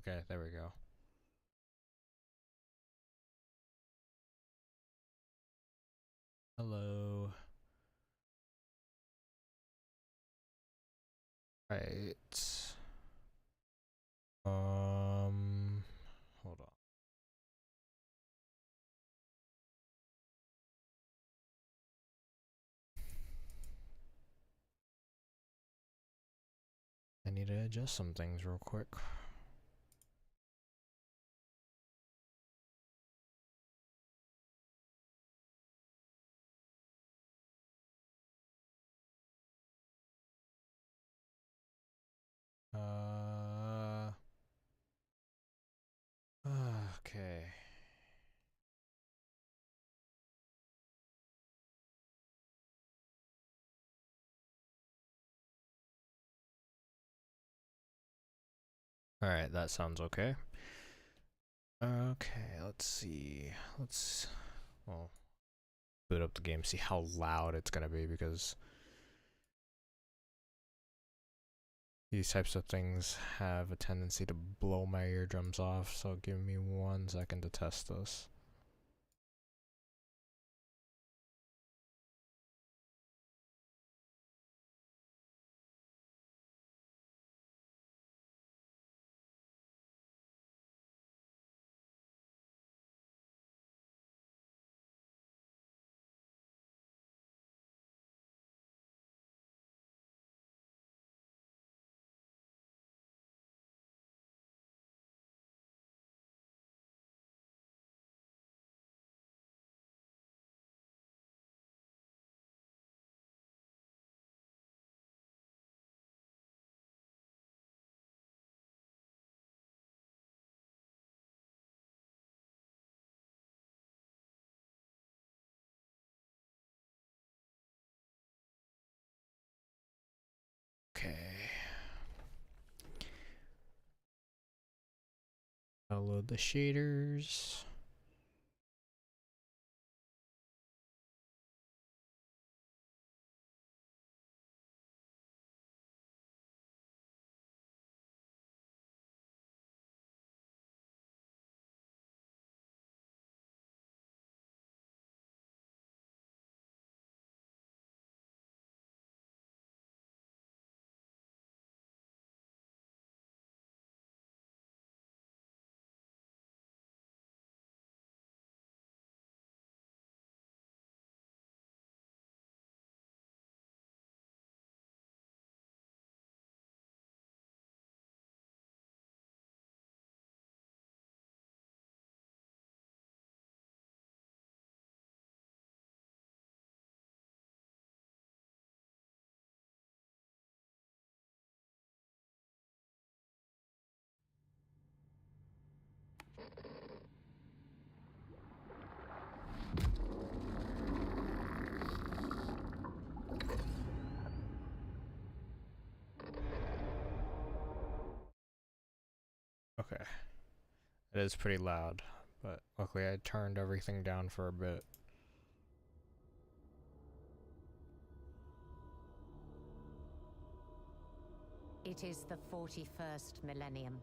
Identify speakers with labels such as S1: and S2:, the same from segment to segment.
S1: Okay, there we go. Hello. Right. Hold on. I need to adjust some things real quick. Okay. Alright, that sounds okay. Okay, let's see. Well, boot up the game, see how loud it's gonna be, because these types of things have a tendency to blow my eardrums off, so give me 1 second to test this. Okay. Download the shaders. Okay. It is pretty loud, but luckily I turned everything down for a bit.
S2: It is the 41st millennium.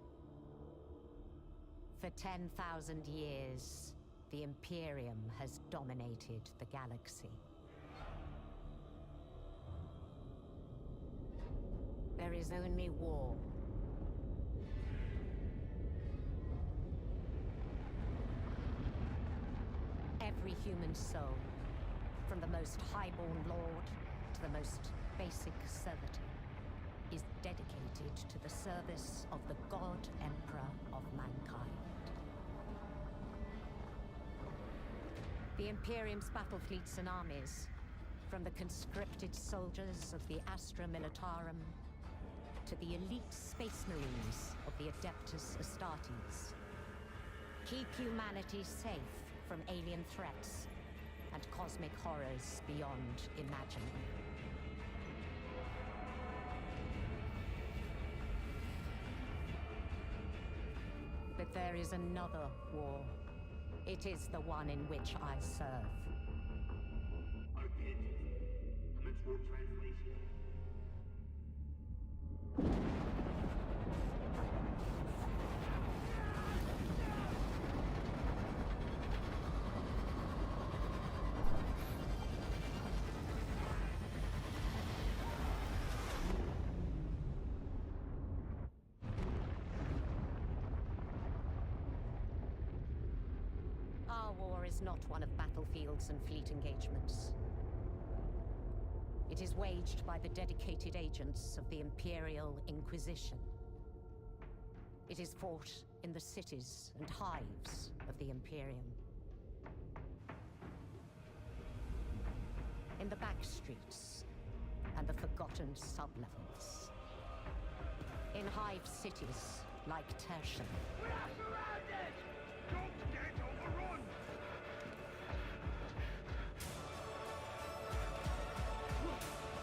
S2: For 10,000 years, the Imperium has dominated the galaxy. There is only war. Every human soul, from the most highborn lord to the most basic servitor, is dedicated to the service of the God Emperor of mankind. The Imperium's battle fleets and armies, from the conscripted soldiers of the Astra Militarum to the elite space marines of the Adeptus Astartes, keep humanity safe from alien threats and cosmic horrors beyond imagining. But there is another war. It is the one in which I serve.
S3: Commence war translation.
S2: war is not one of battlefields and fleet engagements. It is waged by the dedicated agents of the Imperial Inquisition. It is fought in the cities and hives of the Imperium. In the back streets and the forgotten sublevels. In hive cities like Tertian.
S3: We are surrounded! Don't get overrun!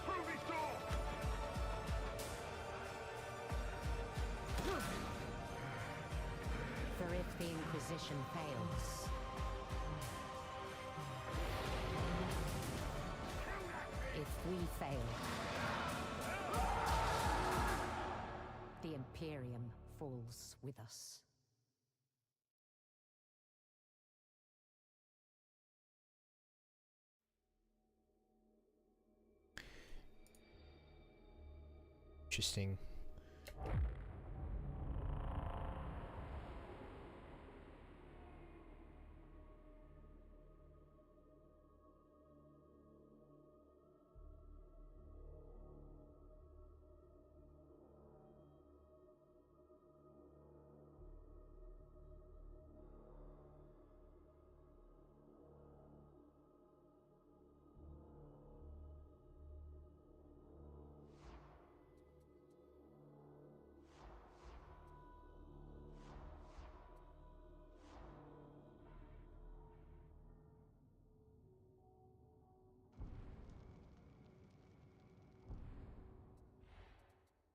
S3: Prove it so!
S2: For if the Inquisition fails, if we fail, the Imperium falls with us.
S1: Interesting.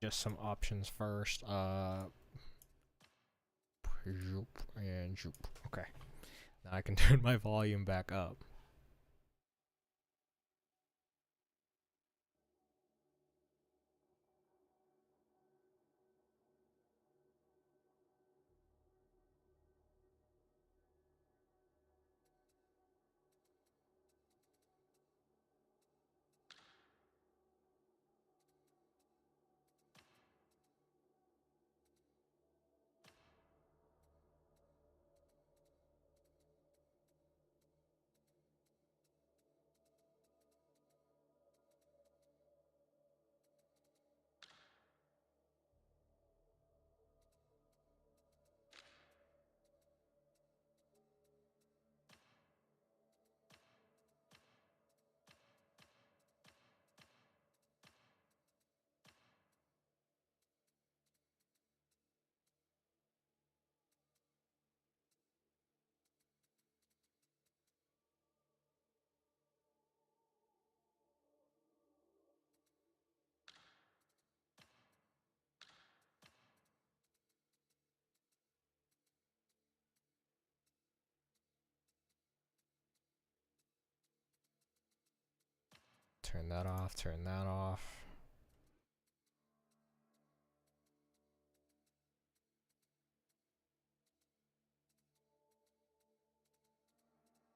S1: Just some options first. And okay. Now I can turn my volume back up. Turn that off, turn that off.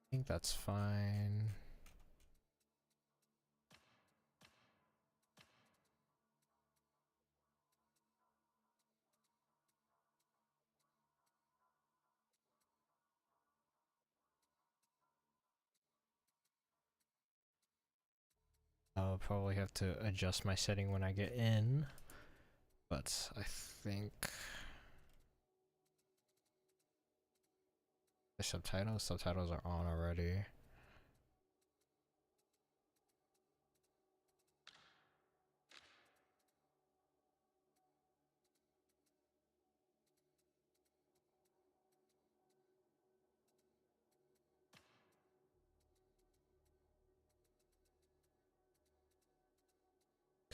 S1: I think that's fine. I'll probably have to adjust my setting when I get in, but I think the subtitles are on already.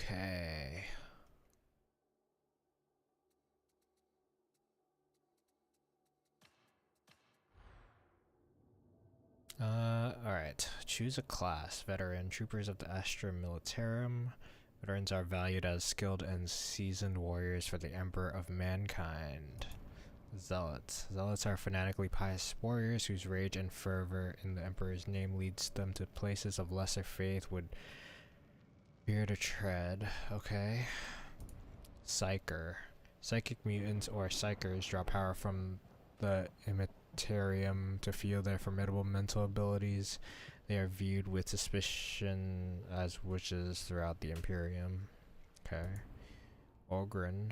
S1: Okay. Alright. Choose a class. Veteran. Troopers of the Astra Militarum. Veterans are valued as skilled and seasoned warriors for the Emperor of Mankind. Zealots. Zealots are fanatically pious warriors whose rage and fervor in the Emperor's name leads them to places of lesser faith would fear to tread. Okay. Psyker. Psychic mutants or psychers draw power from the militarium to feel their formidable mental abilities. They are viewed with suspicion as witches throughout the Imperium. Okay. Ogryn.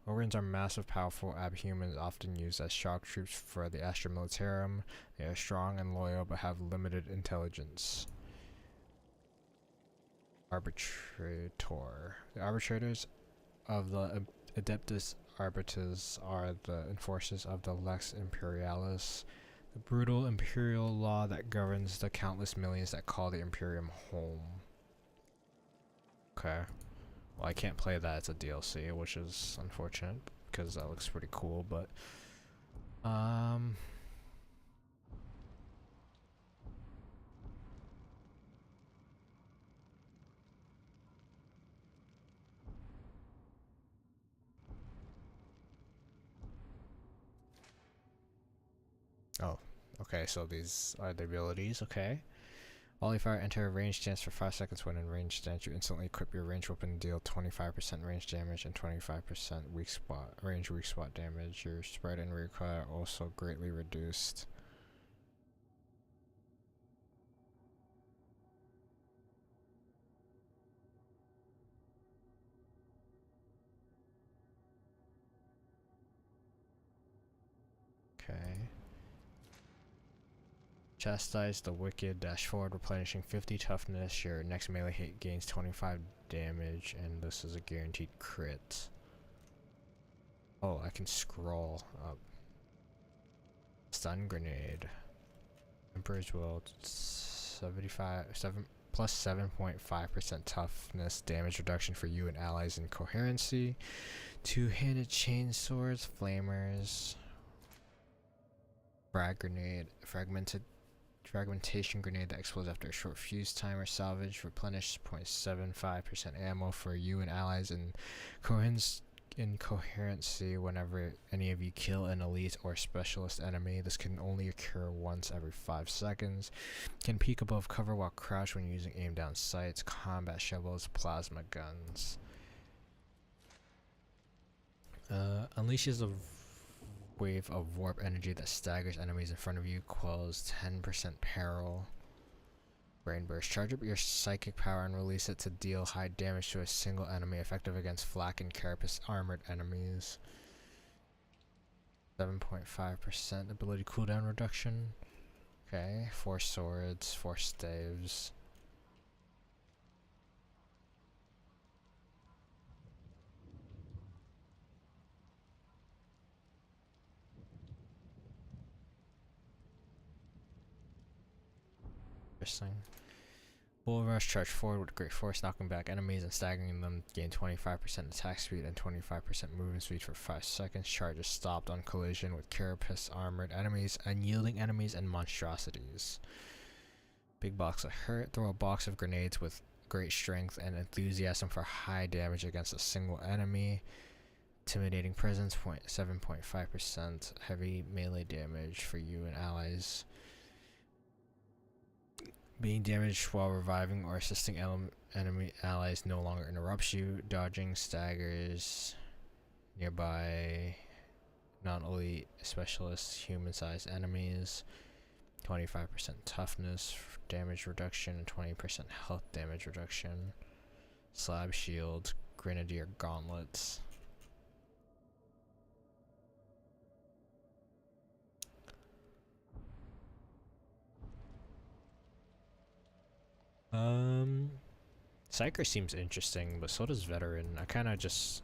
S1: Ogrins are massive, powerful abhumans often used as shock troops for the Astra Militarum. They are strong and loyal but have limited intelligence. Arbitrator. The arbitrators of the Adeptus Arbites are the enforcers of the Lex Imperialis, the brutal imperial law that governs the countless millions that call the Imperium home. Okay. Well, I can't play that as a DLC, which is unfortunate because that looks pretty cool, but oh, okay, so these are the abilities, okay. While you fire, enter a range stance for 5 seconds. When in range stance, you instantly equip your range weapon and deal 25% range damage and 25% range weak spot damage. Your spread and recoil are also greatly reduced. Okay. Chastise the Wicked, dash forward, replenishing 50 toughness. Your next melee hit gains 25 damage, and this is a guaranteed crit. Oh, I can scroll up. Stun Grenade. Emperor's Will, 7.5% toughness damage reduction for you and allies in coherency. Two-handed chain swords, flamers. Frag Grenade, fragmentation grenade that explodes after a short fuse time or salvage. Replenish 0.75% ammo for you and allies in coherency whenever any of you kill an elite or specialist enemy. This can only occur once every 5 seconds. Can peek above cover while crouched when using aim down sights. Combat shovels, plasma guns. Unleashes a wave of warp energy that staggers enemies in front of you, quells 10% peril. Brain Burst. Charge up your psychic power and release it to deal high damage to a single enemy, effective against flak and carapace armored enemies. 7.5% ability cooldown reduction. Okay, 4 swords, 4 staves. Interesting. Bull Rush, charge forward with great force, knocking back enemies and staggering them. Gain 25% attack speed and 25% movement speed for 5 seconds. Charge is stopped on collision with carapace armored enemies, unyielding enemies, and monstrosities. Big box of hurt. Throw a box of grenades with great strength and enthusiasm for high damage against a single enemy. Intimidating presence, 7.5% heavy melee damage for you and allies. Being damaged while reviving or assisting enemy allies no longer interrupts you. Dodging staggers nearby non-elite specialist human-sized enemies. 25% toughness damage reduction and 20% health damage reduction. Slab shield, grenadier gauntlets. Psyker seems interesting, but so does Veteran. I kind of just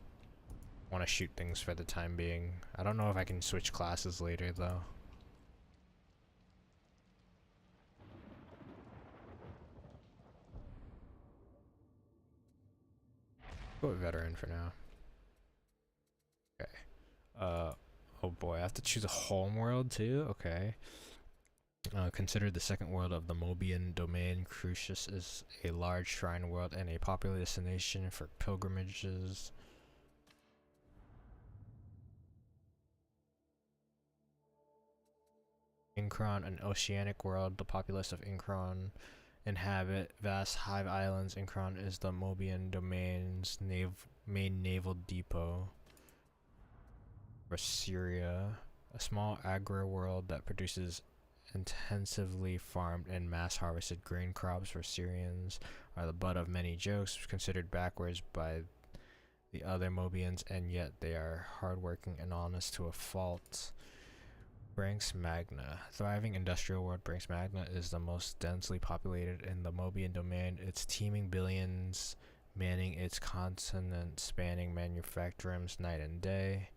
S1: want to shoot things for the time being. I don't know if I can switch classes later, though. Go with Veteran for now. Okay. Oh boy, I have to choose a home world, too? Okay. Considered the second world of the Mobian domain, Crucius is a large shrine world and a popular destination for pilgrimages. Incron, an oceanic world. The populace of Incron inhabit vast hive islands. Incron is the Mobian domain's main naval depot. Syria. A small agro-world that produces intensively farmed and mass-harvested grain crops for Syrians are the butt of many jokes, considered backwards by the other Mobians, and yet they are hardworking and honest to a fault. Branx Magna. Thriving industrial world Branx Magna is the most densely populated in the Mobian domain. Its teeming billions manning its continent-spanning manufactorums night and day.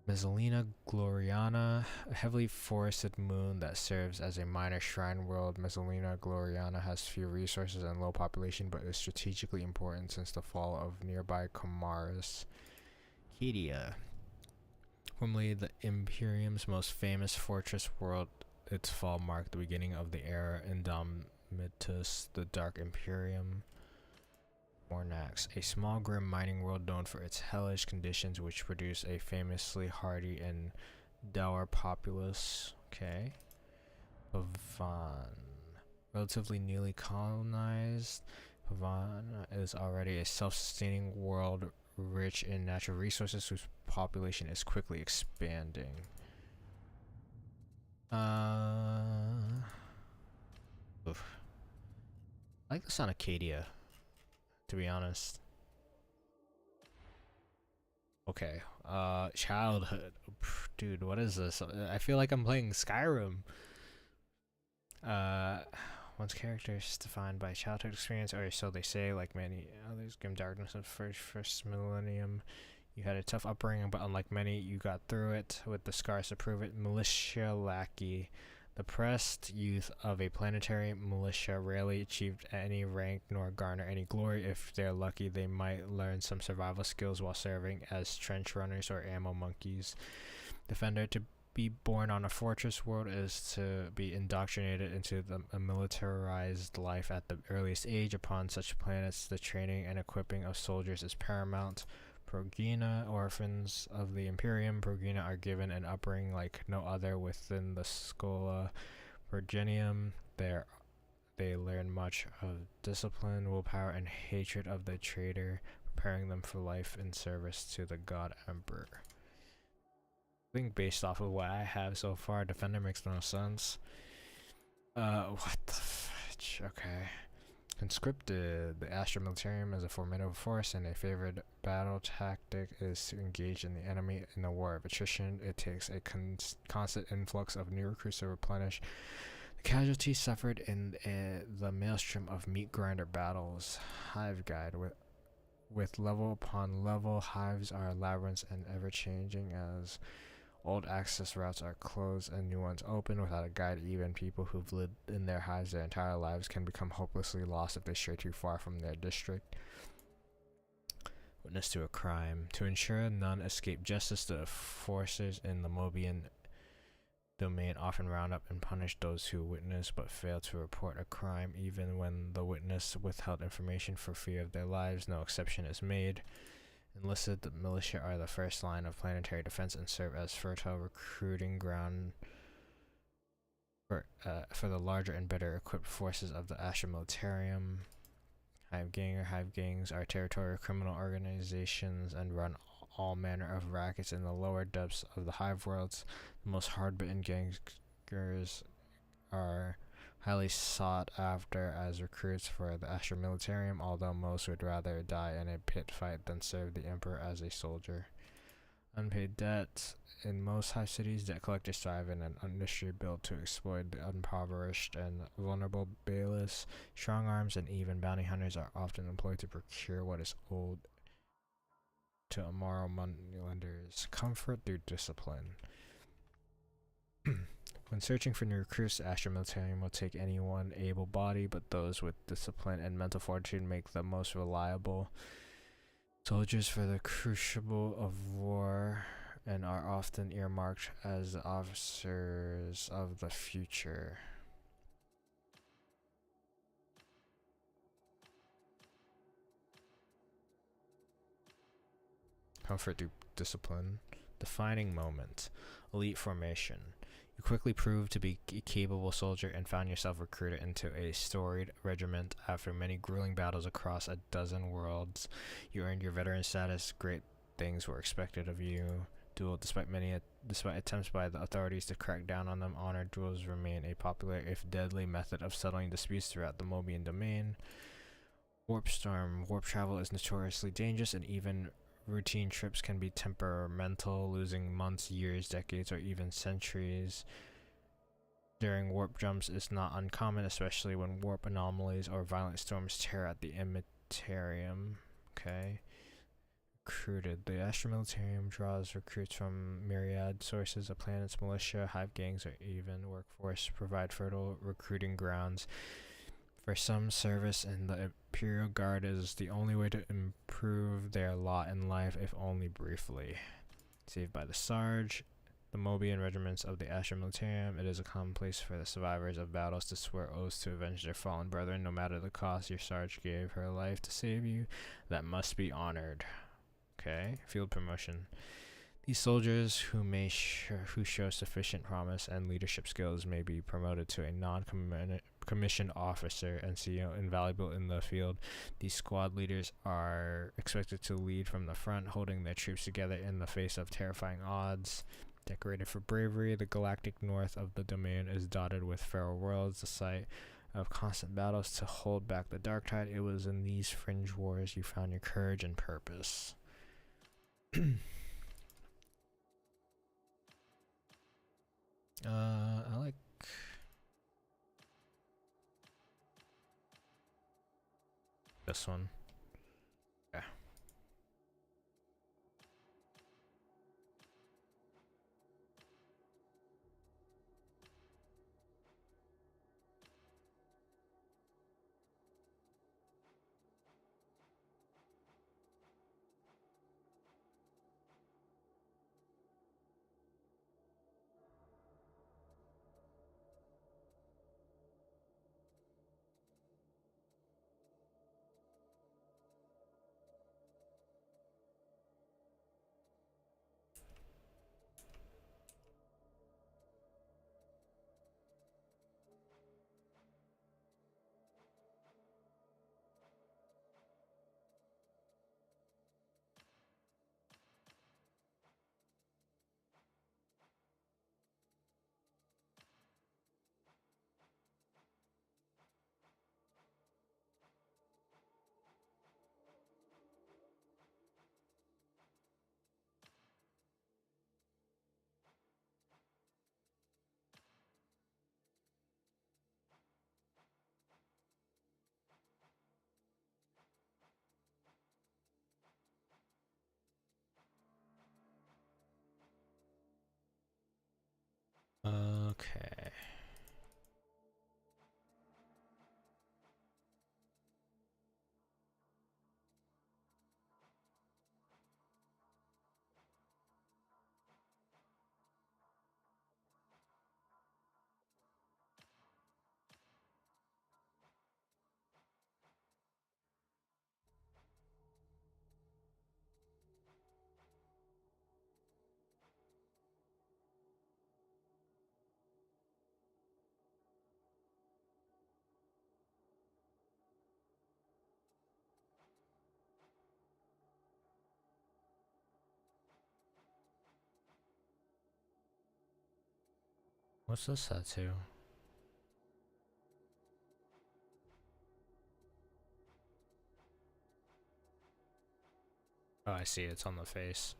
S1: Mezzalina Gloriana, a heavily forested moon that serves as a minor shrine world. Mezzalina Gloriana has few resources and low population, but is strategically important since the fall of nearby Comaris. Cadia. Formerly the Imperium's most famous fortress world, its fall marked the beginning of the era Indomitus, the Dark Imperium. Mornax, a small grim mining world known for its hellish conditions, which produce a famously hardy and dour populace. Okay. Pavan. Relatively newly colonized, Pavan is already a self-sustaining world rich in natural resources whose population is quickly expanding. Oof. I like the sound of Cadia, to be honest. Okay. Childhood. Dude, what is this? I feel like I'm playing Skyrim. One's character is defined by childhood experience, or so they say. Like many others, grim darkness of first millennium. You had a tough upbringing, but unlike many, you got through it with the scars to prove it. Militia lackey. The pressed youth of a planetary militia rarely achieved any rank nor garner any glory. If they're lucky, they might learn some survival skills while serving as trench runners or ammo monkeys. Defender. To be born on a fortress world is to be indoctrinated into a militarized life at the earliest age. Upon such planets, the training and equipping of soldiers is paramount. Progena, orphans of the Imperium. Progena are given an upbringing like no other within the Schola Progenium. They learn much of discipline, willpower, and hatred of the traitor, preparing them for life in service to the God Emperor. I think based off of what I have so far, Defender makes no sense. What the fudge? Okay. Conscripted. The Astra Militarium is a formidable force, and a favored battle tactic is to engage in the enemy in a war of attrition. It takes a constant influx of new recruits to replenish the casualties suffered in the maelstrom of meat grinder battles. Hive Guide. With level upon level, hives are labyrinths and ever-changing as old access routes are closed and new ones open. Without a guide, even people who've lived in their hives their entire lives can become hopelessly lost if they stray too far from their district. Witness to a crime. To ensure none escape justice, the forces in the Mobian domain often round up and punish those who witness but fail to report a crime, even when the witness withheld information for fear of their lives. No exception is made. Enlisted, the militia are the first line of planetary defense and serve as fertile recruiting ground for the larger and better equipped forces of the Astra Militarium. Hive gangs are territorial criminal organizations and run all manner of rackets in the lower depths of the hive worlds. The most hard-bitten gangsters are highly sought after as recruits for the Astra Militarium, although most would rather die in a pit fight than serve the Emperor as a soldier. Unpaid debt. In most hive cities, debt collectors thrive in an industry built to exploit the impoverished and vulnerable bailiffs. Strong arms and even bounty hunters are often employed to procure what is owed to immoral moneylenders. Comfort through discipline. When searching for new recruits, the Astra Militarium will take anyone able-bodied, but those with discipline and mental fortitude make the most reliable soldiers for the crucible of war and are often earmarked as the officers of the future. Comfort through discipline. Defining moment. Elite formation. You quickly proved to be a capable soldier and found yourself recruited into a storied regiment. After many grueling battles across a dozen worlds, you earned your veteran status. Great things were expected of you. duel. Despite attempts by the authorities to crack down on them, honored duels remain a popular, if deadly, method of settling disputes throughout the Mobian domain. Warp storm. Warp travel is notoriously dangerous, and even routine trips can be temperamental, losing months, years, decades, or even centuries during warp jumps is not uncommon, especially when warp anomalies or violent storms tear at the Immitarium. Okay. Recruited. The Astromilitarium draws recruits from myriad sources. A planet's militia, hive gangs, or even workforce provide fertile recruiting grounds. For some, service in the Imperial Guard is the only way to improve their lot in life, if only briefly. Saved by the Sarge, the Mobian regiments of the Astromilitarium, it is a commonplace for the survivors of battles to swear oaths to avenge their fallen brethren, no matter the cost. Your Sarge gave her life to save you. That must be honored. Okay, field promotion. These soldiers who show sufficient promise and leadership skills may be promoted to a non-commissioned officer, NCO, invaluable in the field. These squad leaders are expected to lead from the front, holding their troops together in the face of terrifying odds. Decorated for bravery, the galactic north of the domain is dotted with feral worlds, the site of constant battles to hold back the Darktide. It was in these fringe wars you found your courage and purpose. I like this one. Yeah. Okay. What's this tattoo? Oh, I see. It's on the face.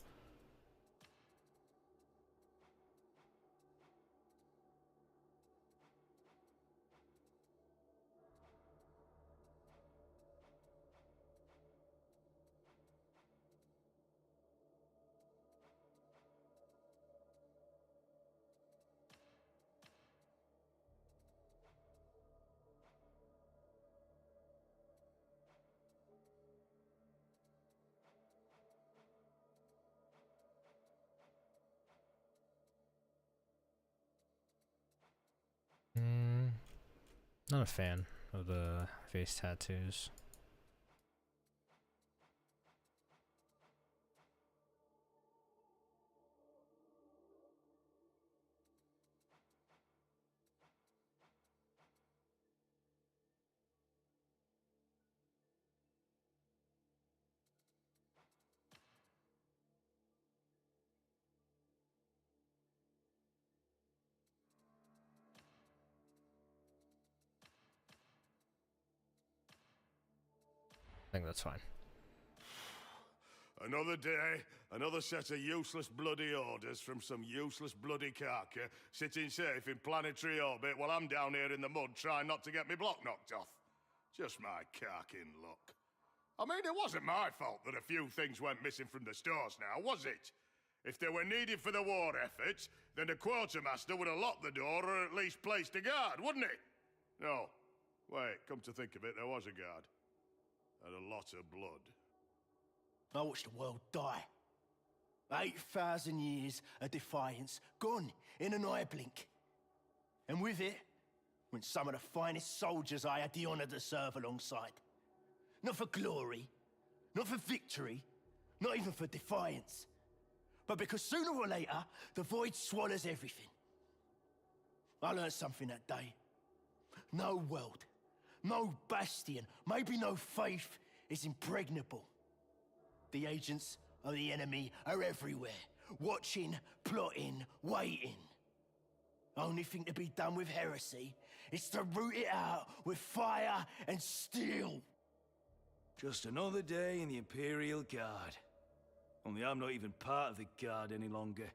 S1: Not a fan of the face tattoos. think that's fine.
S3: Another day, another set of useless bloody orders from some useless bloody carker sitting safe in planetary orbit while I'm down here in the mud trying not to get me block knocked off. Just my carking luck. I mean, it wasn't my fault that a few things went missing from the stores now, was it? If they were needed for the war effort, then the quartermaster would have locked the door or at least placed a guard, wouldn't he? No. Wait, come to think of it, there was a guard. And a lot of blood.
S4: I watched the world die. 8,000 years of defiance, gone in an eye blink. And with it, went some of the finest soldiers I had the honor to serve alongside. Not for glory, not for victory, not even for defiance. But because sooner or later, the void swallows everything. I learned something that day. No world, no bastion, maybe no faith is impregnable. The agents of the enemy are everywhere, watching, plotting, waiting. Only thing to be done with heresy is to root it out with fire and steel.
S5: Just another day in the Imperial Guard. Only I'm not even part of the Guard any longer.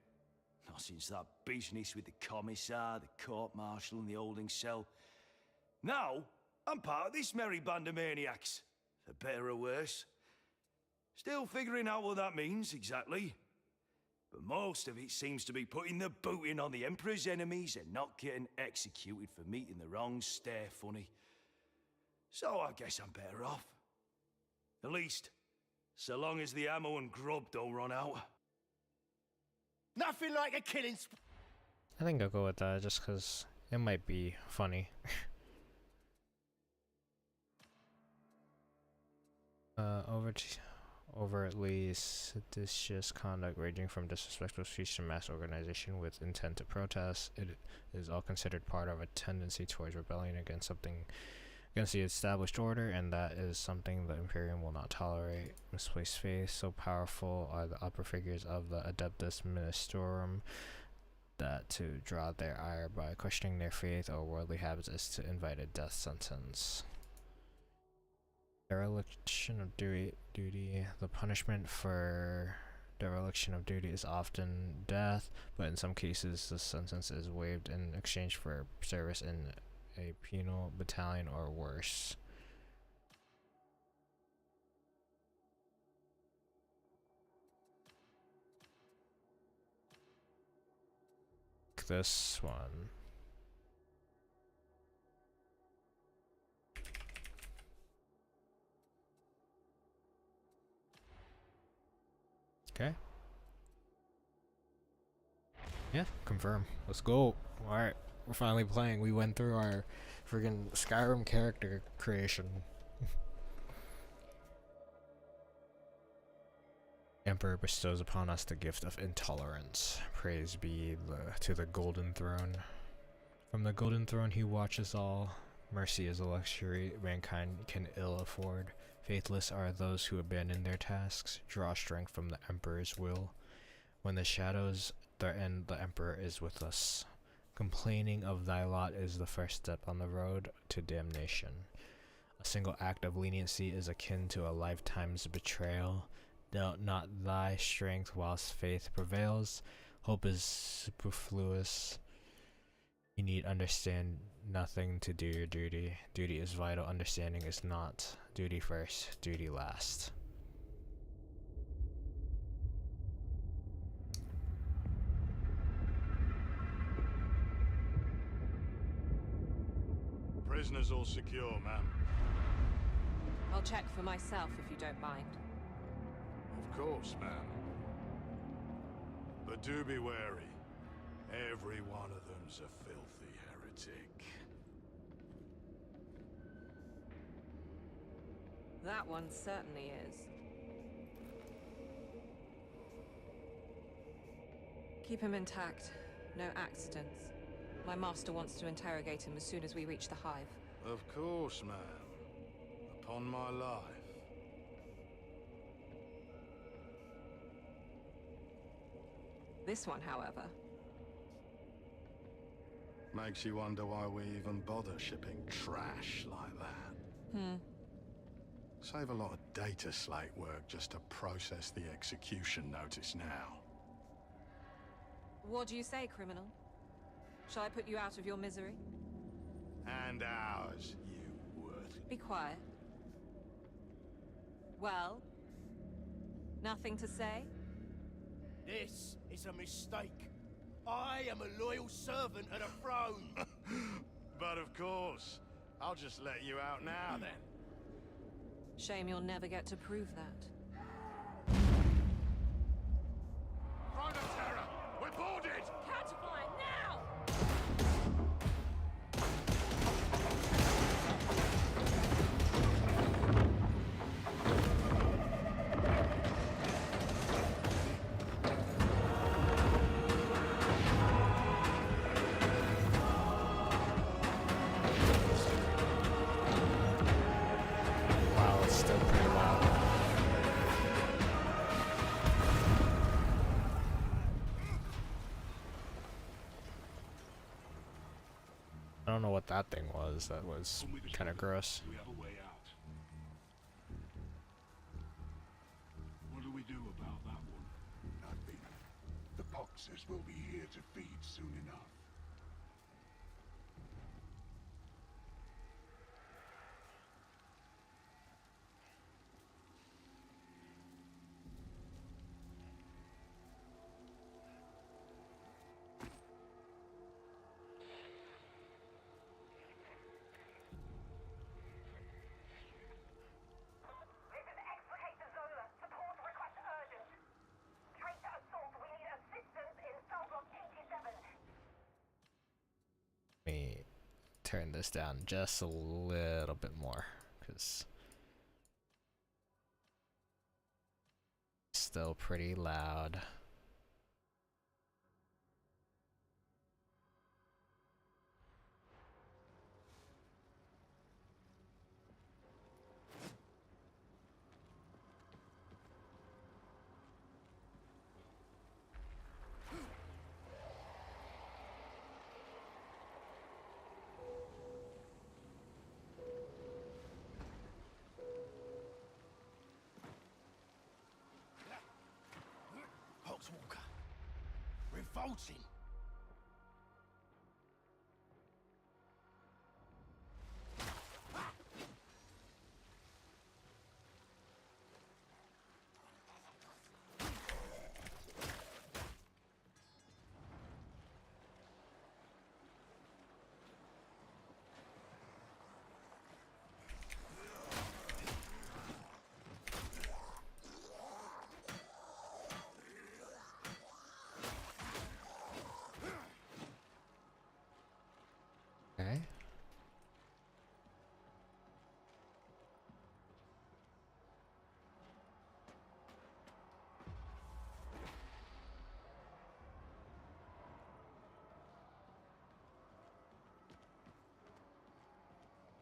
S5: Not since that business with the Commissar, the Court-Martial and the holding cell. Now, I'm part of this merry band of maniacs. For better or worse. Still figuring out what that means, exactly. But most of it seems to be putting the boot in on the Emperor's enemies and not getting executed for meeting the wrong stare funny. So I guess I'm better off. At least, so long as the ammo and grub don't run out.
S4: Nothing like a killing
S1: I think I'll go with that just because it might be funny. Overtly seditious conduct ranging from disrespectful speech to mass organization with intent to protest. It is all considered part of a tendency towards rebellion against the established order, and that is something the Imperium will not tolerate. Misplaced faith, so powerful are the upper figures of the Adeptus Ministorum that to draw their ire by questioning their faith or worldly habits is to invite a death sentence. Dereliction of duty. The punishment for dereliction of duty is often death, but in some cases the sentence is waived in exchange for service in a penal battalion or worse. This one. Okay. Yeah, confirm. Let's go. Alright, we're finally playing. We went through our friggin' Skyrim character creation. Emperor bestows upon us the gift of intolerance. Praise be to the Golden Throne. From the Golden Throne he watches all. Mercy is a luxury mankind can ill afford. Faithless are those who abandon their tasks, draw strength from the Emperor's will. When the shadows threaten, the Emperor is with us. Complaining of thy lot is the first step on the road to damnation. A single act of leniency is akin to a lifetime's betrayal. Doubt not thy strength whilst faith prevails. Hope is superfluous. You need understand nothing to do your duty. Duty is vital, understanding is not. Duty first, duty last.
S3: Prisoners all secure, ma'am.
S6: I'll check for myself if you don't mind.
S3: Of course, ma'am. But do be wary. Every one of them's a filthy heretic.
S6: That one certainly is. Keep him intact. No accidents. My master wants to interrogate him as soon as we reach the hive.
S3: Of course, ma'am. Upon my life.
S6: This one, however.
S3: Makes you wonder why we even bother shipping trash like that. Save a lot of data slate work just to process the execution notice now.
S6: What do you say, criminal? Shall I put you out of your misery?
S3: And ours, you worthless.
S6: Be quiet. Well? Nothing to say?
S4: This is a mistake. I am a loyal servant of the throne.
S3: But of course, I'll just let you out now then.
S6: Shame you'll never get to prove that.
S3: Throne of Terror, we're boarded!
S6: Catapult now!
S1: Wow, it's still pretty loud. I don't know what that thing was. That was kind of gross.
S7: We have a way out. What do we do about that one? Nothing. The boxers will be here to feed soon enough.
S8: This is Explicate to Zola. Support request urgent. Traitor assault. We need assistance in cell block 87.
S1: Let me turn this down just a little bit more, because still pretty loud.
S4: Walker. Revolting.
S1: Okay.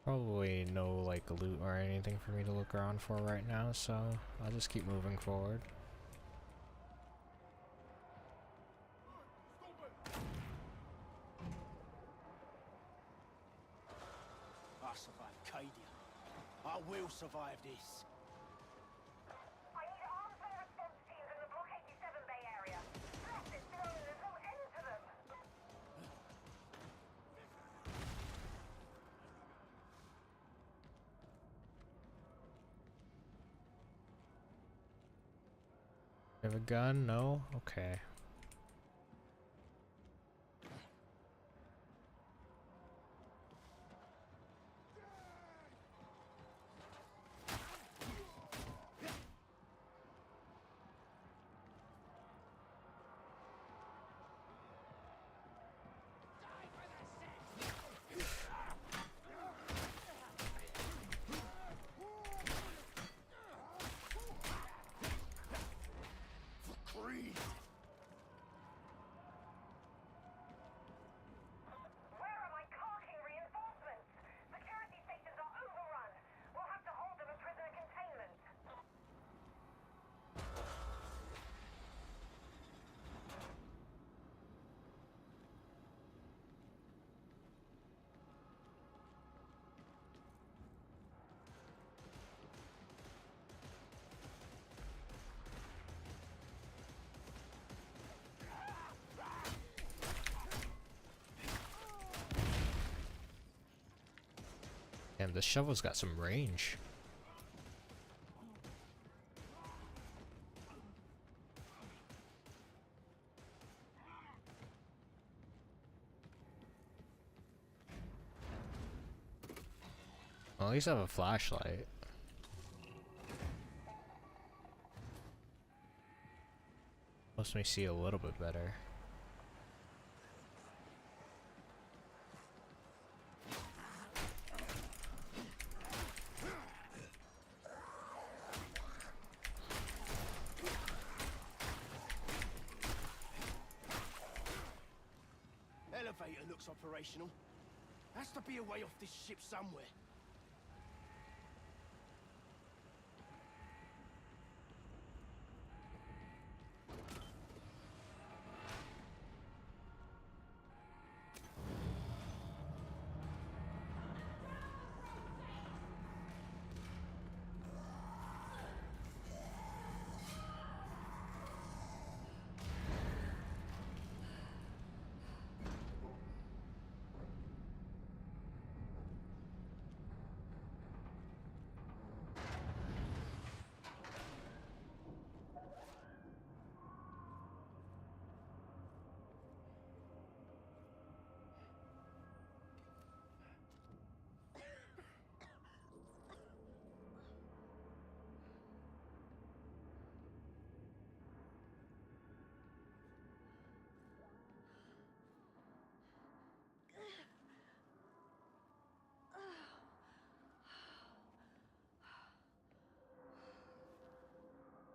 S1: Probably no like loot or anything for me to look around for right now, so I'll just keep moving forward.
S4: I survived Cadia. I will survive this.
S8: I need arms and response teams in the Block 87 Bay area. Blast this drone, there's no end to them.
S1: You have a gun? No? Okay.
S4: Creed.
S1: Damn, this shovel's got some range. Well, at least I have a flashlight. Helps me see a little bit better.
S4: Elevator looks operational. Has to be a way off this ship somewhere.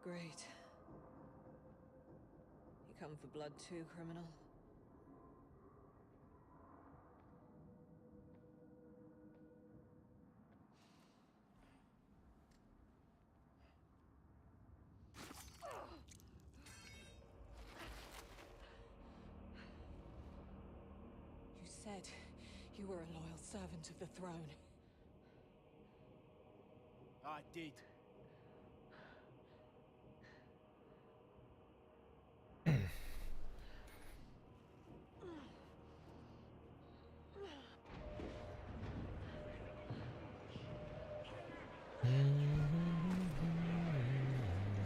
S6: Great. You come for blood too, criminal? You said you were a loyal servant of the throne.
S4: I did.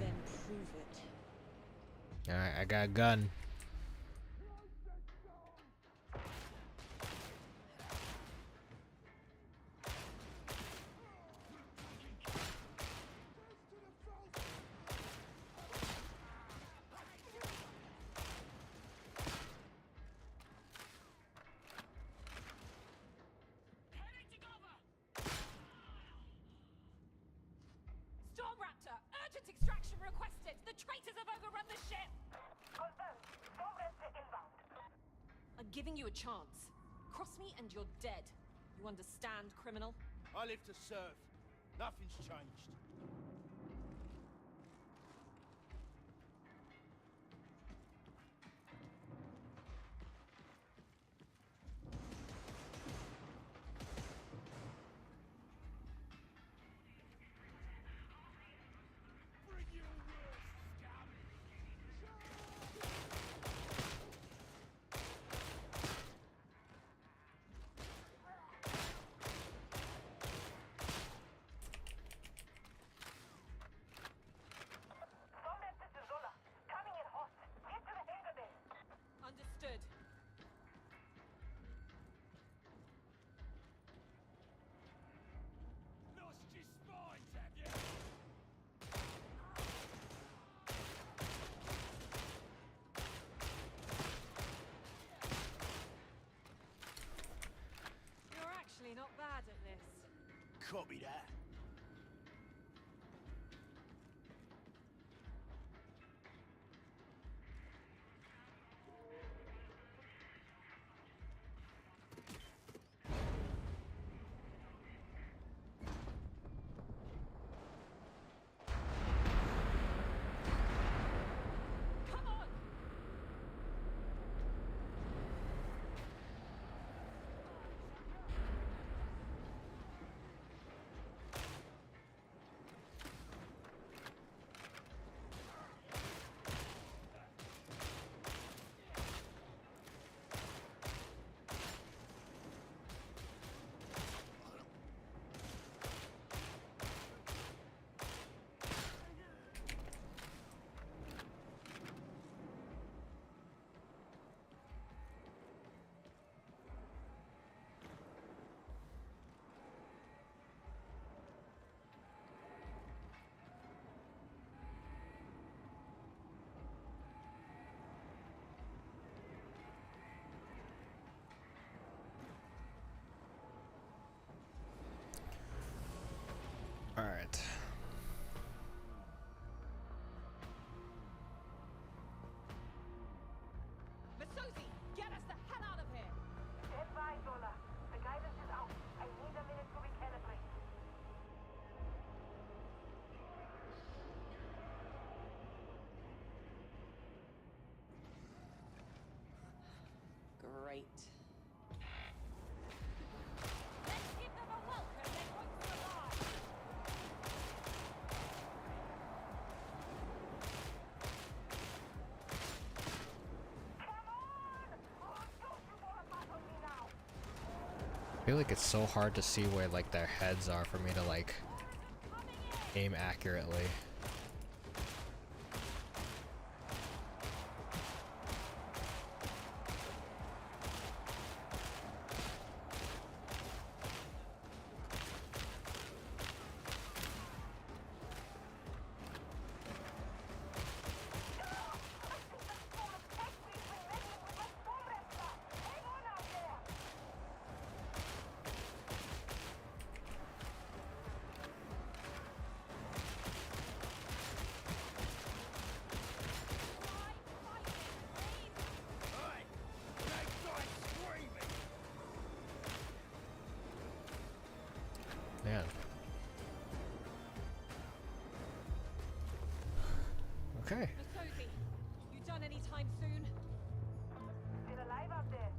S6: Then prove it.
S1: Alright, I got a gun.
S8: Stormraptor, urgent extraction requested. The traitors have overrun the ship. Confirmed. Stormraptor inbound.
S6: I'm giving you a chance. Cross me and you're dead. You understand, criminal?
S4: I live to serve. Nothing's changed.
S8: Stormraptor to Zola. Coming in hot. Get to the hangar bay.
S6: Understood.
S5: Lost your spines, have you?
S6: You're actually not bad at this.
S4: Copy that.
S6: Come on!
S1: I feel like it's so hard to see where like their heads are for me to like aim accurately. Man. Okay.
S6: Sophie, you done any time soon?
S8: Still alive out there.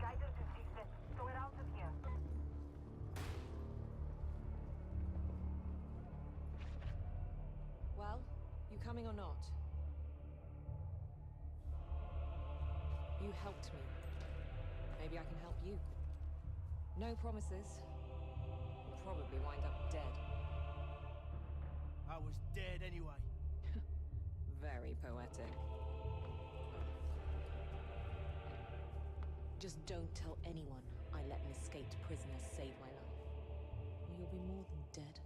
S8: Guidance is decent, so we're out of here.
S6: Well, you coming or not? You helped me. Maybe I can help you. No promises. You'll probably wind up dead.
S4: I was dead anyway.
S6: Very poetic. Just don't tell anyone I let an escaped prisoner save my life. Or you'll be more than dead.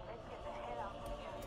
S8: Let's get the hell out of here.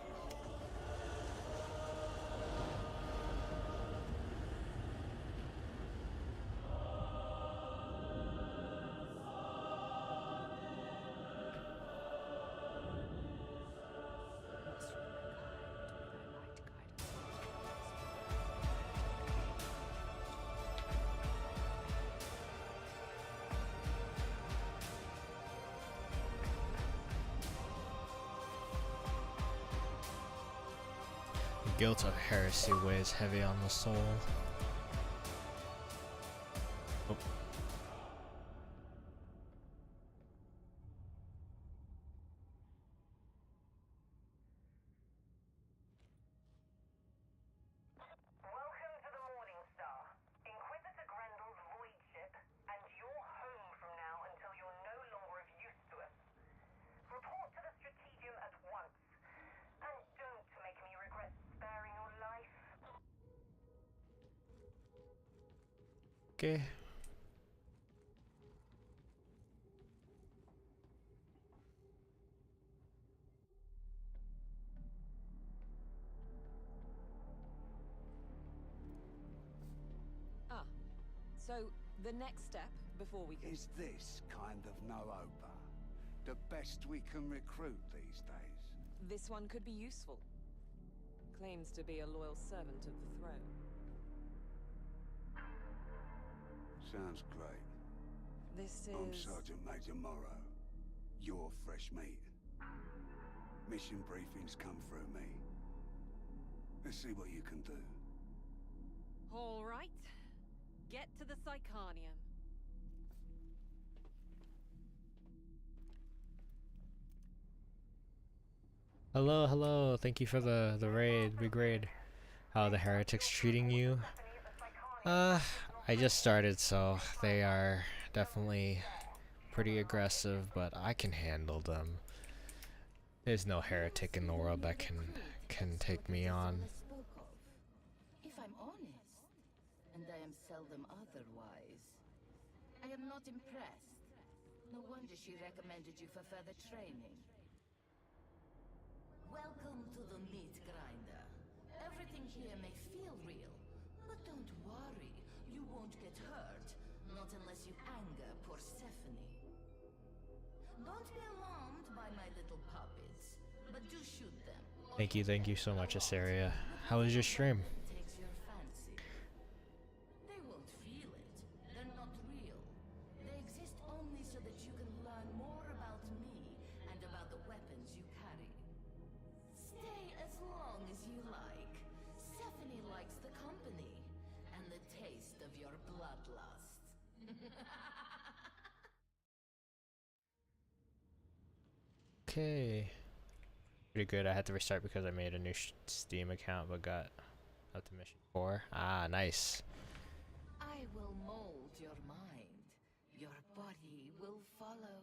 S1: Guilt of heresy weighs heavy on the soul. Oh.
S8: Welcome to the Morning Star, Inquisitor Grendel's void ship, and you're home from now until you're no longer of use to us. Report to the Strategium at once, and don't make me regret sparing your life.
S1: Okay.
S6: Ah, so the next step before we can...
S9: Is this kind of no-opa the best we can recruit these days?
S6: This one could be useful. Claims to be a loyal servant of the throne.
S9: Sounds great.
S6: This
S9: I'm
S6: is...
S9: Sergeant Major Morrow. You're fresh meat. Mission briefings come through me. Let's see what you can do.
S6: All right. Get to the Psychanium.
S1: Hello, hello. Thank you for the raid. Big raid. How are the heretics treating you? I just started, so they are definitely pretty aggressive, but I can handle them. There's no heretic in the world that can take me on.
S10: If I'm honest, and I am seldom otherwise, I am not impressed. No wonder she recommended you for further training. Welcome to the meat grinder. Everything here may feel real, but don't worry, you won't get hurt. Not unless you anger Persephone. Don't be alarmed by my little puppets, but do shoot them.
S1: Thank you so much, Asaria. How was your stream?
S10: Takes your fancy. They won't feel it. They're not real. They exist only so that you can learn more about me and about the weapons you carry. Stay as long as you like. Stephanie likes the company and the taste of your bloodlust.
S1: Okay. Pretty good. I had to restart because I made a new Steam account, but got up to mission 4. Ah, nice.
S10: I I will mold your mind. Your body will follow.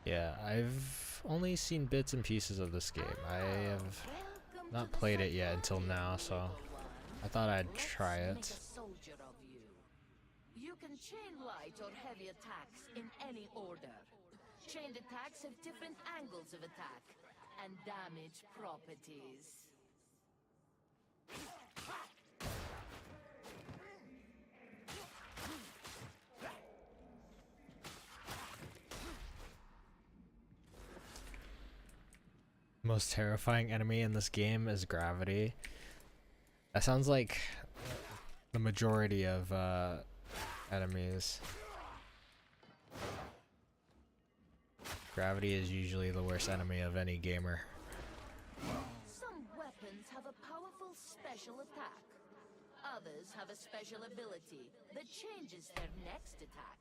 S1: Yeah, I've only seen bits and pieces of this game. I have
S10: Welcome
S1: not
S10: to the
S1: played it yet until
S10: safari,
S1: now, so
S10: little one.
S1: I thought I'd
S10: Let's
S1: try
S10: make
S1: it.
S10: a soldier of you. You can chain light or heavy attacks in any order. Chained attacks have different angles of attack and damage properties.
S1: Most terrifying enemy in this game is gravity. That sounds like the majority of enemies. Gravity is usually the worst enemy of any gamer.
S10: Some weapons have a powerful special attack. Others have a special ability that changes their next attack.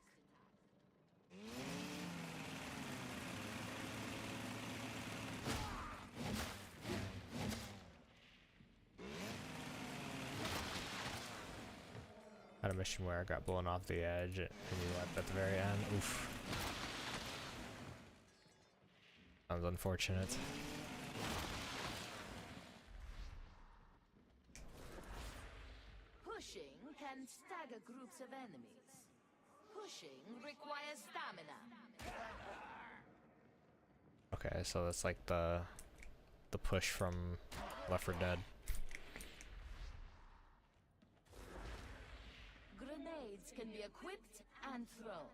S1: Had a mission where I got blown off the edge and you left at the very end. Oof. Sounds unfortunate.
S10: Pushing can stagger groups of enemies. Pushing requires stamina.
S1: Okay, so that's like the push from Left 4 Dead.
S10: Grenades can be equipped and thrown.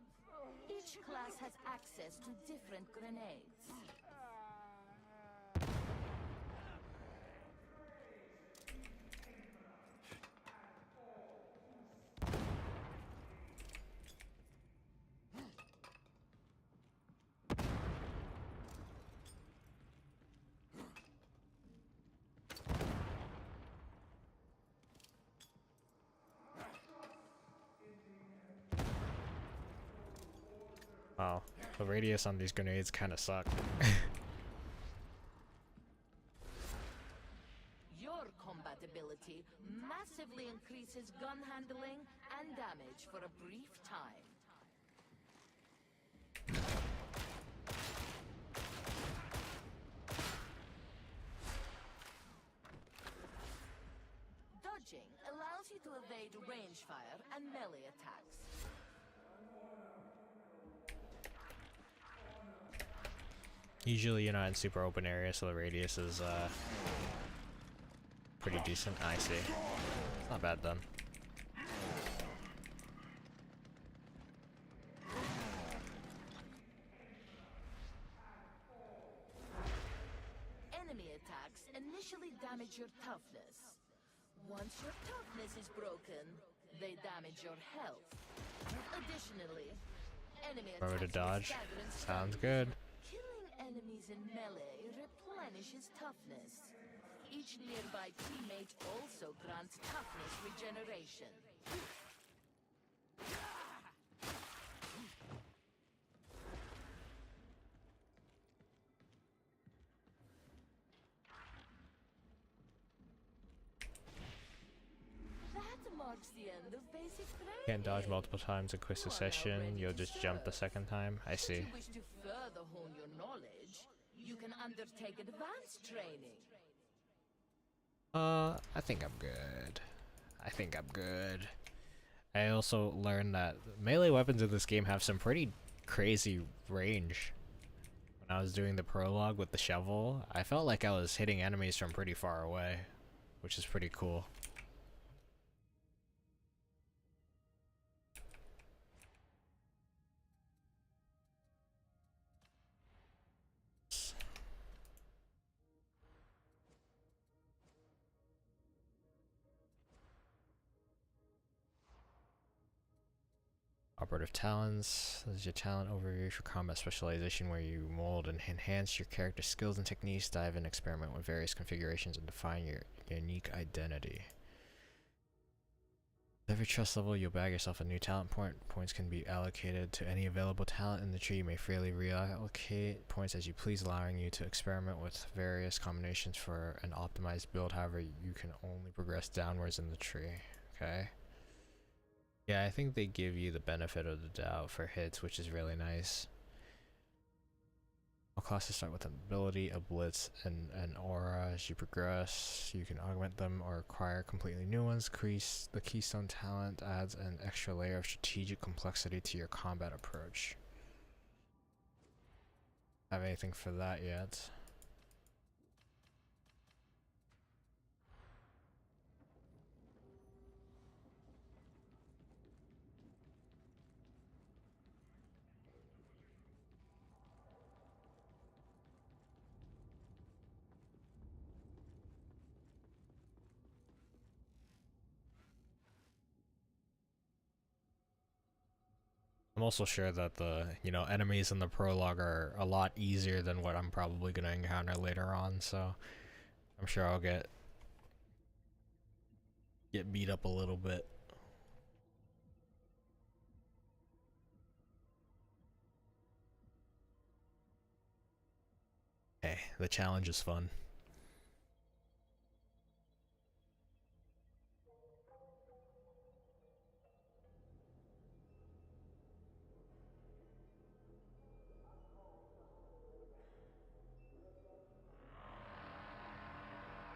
S10: Each class has access to different grenades.
S1: Wow, the radius on these grenades kind of suck.
S10: Your combat ability massively increases gun handling and damage for a brief time. Dodging allows you to evade range fire and melee attacks.
S1: Usually you're not in super open areas, so the radius is pretty decent. I see. It's not bad done.
S10: Enemy attacks initially damage your toughness. Once your toughness is broken, they damage your health. Additionally, enemy attacks
S1: Remember to dodge.
S10: stagger and
S1: Sounds
S10: stun.
S1: good.
S10: Killing enemies in melee replenishes toughness. Each nearby teammate also grants toughness regeneration. That marks the end of basic training.
S1: Can't dodge multiple times in quick succession. You'll just jump the second time. I see.
S10: If you wish to further hone your knowledge, you can undertake advanced training.
S1: I think I'm good. I think I'm good. I also learned that melee weapons in this game have some pretty crazy range. When I was doing the prologue with the shovel, I felt like I was hitting enemies from pretty far away, which is pretty cool. Operative talents. This is your talent overview for combat specialization, where you mold and enhance your character's skills and techniques, dive and experiment with various configurations, and define your unique identity. Every trust level, you'll bag yourself a new talent point. Points can be allocated to any available talent in the tree. You may freely reallocate points as you please, allowing you to experiment with various combinations for an optimized build. However, you can only progress downwards in the tree. Okay. Yeah, I think they give you the benefit of the doubt for hits, which is really nice. All classes start with an ability, a blitz, and an aura. As you progress, you can augment them or acquire completely new ones. The Keystone talent adds an extra layer of strategic complexity to your combat approach. Have anything for that yet? I'm also sure that the, enemies in the prologue are a lot easier than what I'm probably going to encounter later on, so I'm sure I'll get beat up a little bit. Hey, the challenge is fun.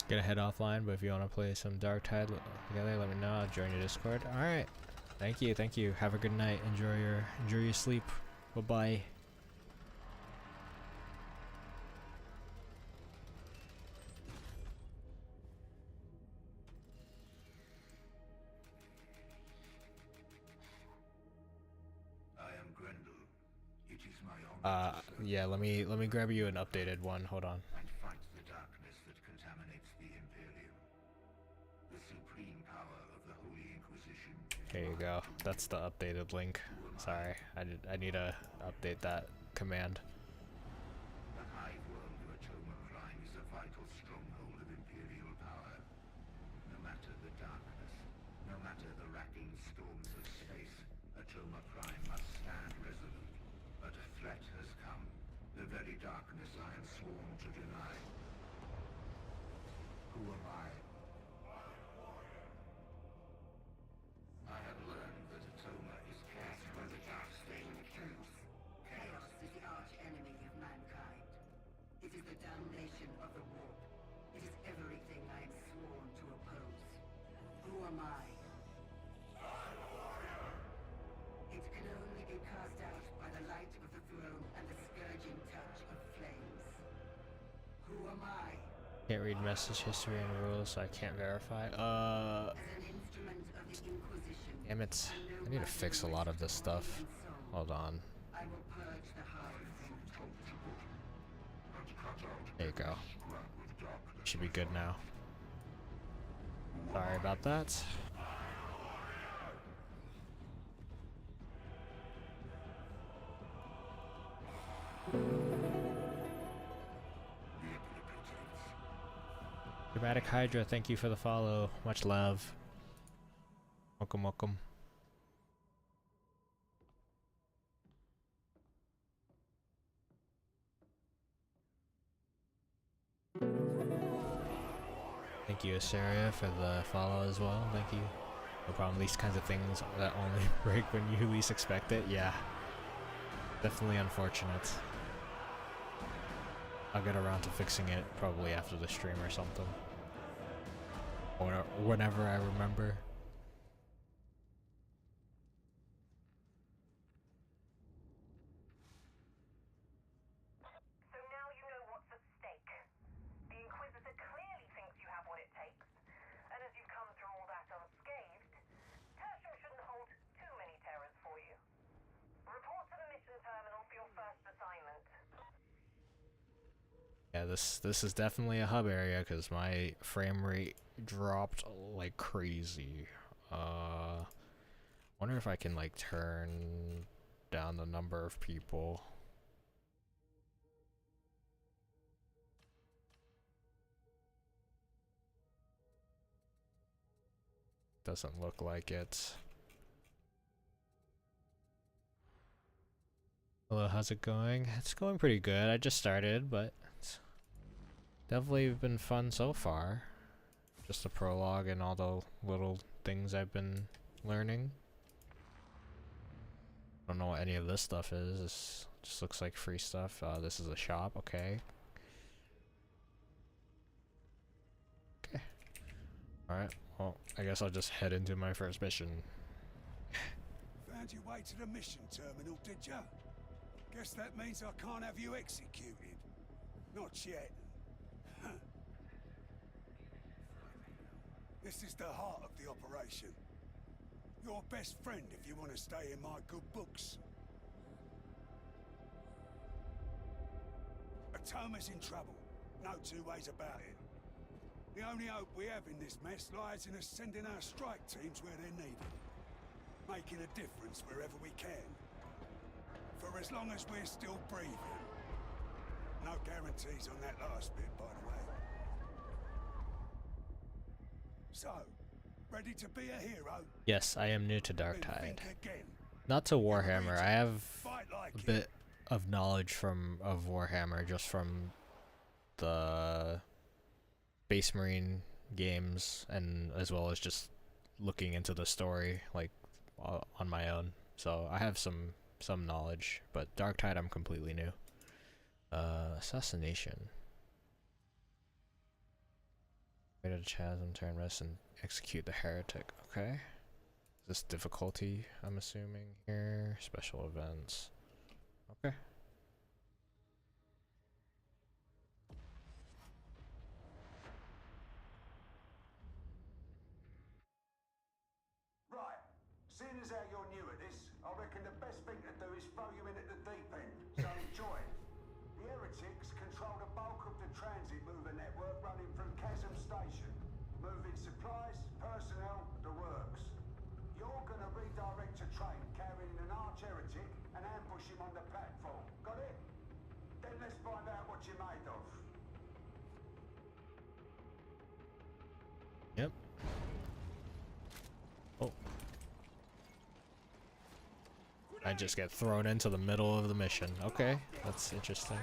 S1: Gonna head offline, but if you want to play some Darktide together, let me know. I'll join your Discord. Alright. Thank you, thank you. Have a good night. Enjoy your sleep. Bye-bye. Yeah, let me grab you an updated one. Hold on.
S7: And fight the darkness that contaminates the Imperium. The supreme power of the Holy Inquisition.
S1: There you go. That's the updated link. Sorry, I need to update that command.
S7: The hive world of Atoma Prime is a vital stronghold of Imperial power. No matter the darkness, no matter the racking storms of space, Atoma Prime must stand resolute. But a threat has come. The very darkness I am sworn to deny. Who am I? I have learned that Atoma is cast by the dark stain of chaos.
S10: Chaos is the arch-enemy of mankind. It is the damnation of the warp. It is everything I am sworn to oppose. Who am I? It can only be cast out by the light of the throne and the scourging touch of flames. Who am I?
S1: Can't read message history and rules, so I can't verify.
S10: As an instrument of the Inquisition,
S1: Damn it. I need to fix a lot of this stuff. Hold on.
S10: I will purge the hive from top to bottom.
S1: There you go. Should be good now. Sorry about that. Dramatic Hydra, thank you for the follow. Much love. Welcome, welcome. Thank you, Asaria, for the follow as well. Thank you. No problem. These kinds of things that only break when you least expect it. Yeah. Definitely unfortunate. I'll get around to fixing it probably after the stream or something. Or whenever I remember.
S8: So now you know what's at stake. The Inquisitor clearly thinks you have what it takes. And as you've come through all that unscathed, Tertium shouldn't hold too many terrors for you. Report to the mission terminal for your first assignment.
S1: Yeah, this is definitely a hub area because my frame rate dropped like crazy. Wonder if I can like turn down the number of people. Doesn't look like it. Hello, how's it going? It's going pretty good. I just started, but it's definitely been fun so far. Just the prologue and all the little things I've been learning. I don't know what any of this stuff is. This just looks like free stuff. This is a shop, okay. Okay. Alright, well, I guess I'll just head into my first mission.
S9: Found your way to the mission terminal, did ya? Guess that means I can't have you executed. Not yet. This is the heart of the operation. Your best friend if you want to stay in my good books. Atoma's in trouble. No two ways about it. The only hope we have in this mess lies in us sending our strike teams where they're needed. Making a difference wherever we can. For as long as we're still breathing. No guarantees on that last bit, by the way. So, ready to be a hero?
S1: Yes, I am new to Darktide. Not to Warhammer. I have a bit of knowledge of Warhammer just from the Space Marine games, and as well as just looking into the story like on my own. So I have some knowledge, but Darktide I'm completely new. Assassination. Raid a chasm, turn rest, and execute the heretic. Okay. Is this difficulty, I'm assuming here? Special events. Okay.
S9: Right. Seeing as how you're new at this, I reckon the best thing to do is throw you in at the deep end. So enjoy it. The heretics control the bulk of the transit mover network running through Chasm Station. Moving supplies, personnel, the works. You're gonna redirect a train carrying an arch heretic and ambush him on the platform. Got it? Then let's find out what you're made of.
S1: Yep. Oh. I just get thrown into the middle of the mission. Okay, that's interesting.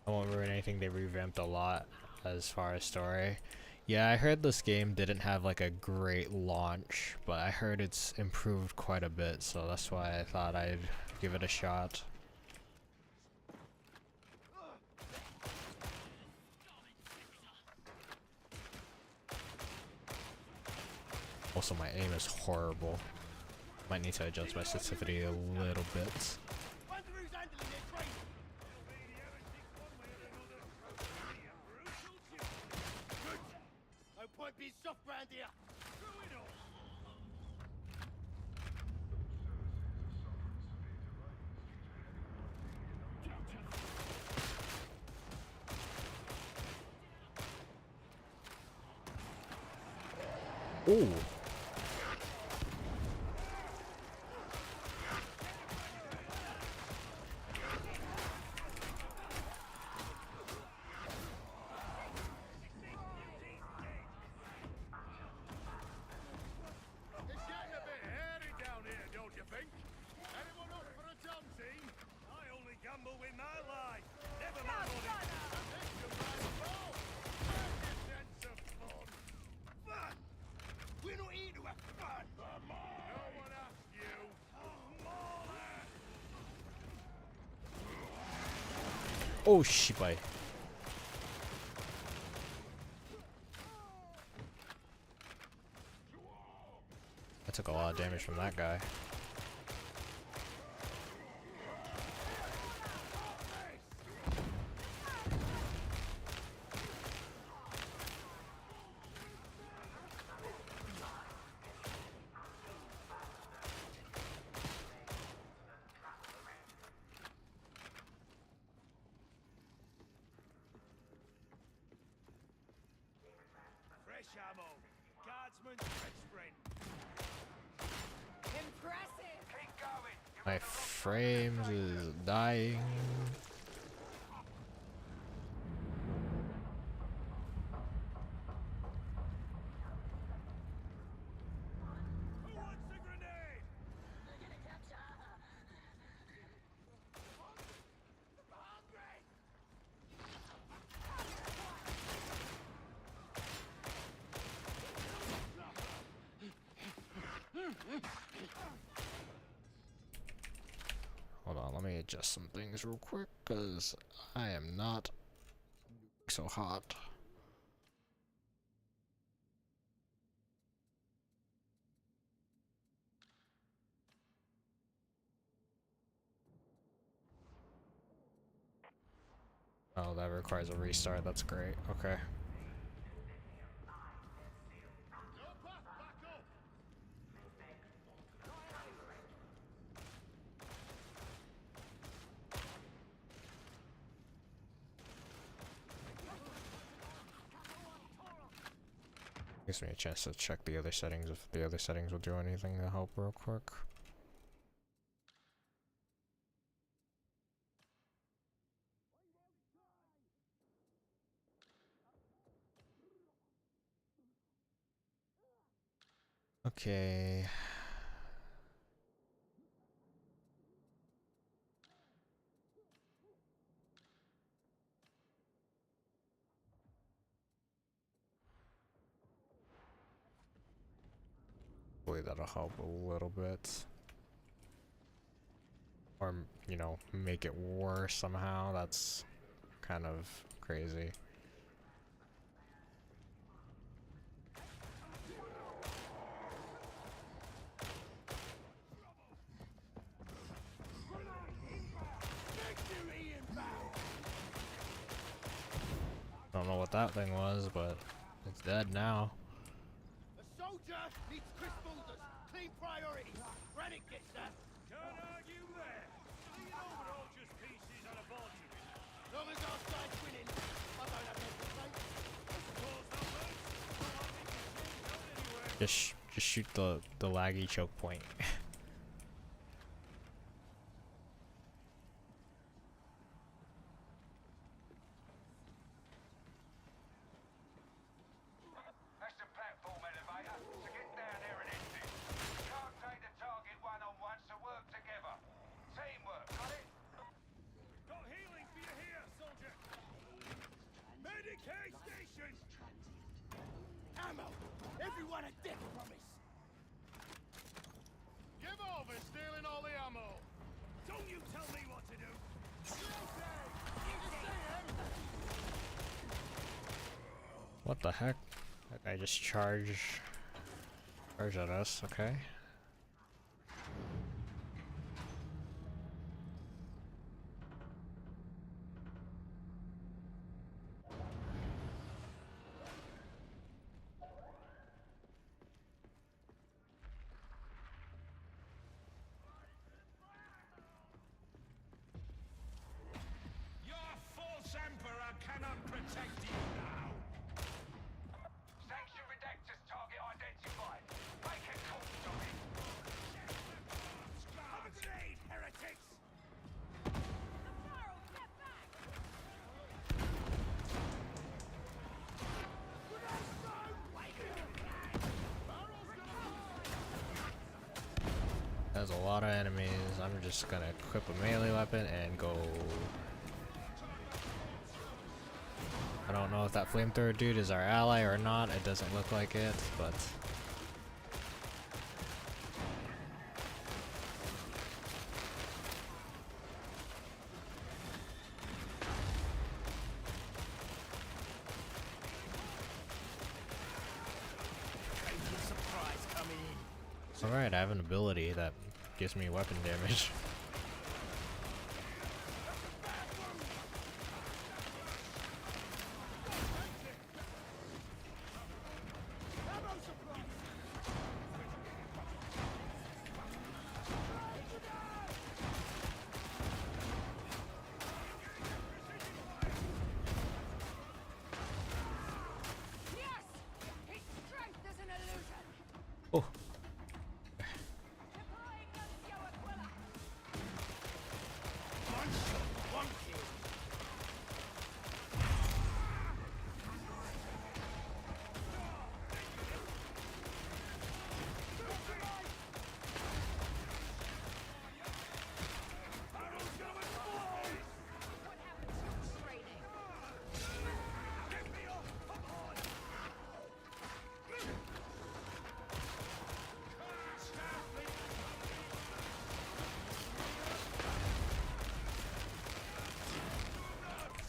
S1: I won't ruin anything. They revamped a lot as far as story. Yeah, I heard this game didn't have like a great launch, but I heard it's improved quite a bit, so that's why I thought I'd give it a shot. Also, my aim is horrible. Might need to adjust my sensitivity a little bit.
S4: Be soft round here.
S1: Ooh. Oh, shibai. I took a lot of damage from that guy.
S5: ammo. Guardsman's best friend.
S6: Impressive!
S5: Keep going.
S1: My frames is dying.
S5: Who wants a grenade?
S1: Hold on, let me adjust some things real quick, because I am not so hot. Oh, that requires a restart. That's great. Okay. Gives me a chance to check the other settings if the other settings will do anything to help real quick. Okay. Hopefully that'll help a little bit. Or, you know, make it worse somehow. That's kind of crazy. Don't know what that thing was, but it's dead now.
S4: A soldier needs crisp orders, clean priorities. Brannick gets that.
S5: Can't argue there. Leave it over all just pieces on a board to it.
S4: Long as our side's winning, I don't have no complaints.
S5: Suppose that works. Well, I think it's really good anyway.
S1: Just shoot the laggy choke point.
S7: That's the platform elevator, so get down there and exit. You can't take the target one-on-one, so work together. Teamwork, got it?
S5: Got healing for you here, soldier. Medicaid station.
S4: Ammo! Everyone a death promise!
S3: Give over stealing all the ammo.
S5: Don't you tell me what to do.
S1: What the heck? That guy just charged at us, okay.
S5: Your false emperor cannot protect you now.
S7: Sanction redactors target identified. Make a call, Johnny.
S5: Have a grenade, heretics!
S1: There's a lot of enemies. I'm just gonna equip a melee weapon and go. I don't know if that flamethrower dude is our ally or not. It doesn't look like it, but
S4: Surprise coming in.
S1: it's alright. I have an ability that gives me weapon damage. Oh.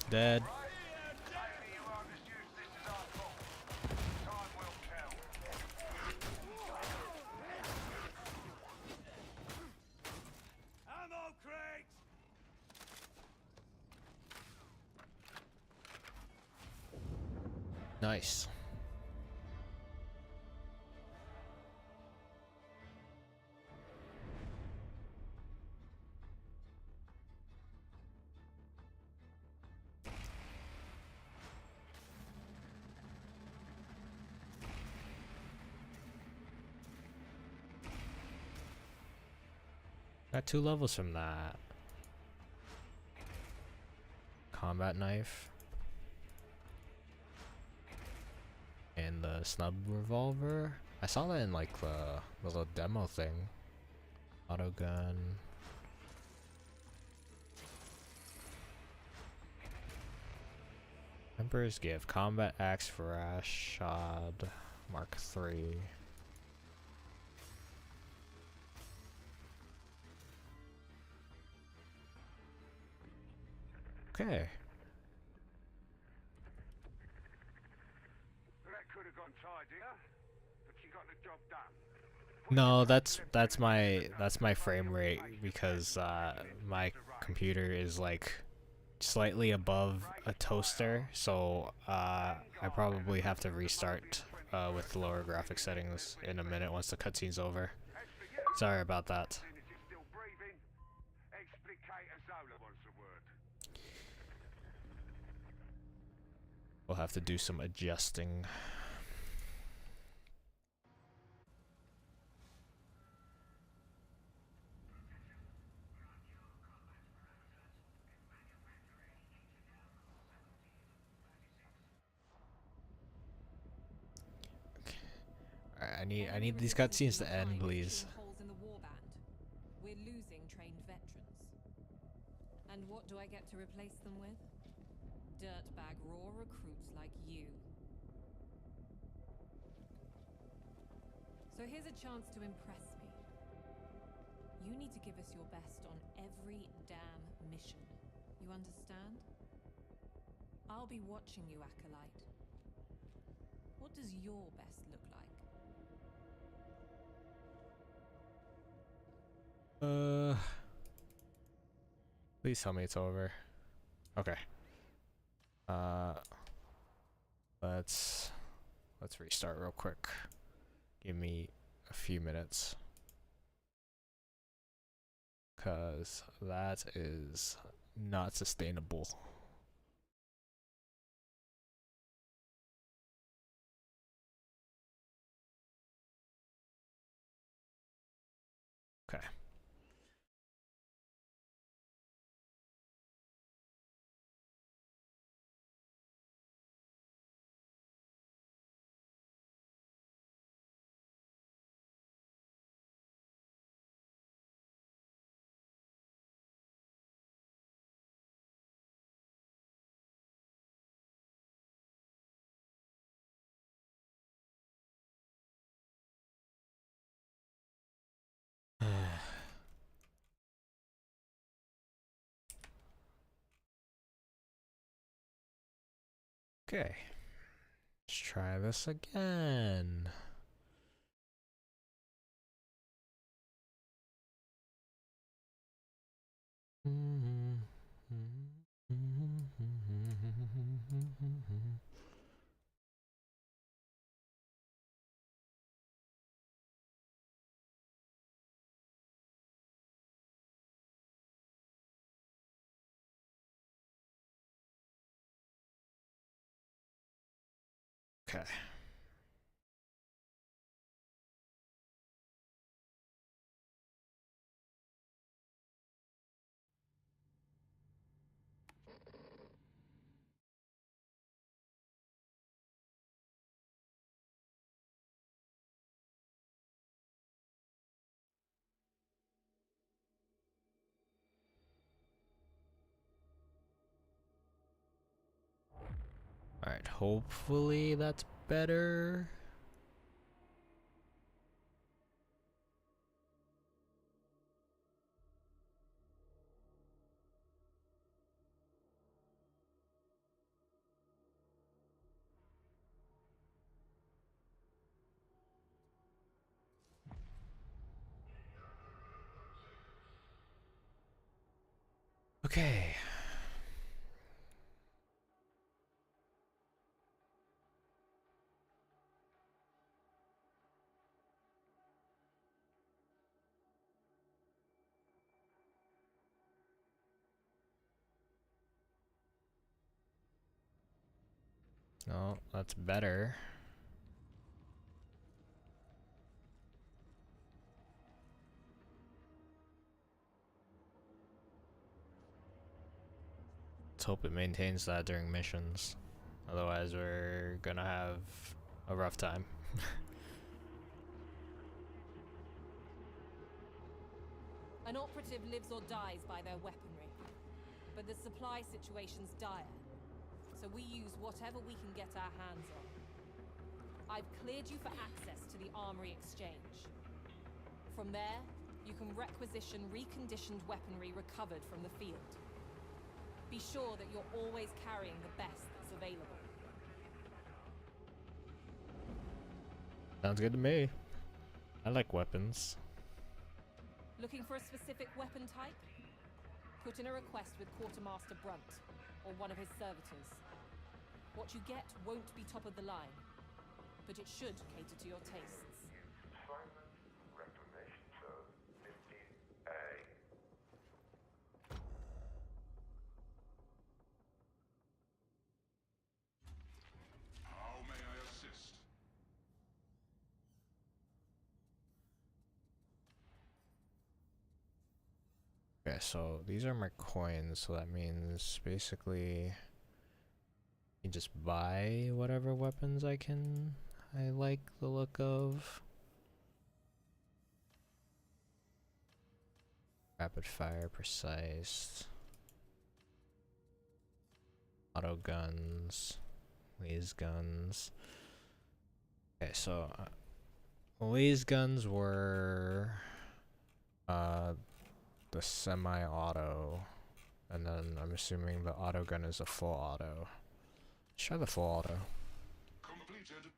S1: Dead. Nice. Got 2 levels from that. Combat knife. And the snub revolver. I saw that in like the little demo thing. Auto gun. Emperor's Gift. Combat axe for Ashad. Mark 3. Okay.
S9: That could have gone tidier, but you got the job done.
S1: No, that's my frame rate because my computer is like slightly above a toaster, so I probably have to restart with the lower graphic settings in a minute once the cutscene's over. Sorry about that. We'll have to do some adjusting. Alright, I need these cutscenes to end, please.
S6: Holes in the warband. We're losing trained veterans. And what do I get to replace them with? Dirtbag raw recruits like you. So here's a chance to impress me. You need to give us your best on every damn mission. You understand? I'll be watching you, Acolyte. What does your best look like?
S1: Please tell me it's over. Okay. Let's restart real quick. Give me a few minutes. 'Cause that is not sustainable. Okay. Okay. Let's try this again. Okay. Alright, hopefully that's better. Okay. No, that's better. Let's hope it maintains that during missions. Otherwise, we're gonna have a rough time.
S6: An operative lives or dies by their weaponry, but the supply situation's dire, so we use whatever we can get our hands on. I've cleared you for access to the Armory Exchange. From there, you can requisition reconditioned weaponry recovered from the field. Be sure that you're always carrying the best that's available.
S1: Sounds good to me. I like weapons.
S6: Looking for a specific weapon type? Put in a request with Quartermaster Brunt, or one of his servitors. What you get won't be top of the line, but it should cater to your tastes.
S7: Simon Reclamation Zone 15A. How may I assist?
S1: Okay, so these are my coins, so that means basically you just buy whatever weapons I like the look of. Rapid fire, precise, auto guns, laser guns. Okay, so laser guns were the semi-auto, and then I'm assuming the auto gun is a full auto. Let's try the full auto.
S7: Completed.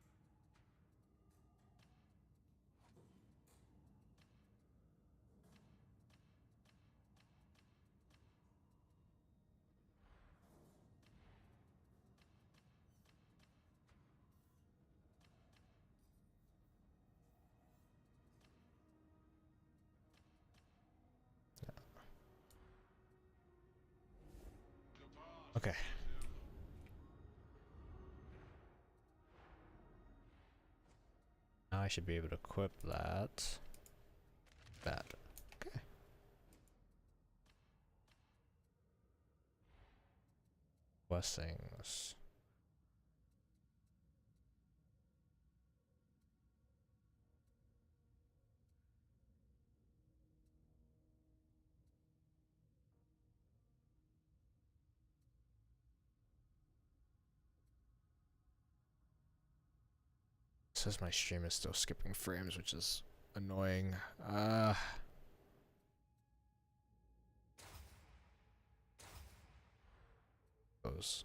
S1: Okay. Now I should be able to equip that. Okay. Blessings. It says my stream is still skipping frames, which is annoying. Those.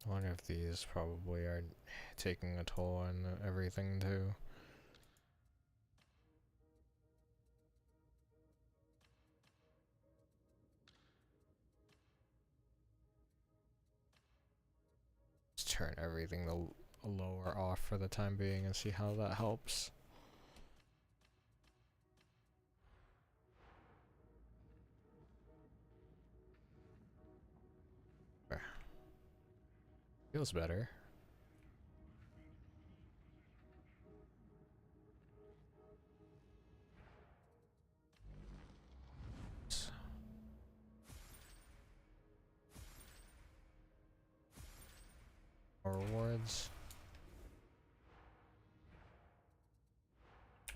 S1: I wonder if these probably are taking a toll on everything too. Let's turn everything lower off for the time being and see how that helps. Feels better. More rewards.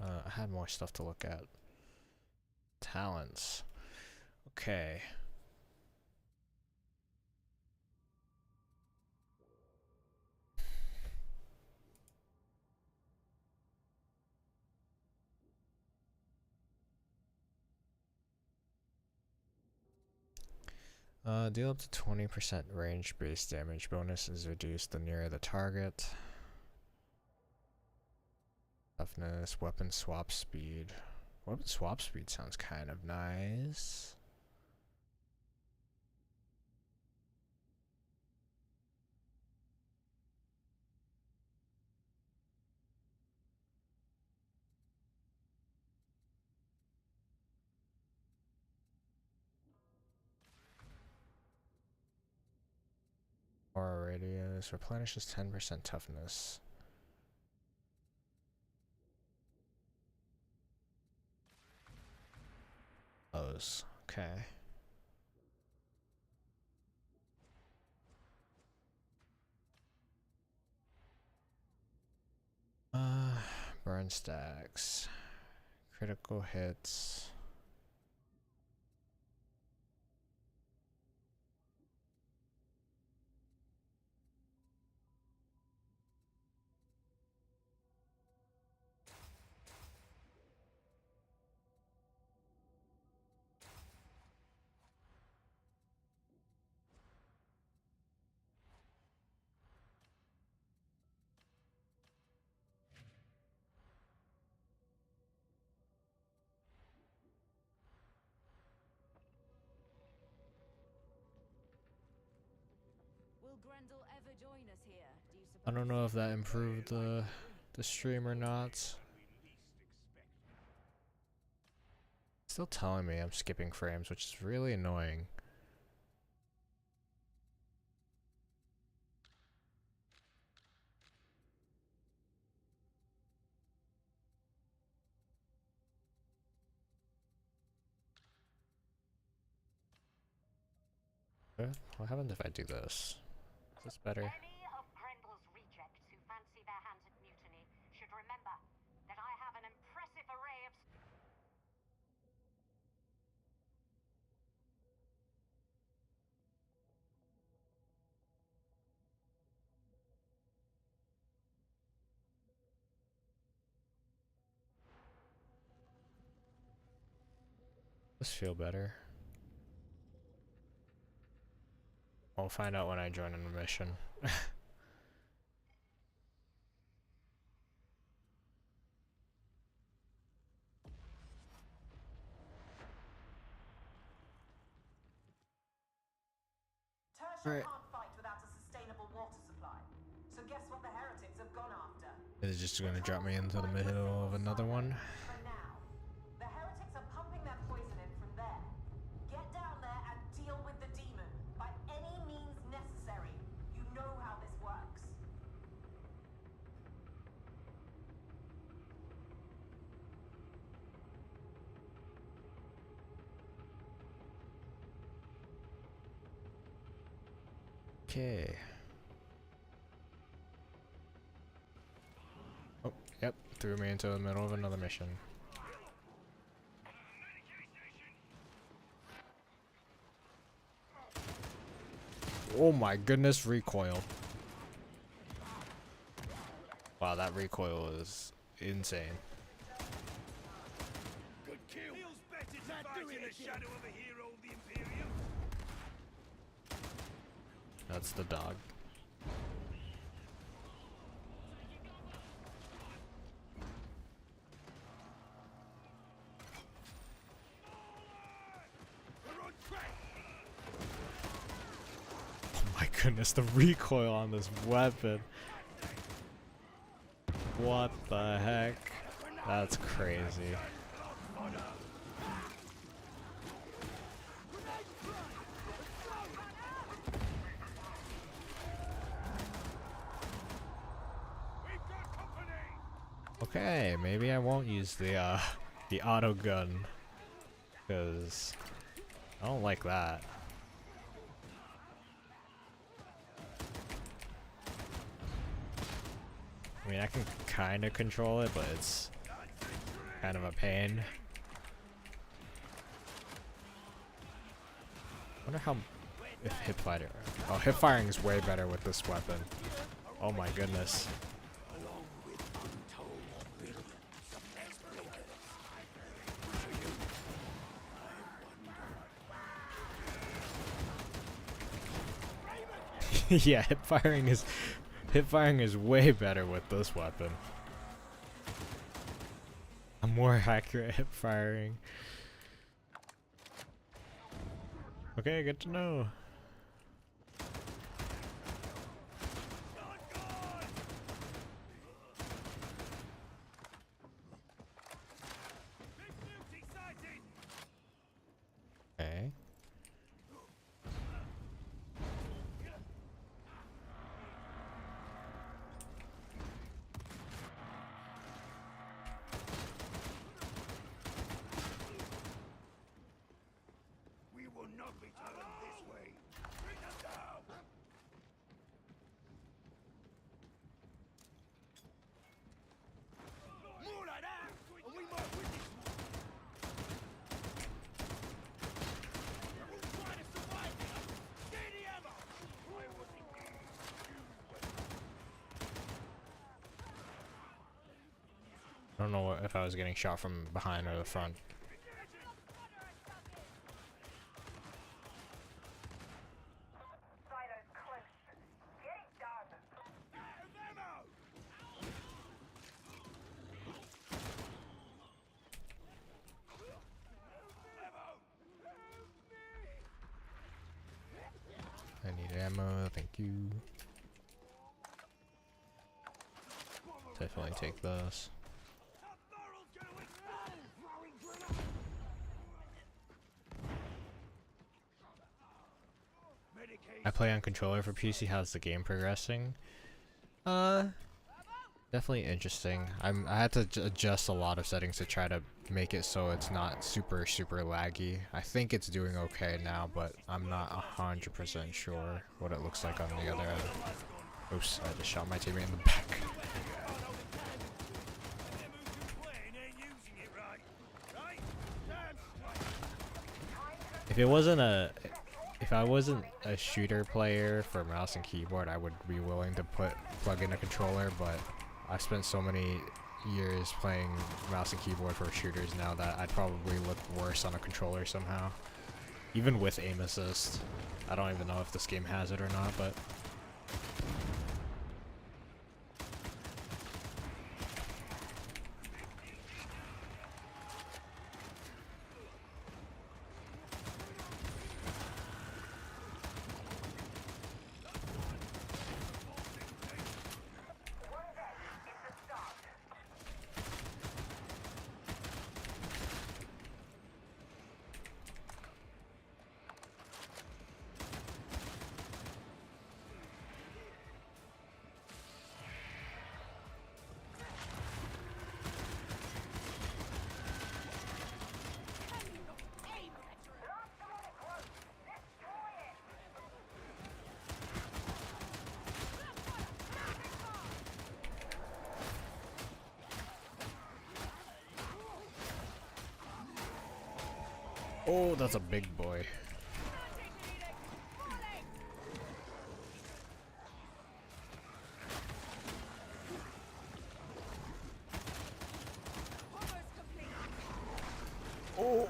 S1: I had more stuff to look at. Talents. Okay. Deal up to 20% range base damage. Bonus is reduced the nearer the target. Toughness, weapon swap speed. Weapon swap speed sounds kind of nice. Aura radius replenishes 10% toughness. Those. Okay. Burn stacks. Critical hits.
S2: Will Grendel ever join us here, do you
S1: I
S2: suppose?
S1: don't know if that improved the stream or not. Still telling me I'm skipping frames, which is really annoying. What happens if I do this? Is this better?
S8: Any of Grendel's rejects who fancy their hands at mutiny should remember that I have an impressive array of...
S1: This feel better. I'll find out when I join in the mission.
S8: Tertia
S1: Right.
S8: can't fight without a sustainable water supply. So guess what the heretics have gone after?
S1: It's just gonna drop me into the middle of another one.
S8: For now. The heretics are pumping their poison in from there. Get down there and deal with the demon by any means necessary. You know how this works.
S1: Okay. Oh, yep, threw me into the middle of another mission. Oh my goodness, recoil. Wow, that recoil is insane.
S5: Good kill. Feels better to fight in the shadow of a hero of the Imperium.
S1: That's the dog. goodness, the recoil on this weapon. What the heck? That's crazy. Okay, maybe I won't use the auto gun, because I don't like that. I mean, I can kind of control it, but it's kind of a pain. I wonder how if hip fighter. Oh, hip firing is way better with this weapon. Oh my goodness. Yeah, hip firing is way better with this weapon. A more accurate hip firing. Okay, good to know. Okay.
S7: We will not return this way. Bring them down. More like that, and we might win this one. We'll try to survive it. Get the ammo. I was
S1: I don't know if I was getting shot from behind or the front.
S8: Silo's close. Get it done.
S1: I need ammo, thank you. Definitely take this. I play on controller for PC. How's the game progressing? Definitely interesting. I had to adjust a lot of settings to try to make it so it's not super laggy. I think it's doing okay now, but I'm not 100% sure what it looks like on the other end. Oops, I just shot my teammate in the back. If I wasn't a shooter player for mouse and keyboard, I would be willing to plug in a controller, but I've spent so many years playing mouse and keyboard for shooters now that I'd probably look worse on a controller somehow. Even with aim assist. I don't even know if this game has it or not, but oh, that's a big boy. Oh.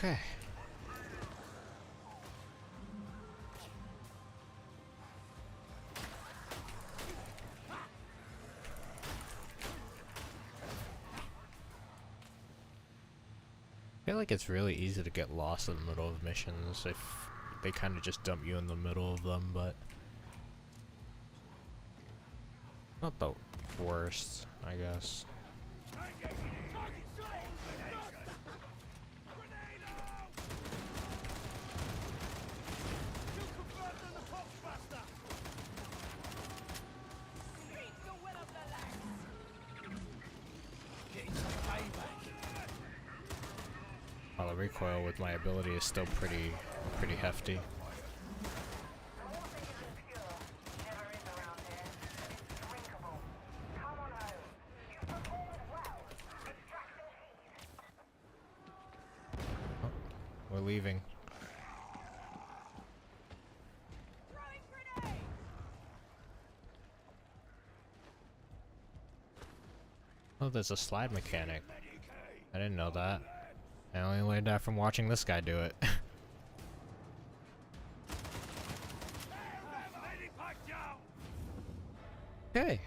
S1: Okay. I feel like it's really easy to get lost in the middle of missions if they kind of just dump you in the middle of them, but not the worst, I guess. While the recoil with my ability is still pretty hefty. Oh, we're leaving. Oh, there's a slide mechanic. I didn't know that. I only learned that from watching this guy do it. Okay.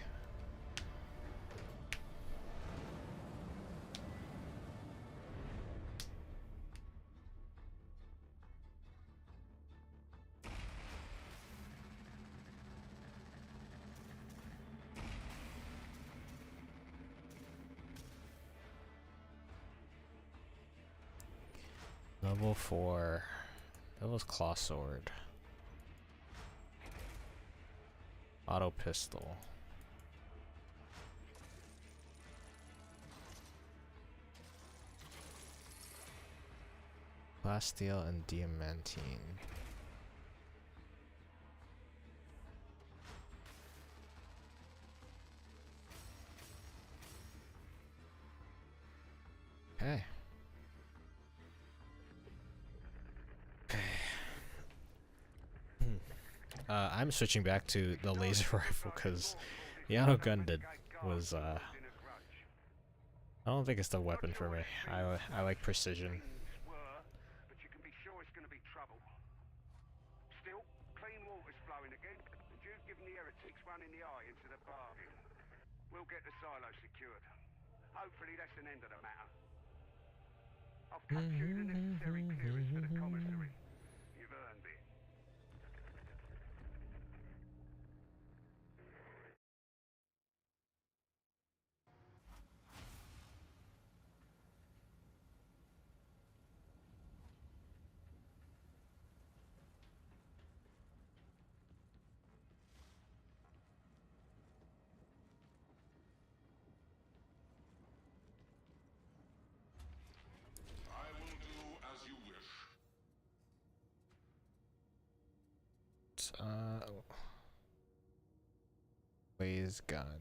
S1: Level 4. Devil's Claw Sword. Auto Pistol. Glass Steel and Diamantine. Okay. I'm switching back to the laser rifle because the auto gun was I don't think it's the weapon for me. I like precision.
S9: But you can be sure it's going to be trouble. Still, clean water's flowing again, and you've given the heretics one in the eye into the bargain. We'll get the silo secured. Hopefully that's an end of the matter. I've cut you the necessary clearance for the commissary. You've earned it.
S7: I will do as you wish.
S1: Blaze gun.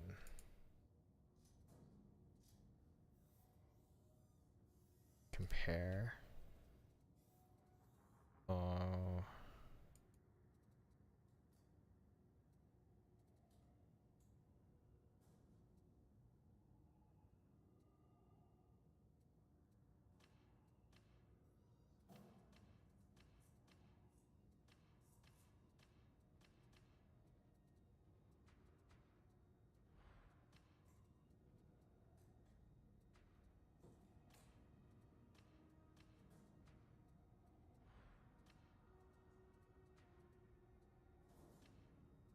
S1: Compare. Oh.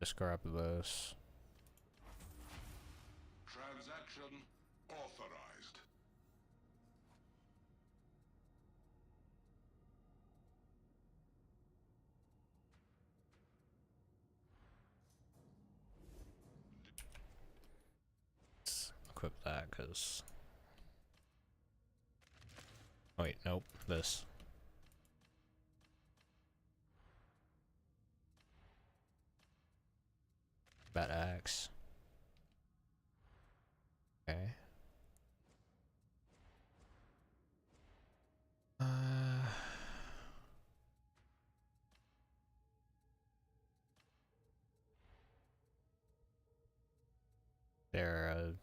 S1: Just grab this.
S7: Transaction authorized.
S1: Let's equip that, cause. Oh, wait, nope. This. Bat axe. Okay. There a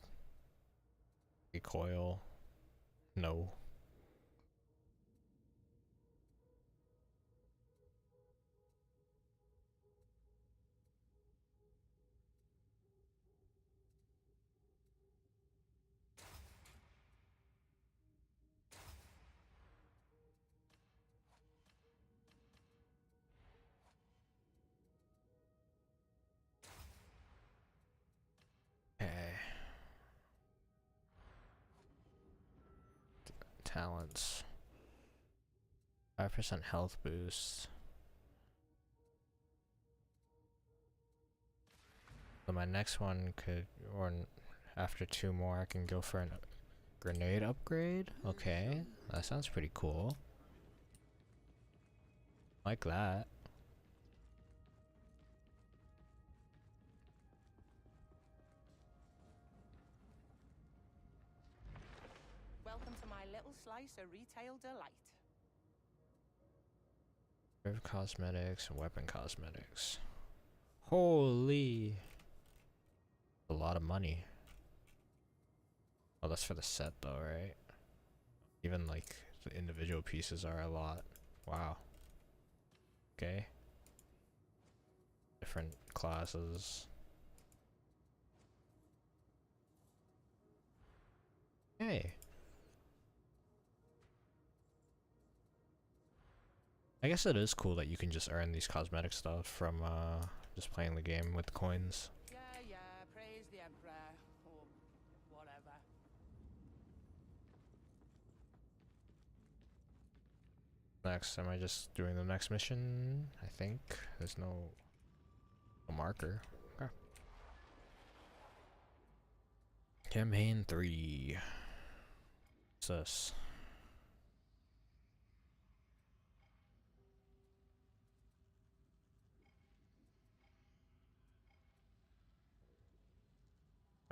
S1: recoil? No. talents. 5% health boost. So my next one could, or after 2 more, I can go for a grenade upgrade. Okay, that sounds pretty cool. Like that.
S11: Welcome to my little slice of retail delight.
S1: Cosmetics and weapon cosmetics. Holy! A lot of money. Oh, that's for the set though, right? Even like the individual pieces are a lot. Wow. Okay. Different classes. Hey. I guess it is cool that you can just earn these cosmetic stuff from just playing the game with the coins.
S11: Yeah, praise the Emperor, or whatever.
S1: Next, am I just doing the next mission? I think there's no marker. Okay. Campaign 3. What's this?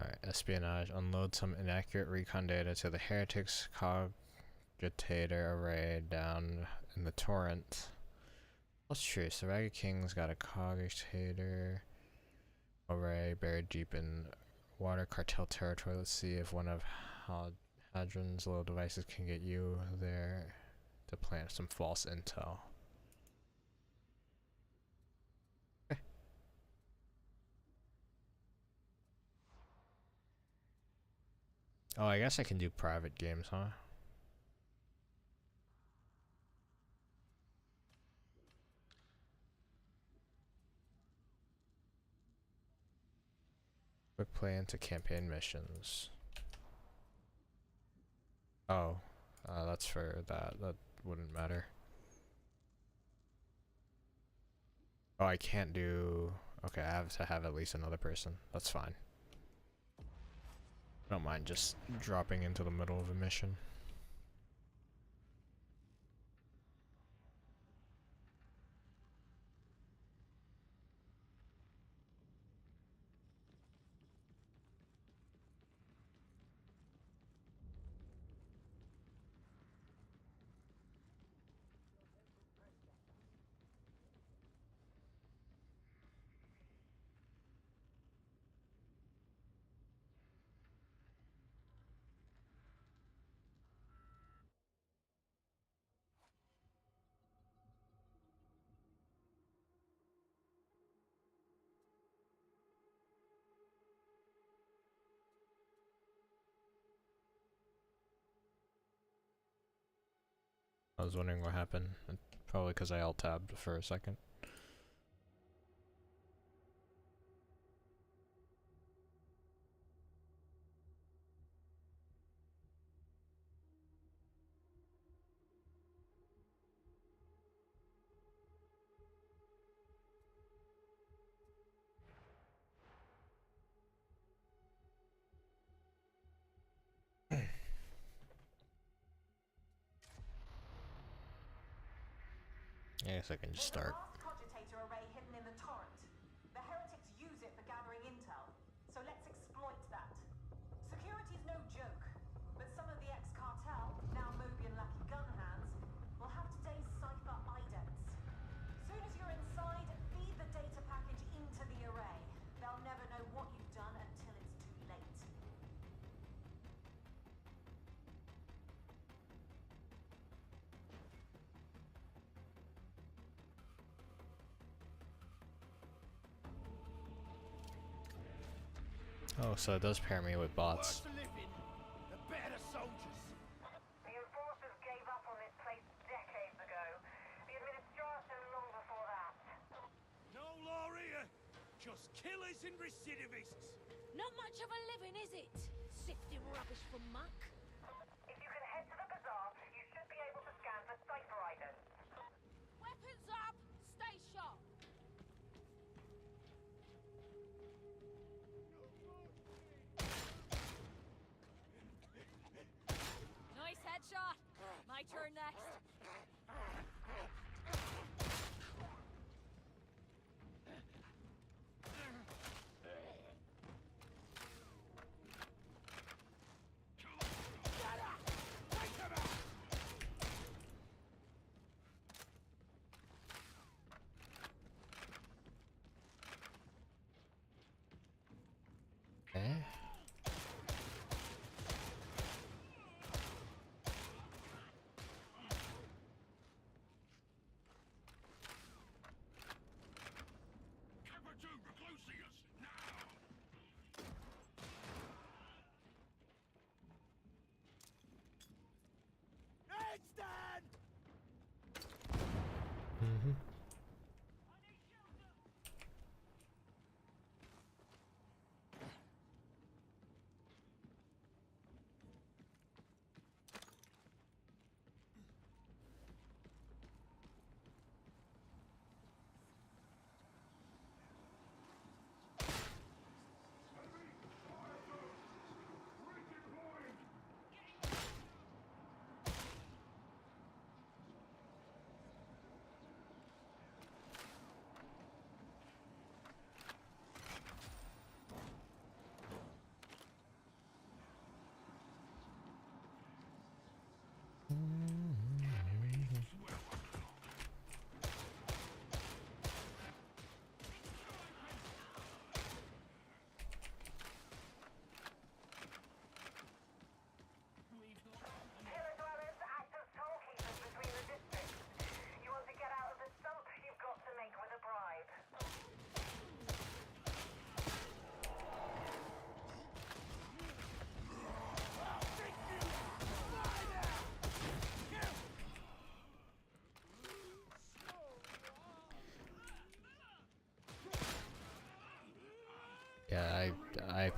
S1: Alright, espionage. Unload some inaccurate recon data to the heretics cogitator array down in the torrent. That's true. So Ragged King's got a cogitator array buried deep in water cartel territory. Let's see if one of Hadron's little devices can get you there to plant some false intel. Oh, I guess I can do private games, huh? Quick play into campaign missions. Oh, that's for that. That wouldn't matter. Oh, I can't do... Okay, I have to have at least another person. That's fine. I don't mind just dropping into the middle of a mission. I was wondering what happened. Probably because I alt-tabbed for a second. I guess I can just start.
S8: There's a vast cogitator array hidden in the torrent. The heretics use it for gathering intel, so let's exploit that. Security's no joke, but some of the ex-cartel, now Moby and Lucky gun hands, will have today's cipher idents. Soon as you're inside, feed the data package into the array. They'll never know what you've done until it's too late.
S1: Oh, so it does pair me with bots.
S4: The living, the better the soldiers.
S8: The enforcers gave up on this place decades ago. The administration long before that.
S5: No law here, just killers and recidivists.
S10: Not much of a living, is it? Sifting rubbish from muck.
S8: If you can head to the bazaar,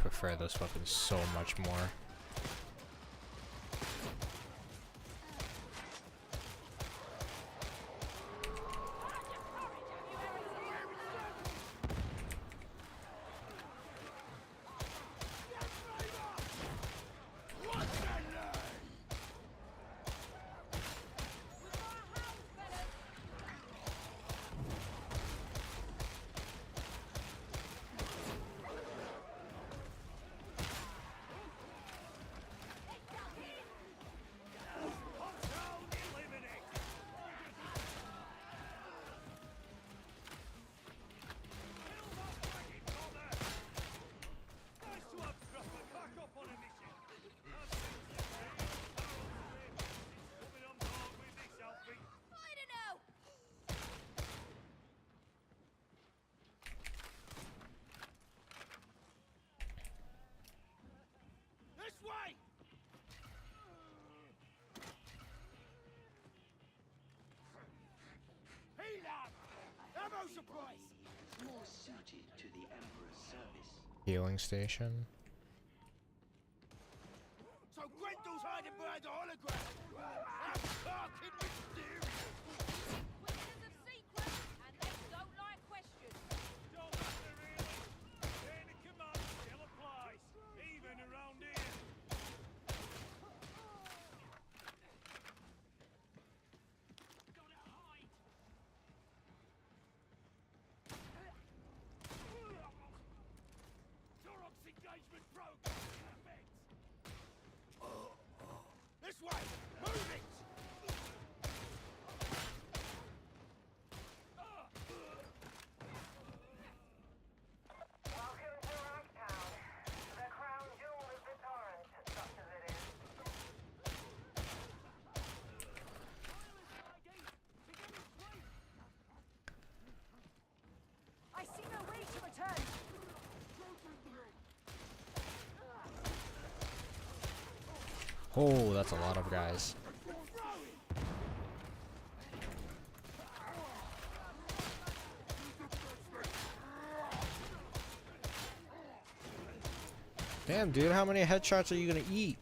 S1: prefer this weapon so much more.
S7: More suited to the Emperor's service.
S1: Healing station.
S4: So Grendel's hiding behind the hologram. I'm fucking mysterious.
S8: Witnesses of secrets, and they don't like questions.
S5: Don't matter really. Chain of command still applies, even around here. Engagement broke.
S4: This way! Move it!
S8: Welcome to Ragtown. The crown jewel of the torrent, such as it is.
S11: I see no way to return.
S1: Oh, that's a lot of guys. Damn, dude, how many headshots are you gonna eat?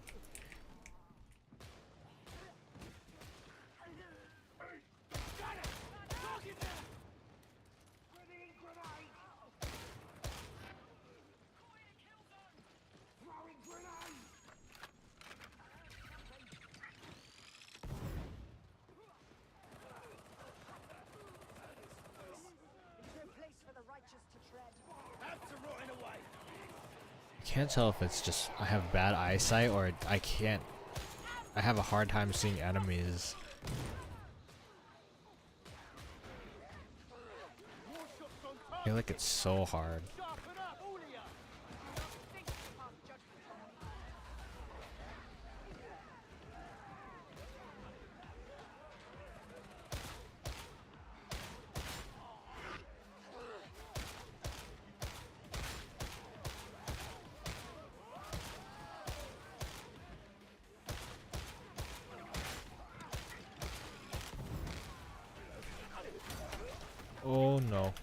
S1: Can't tell if it's just I have bad eyesight or I have a hard time seeing enemies. I feel like it's so hard. Oh no.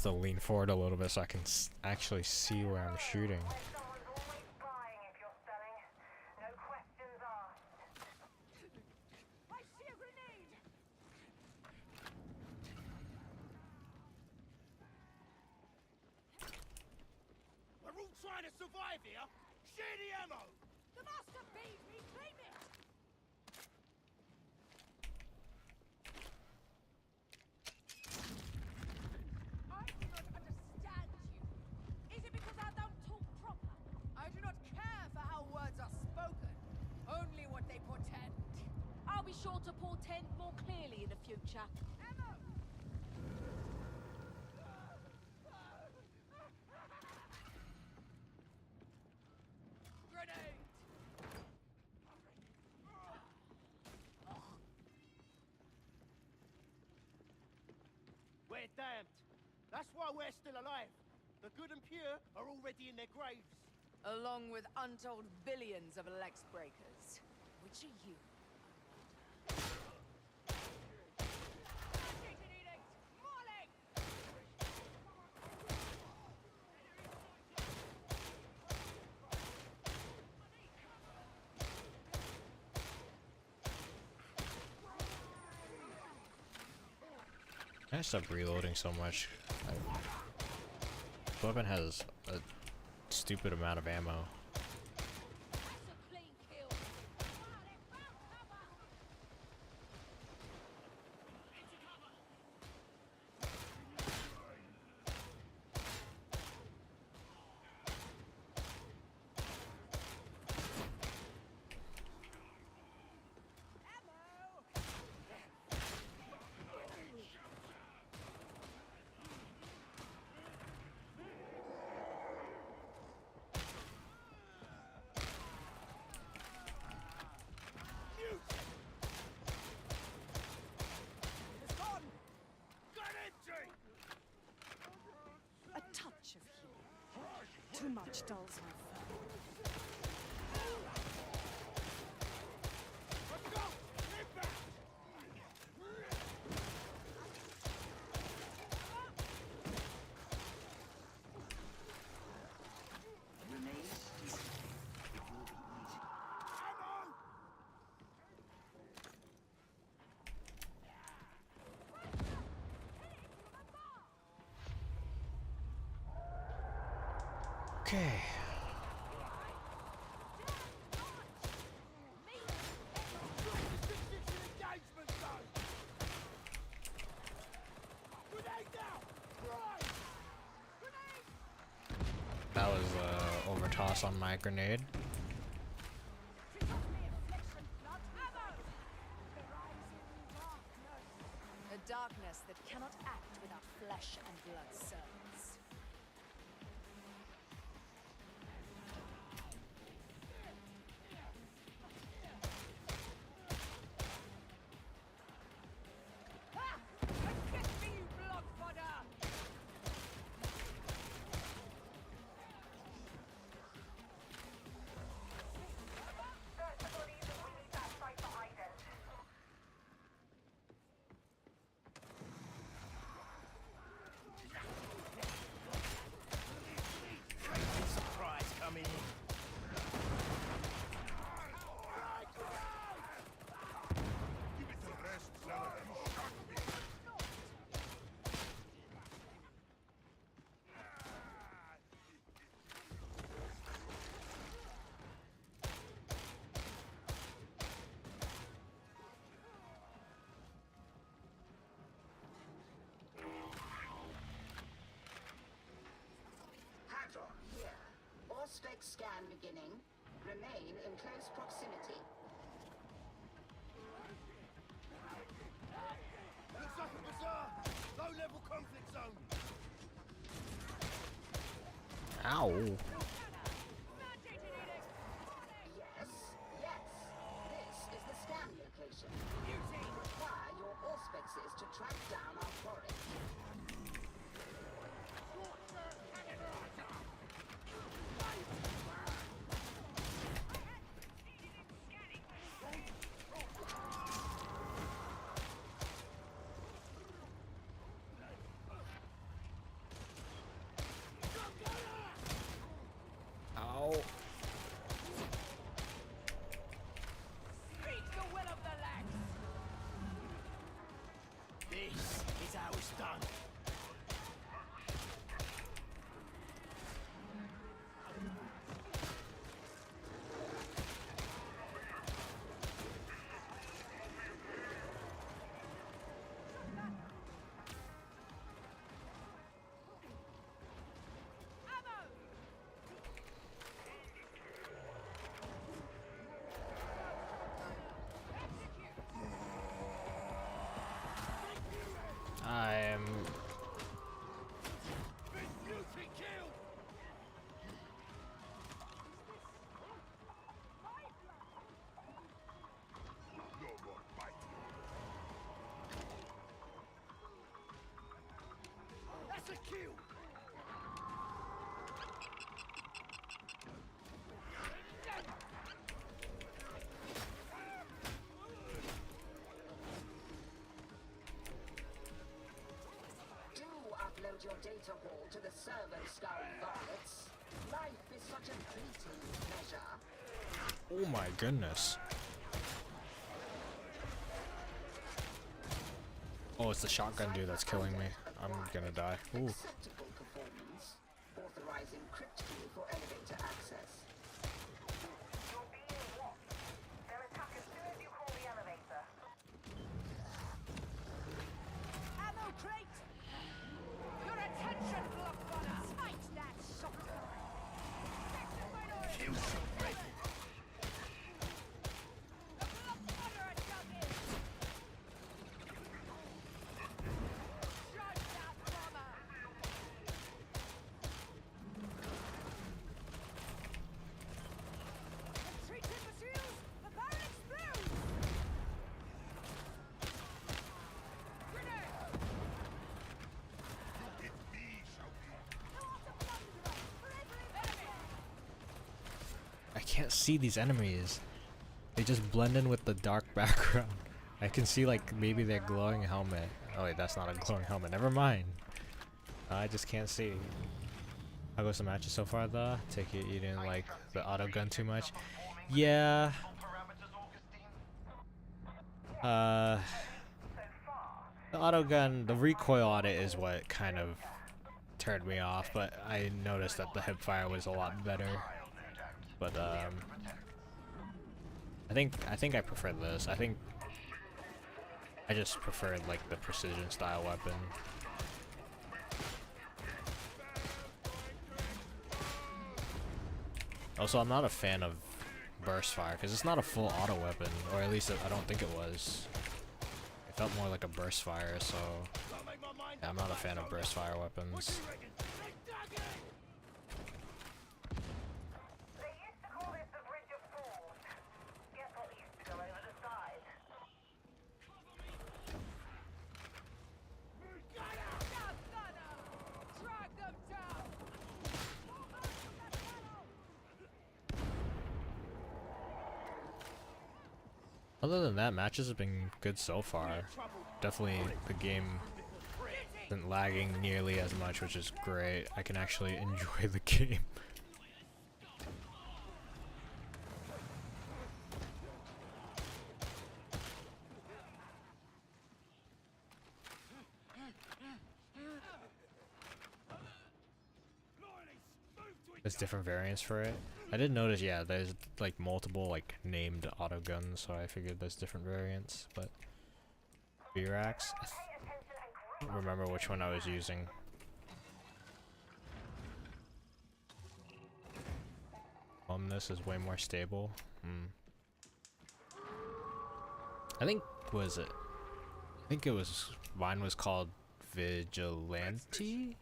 S1: To lean forward a little bit so I can actually see where I'm shooting.
S8: Someone's always spying if you're stunning. No questions asked.
S11: I see a grenade.
S4: trying to survive here? Share the ammo!
S11: The master feed me, claim it! I do not understand you. Is it because I don't talk proper? I do not care for how words are spoken, only what they portend. I'll be sure to portend more clearly in the future. Ammo! Grenade!
S4: We're damned. That's why we're still alive. The good and pure are already in their graves.
S11: Along with untold billions of Lex breakers. Which are you?
S1: I stop reloading so much. This weapon has a stupid amount of ammo.
S12: A touch of healing. Too much dulls my foe.
S1: Okay. That was overtoss on my grenade.
S11: A darkness that cannot act without flesh and blood servants.
S4: Surprise coming in.
S3: Give it the rest, fella, and shut me.
S10: Hadron, here. Auspex scan beginning. Remain in close proximity.
S4: Looks like a bizarre, low-level conflict zone.
S1: Ow.
S10: Yes, yes. This is the scan location. We require your auspexes to track down our forage. elevator hall to the server skull varlets. Life is such a fleeting pleasure.
S1: Oh my goodness. Oh, it's the shotgun dude that's killing me. I'm gonna die. Ooh.
S10: Acceptable performance. Authorize encrypt key for elevator access.
S8: You're being watched. They'll attack as soon as you call the elevator.
S11: Ammo crate! Your attention, block runner! Smite that shotgun! Section minority! The block runner are dug in! Shut that bomber! Retreat imbeciles! The barrel explodes! Grenade!
S1: I can't see these enemies. They just blend in with the dark background. I can see like maybe their glowing helmet. Oh wait, that's not a glowing helmet. Never mind. I just can't see. How goes the matches so far though? Take it you didn't like the auto gun too much. Yeah. The auto gun, the recoil on it is what kind of turned me off, but I noticed that the hip fire was a lot better. But I think I prefer this. I think I just prefer like the precision style weapon. Also, I'm not a fan of burst fire because it's not a full auto weapon, or at least I don't think it was. It felt more like a burst fire, so yeah, I'm not a fan of burst fire weapons.
S8: They used to call this the Bridge of Fools. Guess what used to go over the side?
S11: Drag them down!
S1: Other than that, matches have been good so far. Definitely the game isn't lagging nearly as much, which is great. I can actually enjoy the game. There's different variants for it. I did notice, yeah, there's like multiple like named auto guns, so I figured there's different variants, but V-Rax, I don't remember which one I was using. This is way more stable. I think it was mine was called Vigilante.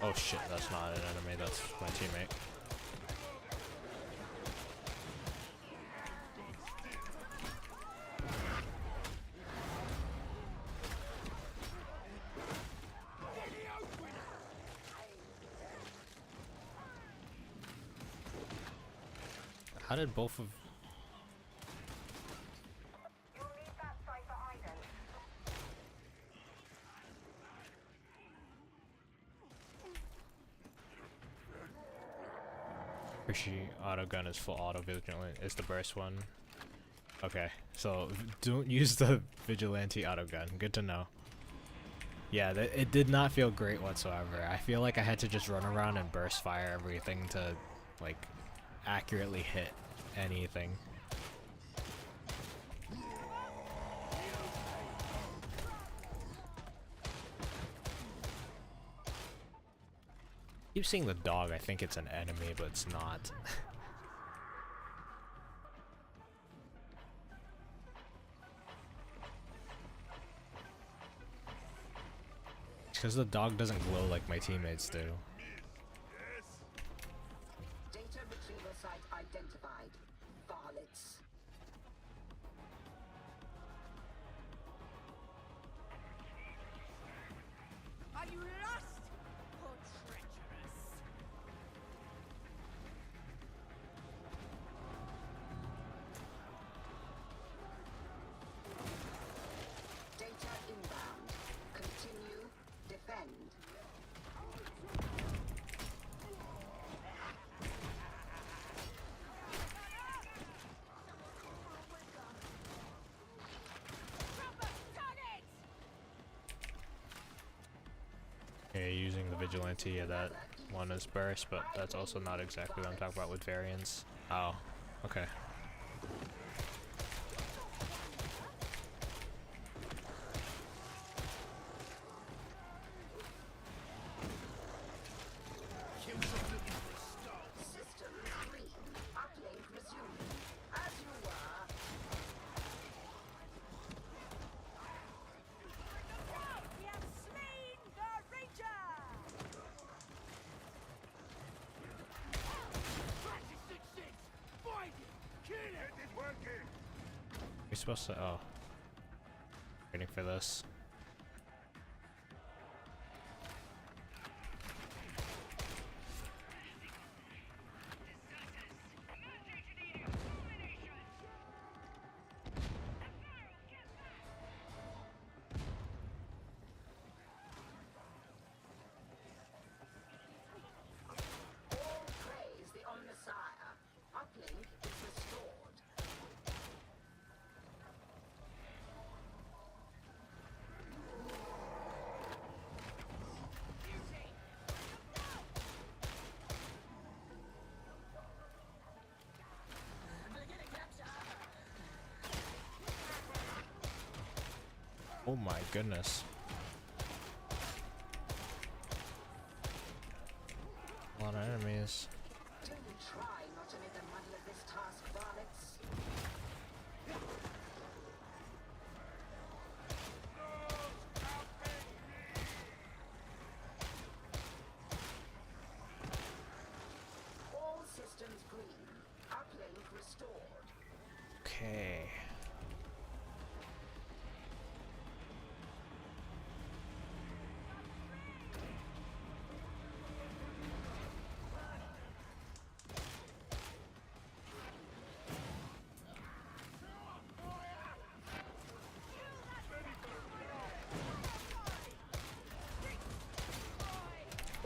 S1: Oh shit, that's not an enemy, that's my teammate. How did both of...
S8: You'll need that site for Iden.
S1: Appreciate auto gun is full auto vigilant. It's the burst one. Okay, so don't use the vigilante auto gun. Good to know. Yeah, it did not feel great whatsoever. I feel like I had to just run around and burst fire everything to like accurately hit anything. Keep seeing the dog, I think it's an enemy, but it's not. Because the dog doesn't glow like my teammates do.
S10: Data retrieval site identified. Varlets.
S11: Are you lost or treacherous?
S1: Yeah, using the vigilante, yeah, that one is burst, but that's also not exactly what I'm talking about with variants. Oh, okay.
S11: We have slain the Ranger!
S1: We're supposed to, oh. Waiting for this.
S10: Praise the Omnissiah. Uplink is restored.
S1: Oh my goodness. A lot of enemies.
S10: Don't try not to make a muddle of this task, varlets. All systems green. Uplink restored.
S1: Okay.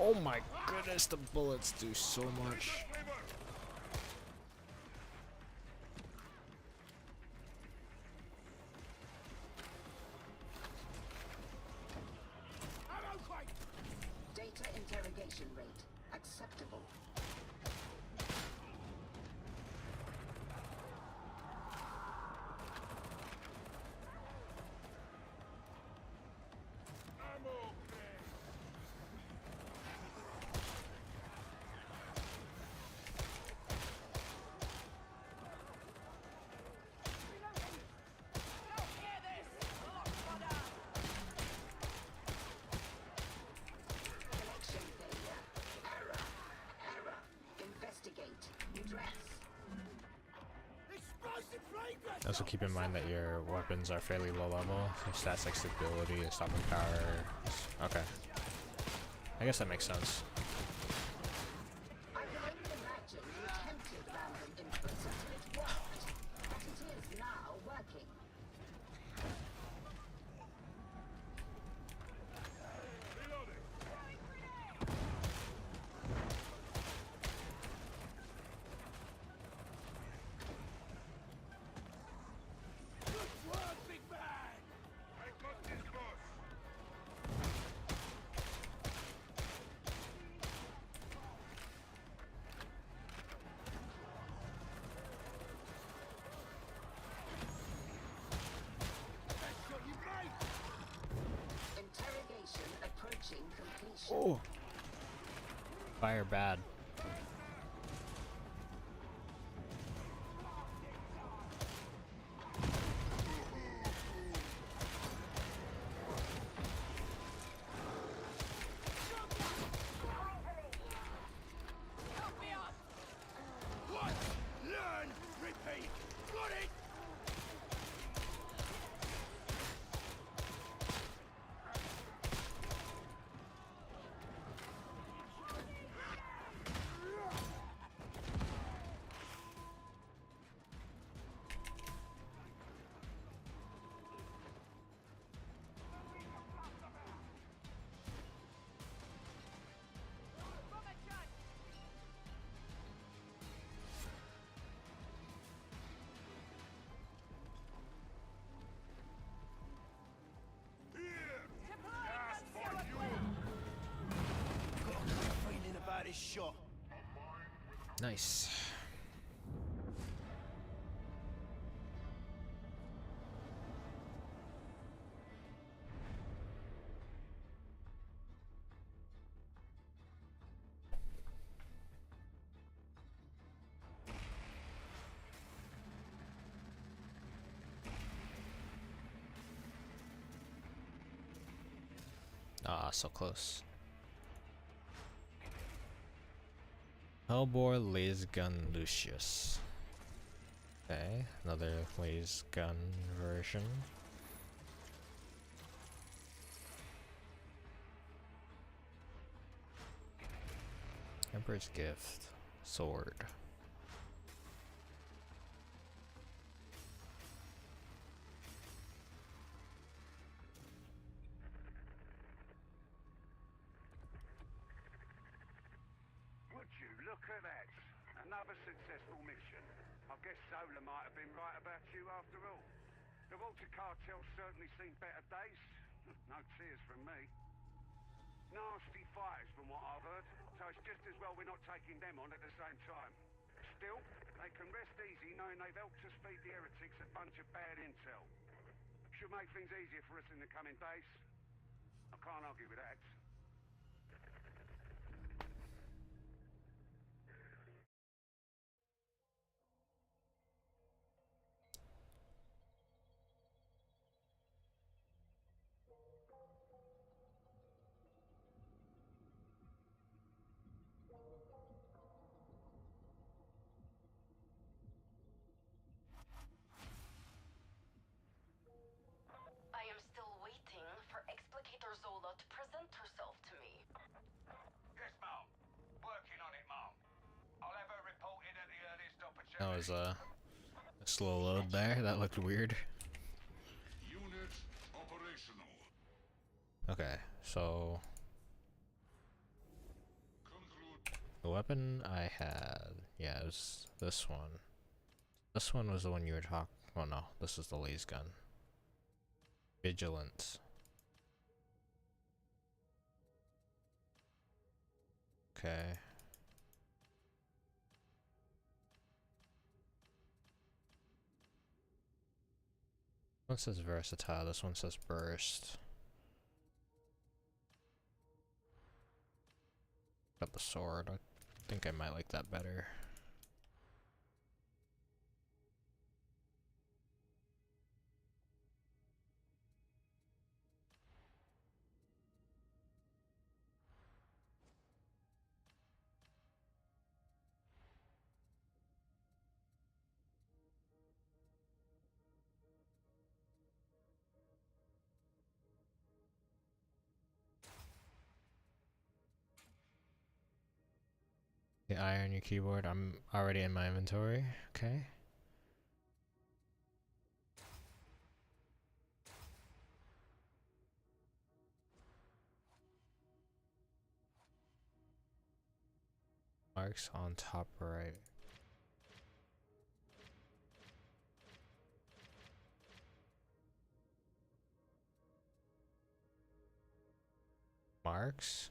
S1: Oh my goodness, the bullets do so much.
S10: Data interrogation rate acceptable. Connection failure. Error. Error. Investigate. Redress.
S1: Also keep in mind that your weapons are fairly low level. Your stats like stability, stopping power. Okay. I guess that makes sense.
S10: I can only imagine you attempted random inputs until it worked. But it is now working. Interrogation approaching completion.
S1: Oh. Fire bad.
S11: Help me up! What? Learn! Repeat! Got it!
S4: shot.
S1: Nice. Ah, so close. Hellbore laser gun Lucius. Okay, another laser gun version. Emperor's Gift. Sword.
S9: Would you look at that? Another successful mission. I guess Zola might have been right about you after all. The Walter cartel's certainly seen better days. No tears from me. Nasty fighters from what I've heard, so it's just as well we're not taking them on at the same time. Still, they can rest easy knowing they've helped us feed the heretics a bunch of bad intel. Should make things easier for us in the coming days. I can't argue with that.
S10: I am still waiting for Explicator Zola to present herself to me.
S9: Yes, Mom. Working on it, Mom. I'll have her reported at the earliest opportunity.
S1: That was a slow load there. That looked weird.
S3: Unit operational.
S1: Okay, so the weapon I had, yeah, it was this one. This one was the one you were talking. Oh no, this is the laser gun. Vigilance. Okay. One says versatile, this one says burst. Got the sword. I think I might like that better. The eye on your keyboard, I'm already in my inventory. Okay. Marks on top right. Marks?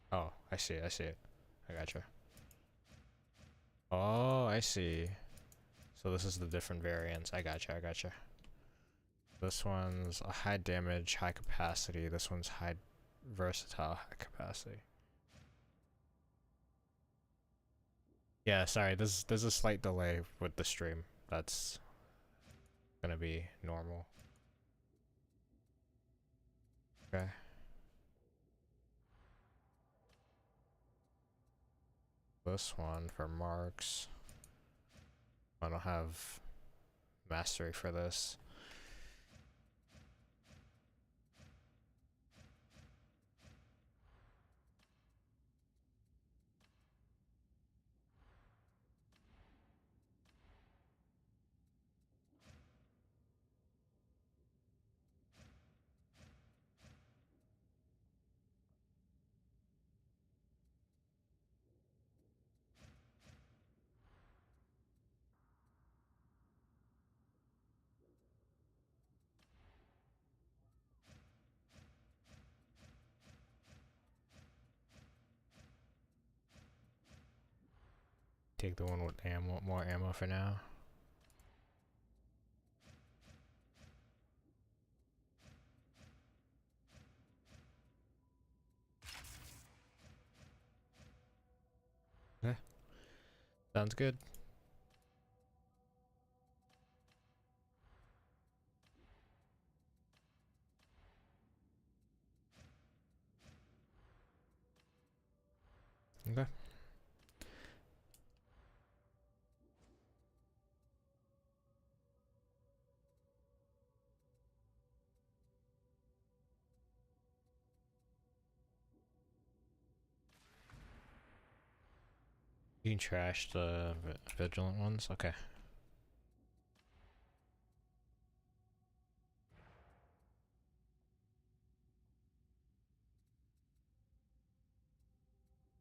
S1: Oh, I see it, I see it. I gotcha. Oh, I see. So this is the different variants. I gotcha, I gotcha. This one's a high damage, high capacity. This one's high versatile, high capacity. Yeah, sorry, there's a slight delay with the stream. That's gonna be normal. Okay. This one for marks. I don't have mastery for this. take the one with ammo, more ammo for now. Okay. Sounds good. Okay. You can trash the vigilant ones? Okay.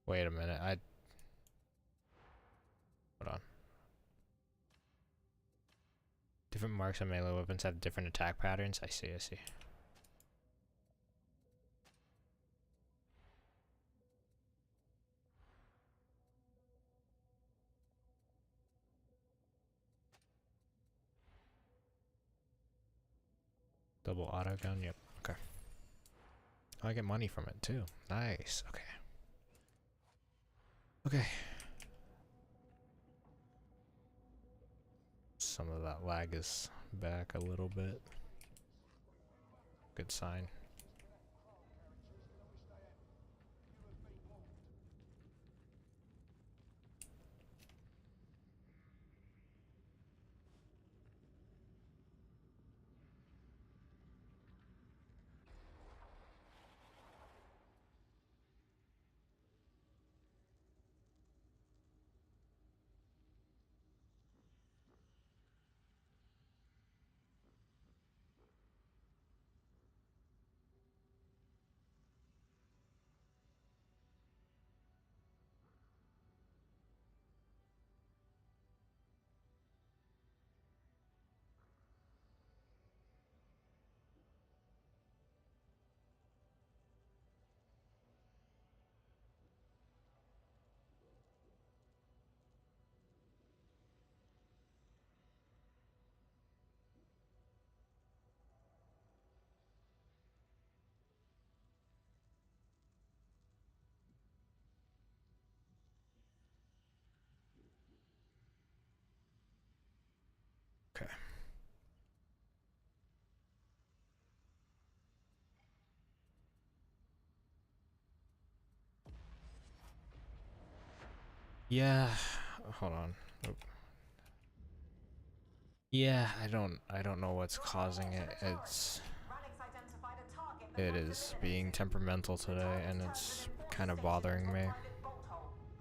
S1: Wait a minute, hold on. Different marks on melee weapons have different attack patterns? I see, I see. Double auto gun, yep, okay. Oh, I get money from it too. Nice, okay. Okay. Some of that lag is back a little bit. Good sign. Okay. Yeah, hold on. Oop. Yeah, I don't know what's causing it. It is being temperamental today and it's kind of bothering me.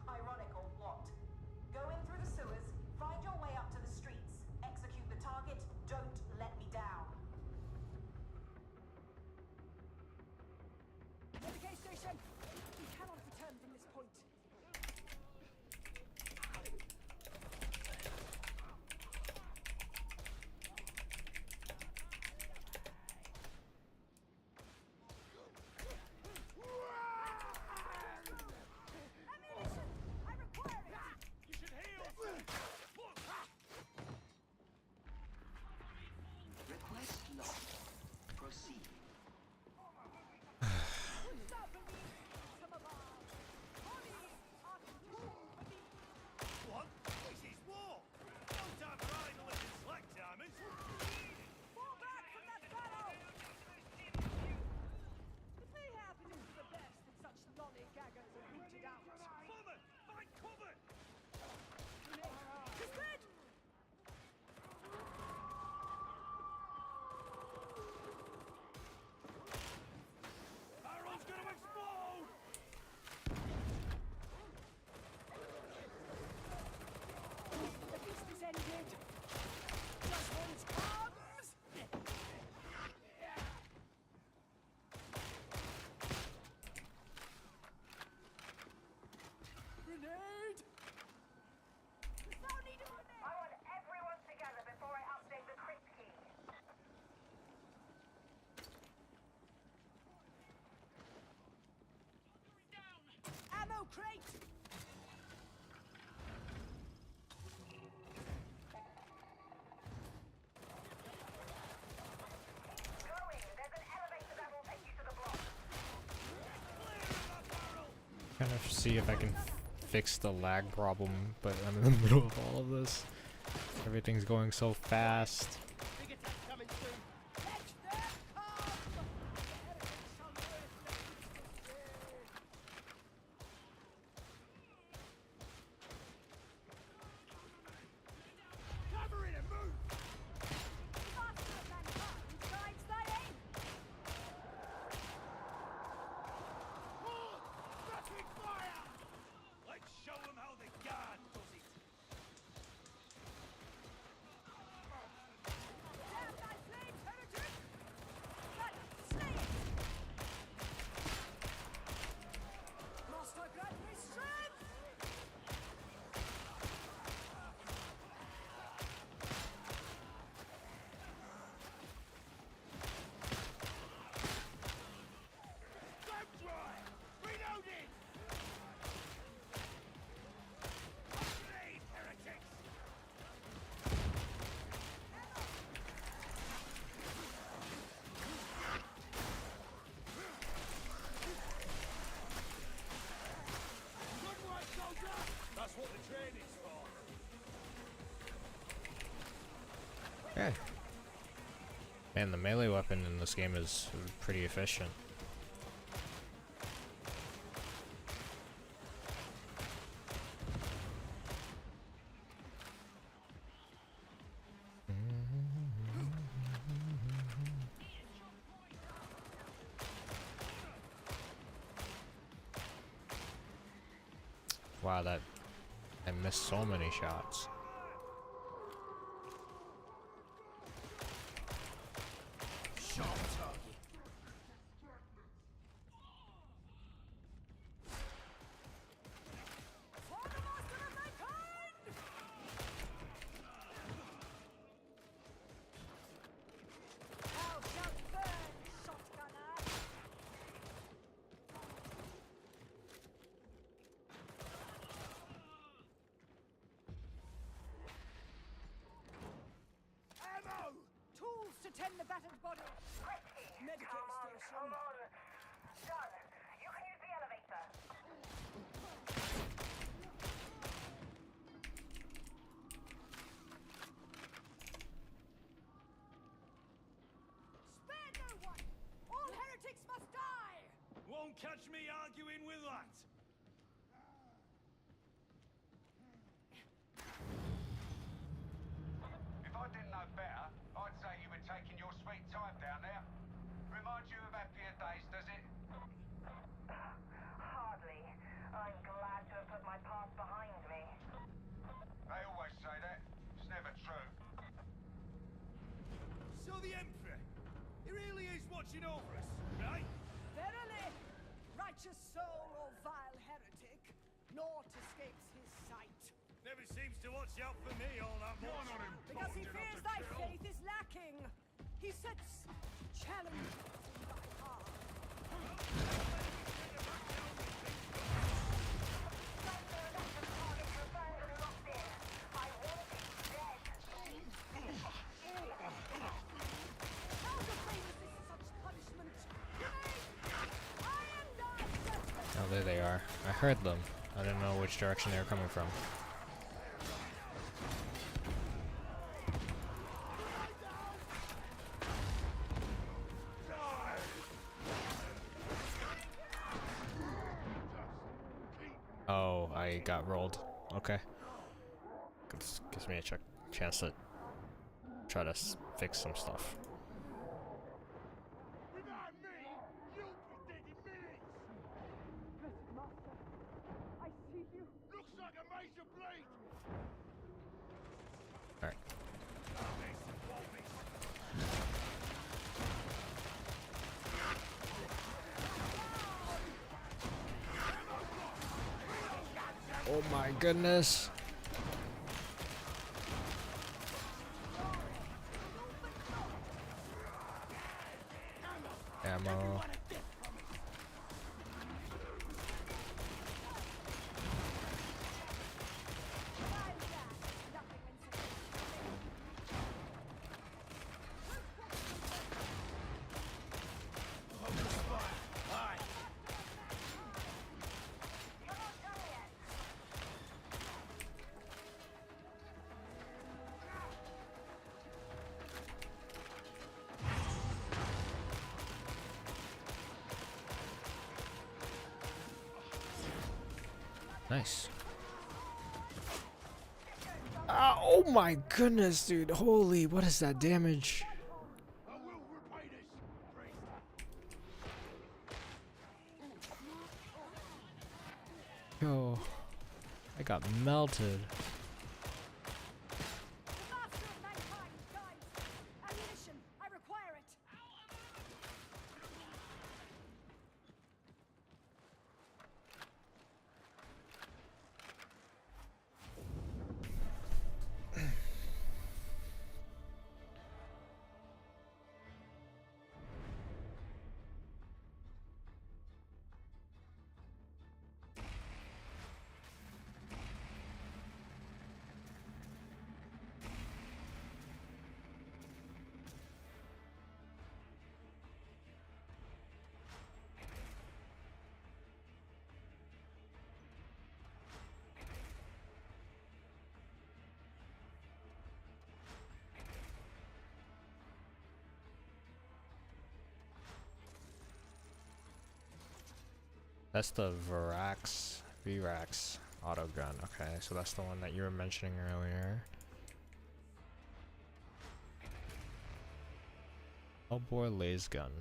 S8: Ironic or what? Go in through the sewers, find your way up to the streets, execute the target, don't let me down.
S12: Medicaid station! We cannot return from this point.
S1: Kind of see if I can fix the lag problem, but I'm in the middle of all of this. Everything's going so fast. Okay. Man, the melee weapon in this game is pretty efficient. Wow, that I missed so many shots.
S12: Tend the battered body. Medicate station.
S8: Hold on. Done. You can use the elevator.
S12: Spare no one! All heretics must die!
S5: Won't catch me arguing with that.
S9: If I didn't know better, I'd say you were taking your sweet time down there. Remind you of happier days, does it?
S8: Hardly. I'm glad to have put my past behind me.
S9: They always say that. It's never true.
S5: So the Emperor, he really is watching over us, right?
S12: Verily, righteous soul or vile heretic, naught escapes his sight.
S5: Never seems to watch out for me all that much.
S12: Because he fears thy faith is lacking. He sets challenges in thy heart. How defame is this such punishment?
S1: Oh, there they are. I heard them. I didn't know which direction they were coming from. Oh, I got rolled. Okay. Gives me a chance to try to fix some stuff.
S9: Without me, you'll be dead in minutes.
S12: Blessed Master, I see you.
S9: Looks like a major bleed.
S1: Alright. Oh my goodness. Ammo. Nice. Oh my goodness, dude. Holy, what is that damage? Yo, I got melted.
S12: The master of mankind guides. Ammunition, I require it.
S1: That's the Virax auto gun. Okay, so that's the one that you were mentioning earlier. Hellbore laser gun.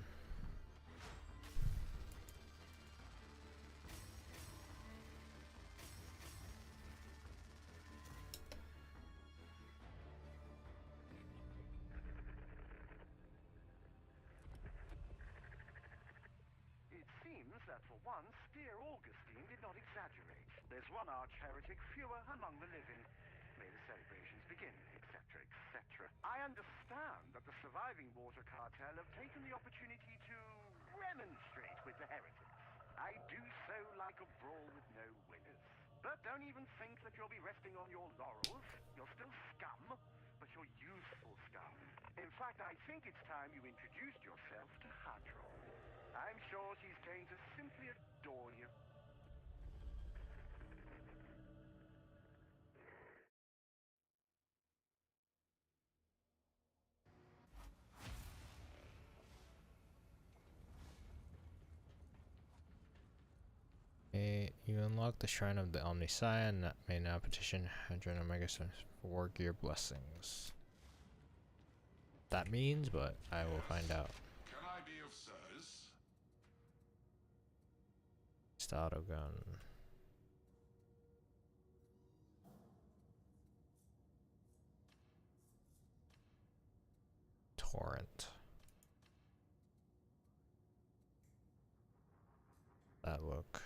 S13: It seems that for once, dear Augustine did not exaggerate. There's one arch-heretic fewer among the living. May the celebrations begin, etc., etc. I understand that the surviving water cartel have taken the opportunity to remonstrate with the heretics. I do so like a brawl with no winners. But don't even think that you'll be resting on your laurels. You're still scum, but you're useful scum. In fact, I think it's time you introduced yourself to Hadron. I'm sure she's going to simply adore you.
S1: You unlock the Shrine of the Omniscience and may now petition Hadron Omega for War Gear Blessings. That means, but I will find out.
S3: Can I be of service?
S1: It's the auto gun. Torrent. That look.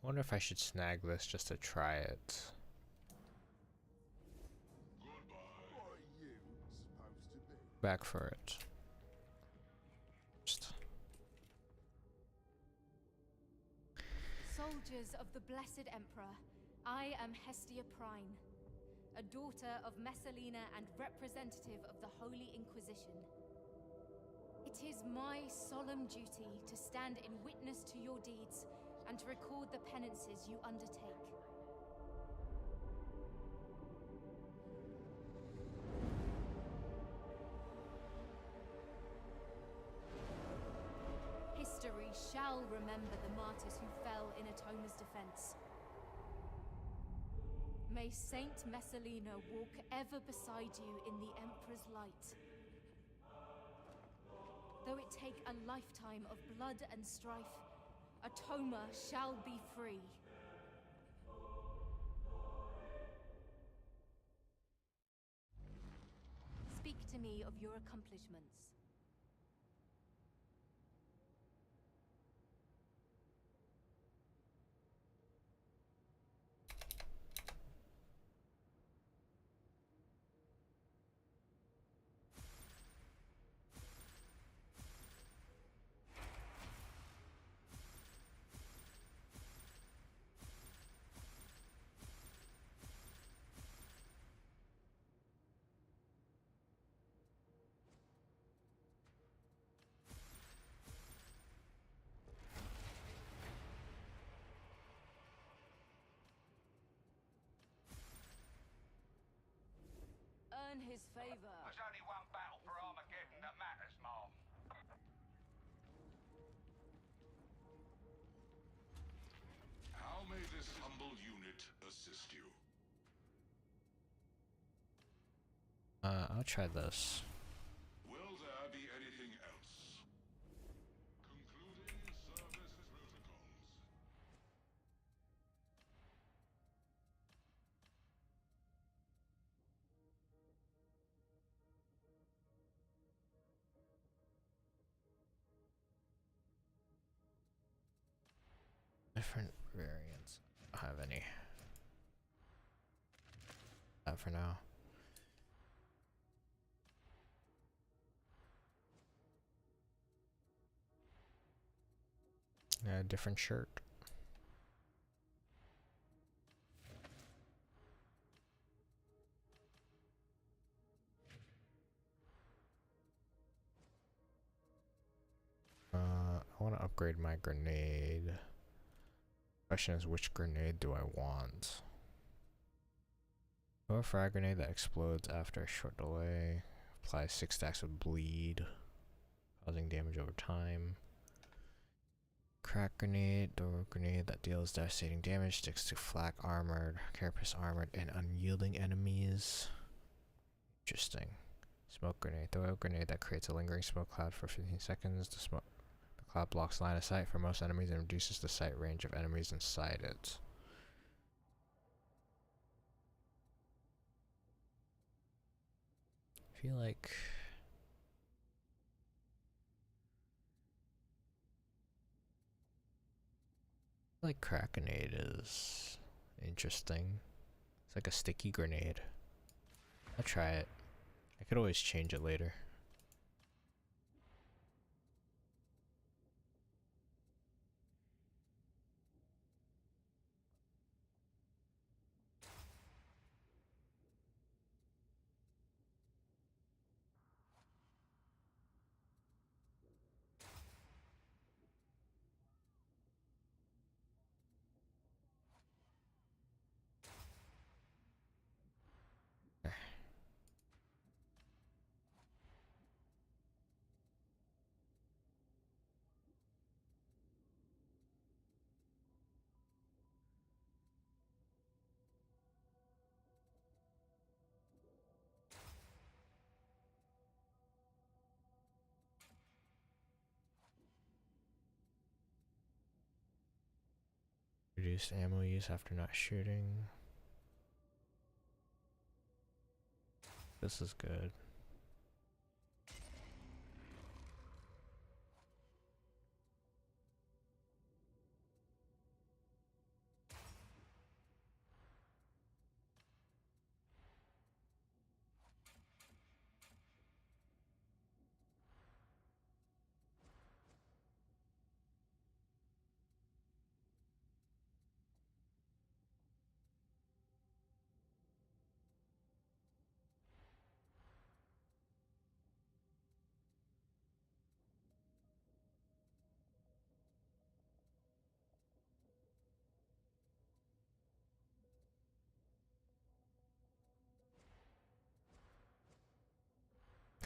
S1: Wonder if I should snag this just to try it. Back for it. Just.
S14: Soldiers of the Blessed Emperor, I am Hestia Prime, a daughter of Messalina and representative of the Holy Inquisition. It is my solemn duty to stand in witness to your deeds and to record the penances you undertake. History shall remember the martyrs who fell in Atoma's defense. May Saint Messalina walk ever beside you in the Emperor's light. Though it take a lifetime of blood and strife, Atoma shall be free. Speak to me of your accomplishments.
S11: Earn his favor.
S7: There's only one battle for Armageddon that matters, Mom.
S3: How may this humble unit assist you?
S1: I'll try this.
S3: Will there be anything else? Concluding service protocols.
S1: Different variants. I don't have any. Not for now. Yeah, different shirt. I want to upgrade my grenade. Question is, which grenade do I want? A frag grenade that explodes after a short delay. Applies 6 stacks of bleed, causing damage over time. Crack grenade, door grenade that deals devastating damage, sticks to flak armored, carapace armored, and unyielding enemies. Interesting. Smoke grenade, throw a grenade that creates a lingering smoke cloud for 15 seconds. The cloud blocks line of sight for most enemies and reduces the sight range of enemies inside it. I feel like crack grenade is interesting. It's like a sticky grenade. I'll try it. I could always change it later. Reduce ammo use after not shooting. This is good.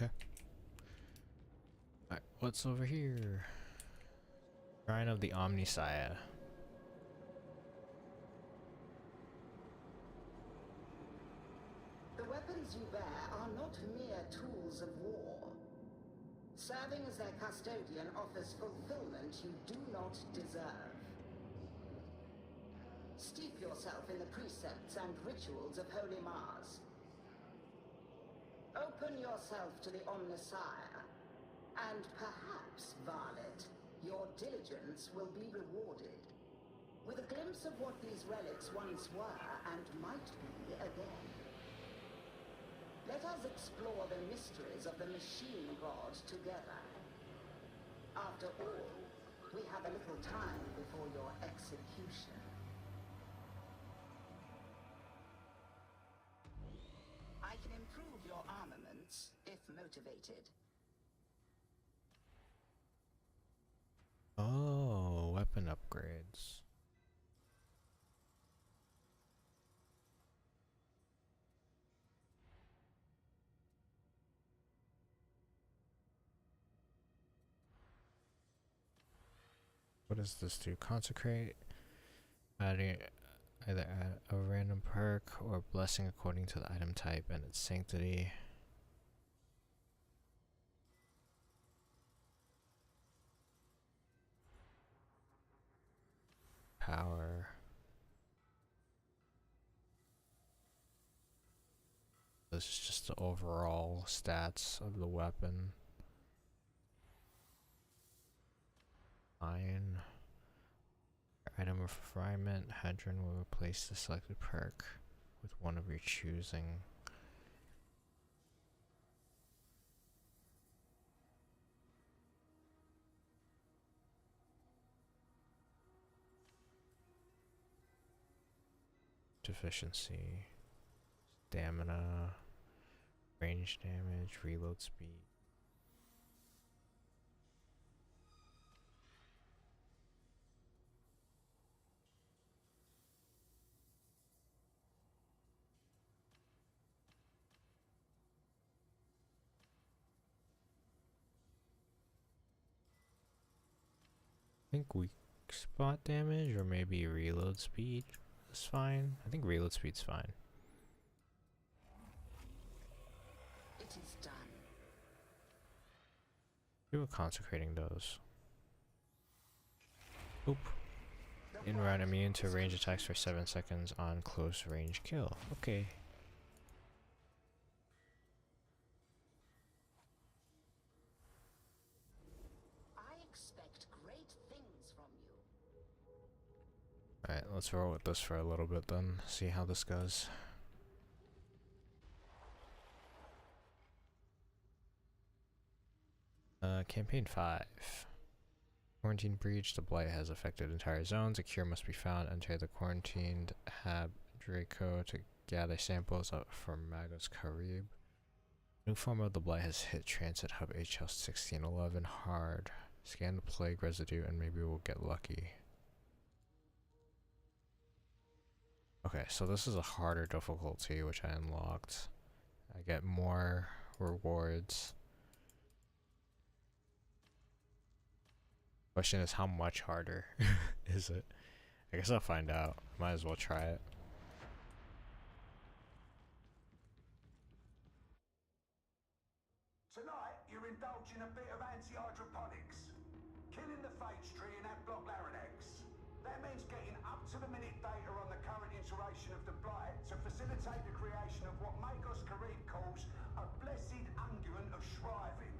S1: Okay. Alright, what's over here? Shrine of the Omnisaya.
S10: The weapons you bear are not mere tools of war. Serving as their custodian offers fulfillment you do not deserve. Steep yourself in the precepts and rituals of Holy Mars. Open yourself to the Omnisaya, and perhaps, Varlet, your diligence will be rewarded. With a glimpse of what these relics once were and might be again. Let us explore the mysteries of the machine god together. After all, we have a little time before your execution. I can improve your armaments, if motivated.
S1: Oh, weapon upgrades. What does this do? Consecrate, adding either add a random perk or blessing according to the item type and its sanctity. Power. This is just the overall stats of the weapon. Iron. Item of refinement. Hadron will replace the selected perk with one of your choosing. Deficiency. Stamina. Range damage. Reload speed. I think weak spot damage or maybe reload speed is fine. I think reload speed's fine.
S10: It is done.
S1: See what consecrating does. Oop. In-round immune to range attacks for 7 seconds on close range kill. Okay. Alright, let's roll with this for a little bit then, see how this goes. Campaign 5. Quarantine breach. The blight has affected entire zones. A cure must be found. Enter the quarantined Hab Draco to gather samples from Magos Carib. New form of the blight has hit Transit Hub HL 1611 hard. Scan the plague residue and maybe we'll get lucky. Okay, so this is a harder difficulty, which I unlocked. I get more rewards. Question is, how much harder is it? I guess I'll find out. Might as well try it.
S9: Tonight, you're indulging a bit of anti-hydroponics. Killing the phage tree in that block larynx. That means getting up-to-the-minute data on the current iteration of the blight to facilitate the creation of what Magos Carib calls a blessed unguent of shriving.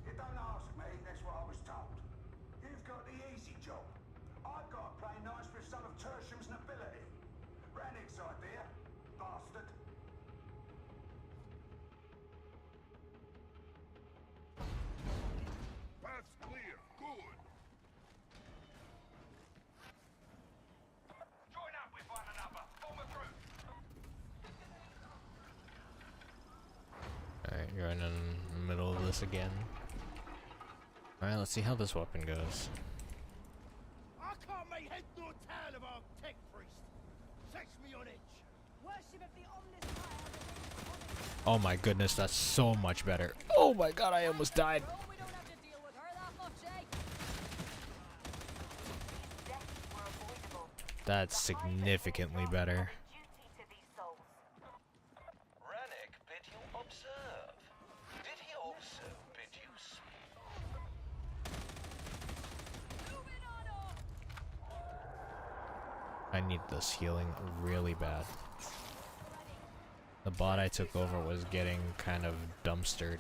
S9: You don't ask me, that's what I was told. You've got the easy job. I've got to play nice with some of Tertium's nobility. Rannick's idea, bastard.
S3: Path's clear. Good.
S13: Join up with one another. Form a group.
S1: Alright, you're in the middle of this again. Alright, let's see how this weapon goes.
S4: I can't make head nor tail of our tech priest. Sets me on edge.
S12: Worship of the Omniscience.
S1: Oh my goodness, that's so much better. Oh! Oh my god, I almost died.
S11: We don't have to deal with her that much, eh?
S1: That's significantly better.
S15: Rannick bid you observe. Did he also bid you speak?
S1: I need this healing really bad. The bot I took over was getting kind of dumpstered.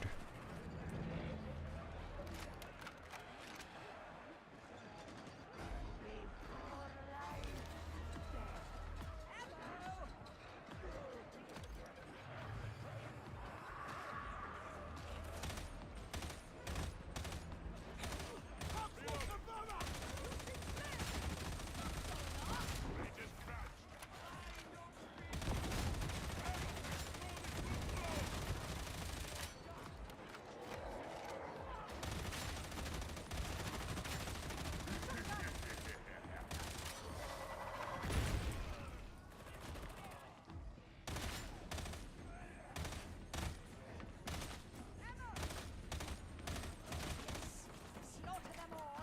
S11: Slaughter them all.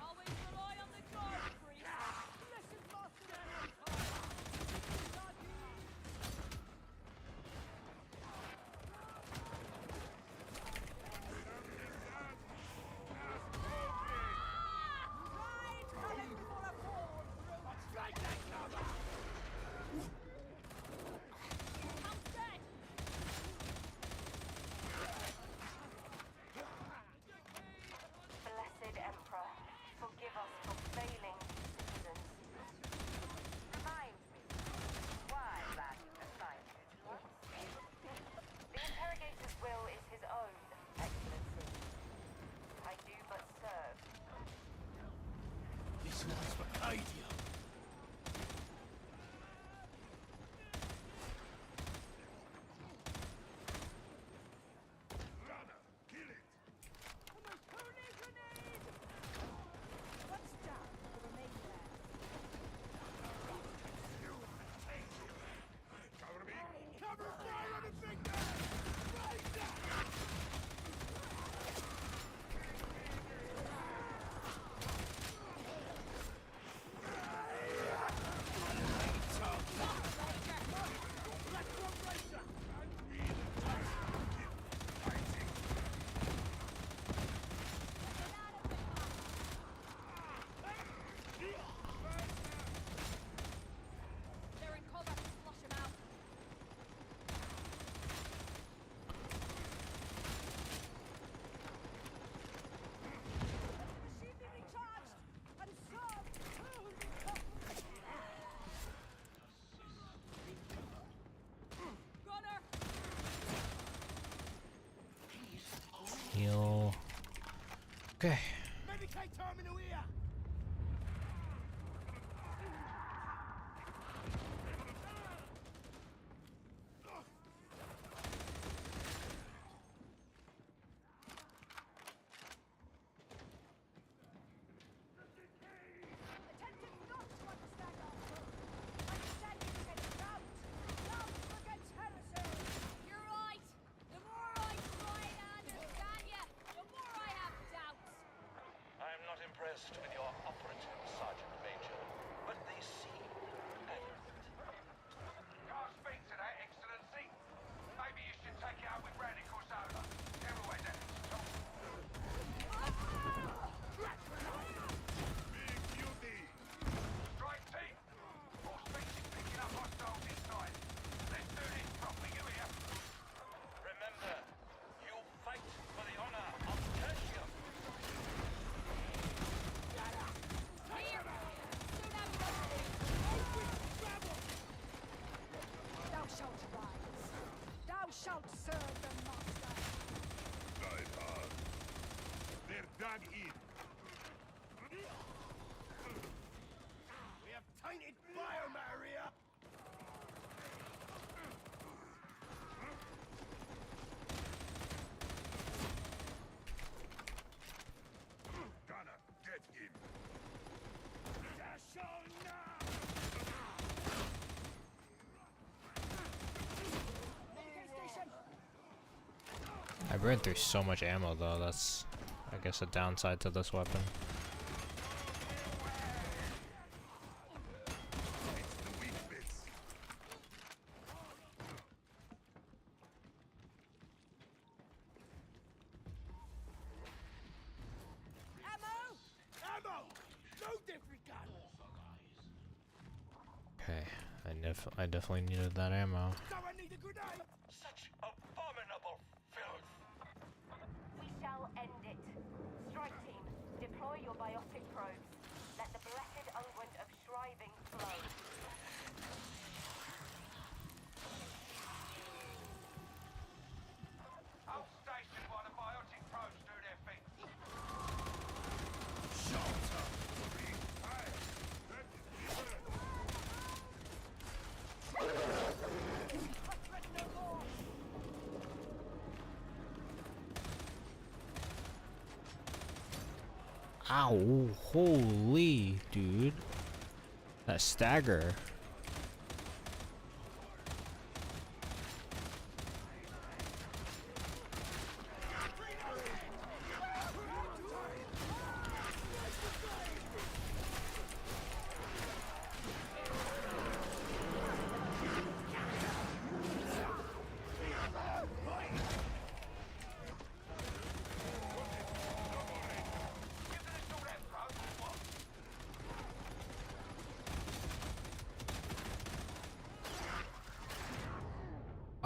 S11: Always rely on the guard, priest. Listen, master. Right, coming before a fall. Strike that cover. I'm dead.
S8: Blessed Emperor, forgive us for failing citizens. Reminds me why that assignment. The interrogator's will is his own, Excellency. I do but serve.
S4: This one's for Cadia.
S11: They're in cover. Flush them out. Machine be recharged and served. Gunner.
S1: Heal. Okay.
S4: Medicate terminal here.
S11: Attempted not to understand our code. Understanding begets doubt. Doubt begets heresy. You're right. The more I try to understand you, the more I have doubts.
S15: I'm not impressed with your operative, Sergeant Major, but they seem accurate.
S7: Can't speak to that, Excellency. Maybe you should take it up with Rannick or Zola. They're always happy to talk.
S3: Big beauty!
S7: Strike team! More species picking up hostiles inside. Let's do this properly, you hear?
S15: Remember, you fight for the honor of Tertium.
S11: Here! Soon have Thou shalt rise. Thou shalt serve the master.
S3: Die hard. They're dug in.
S4: We have tainted biomatter here.
S3: Gunner, get him.
S1: I burn through so much ammo though, that's I guess a downside to this weapon. Okay, I definitely needed that ammo.
S15: Such abominable filth!
S8: We shall end it. Strike team, deploy your biotic probes. Let the blessed unguent of shriving flow.
S15: Hold station while the biotic probes do their thing.
S1: Ow, holy dude. That stagger.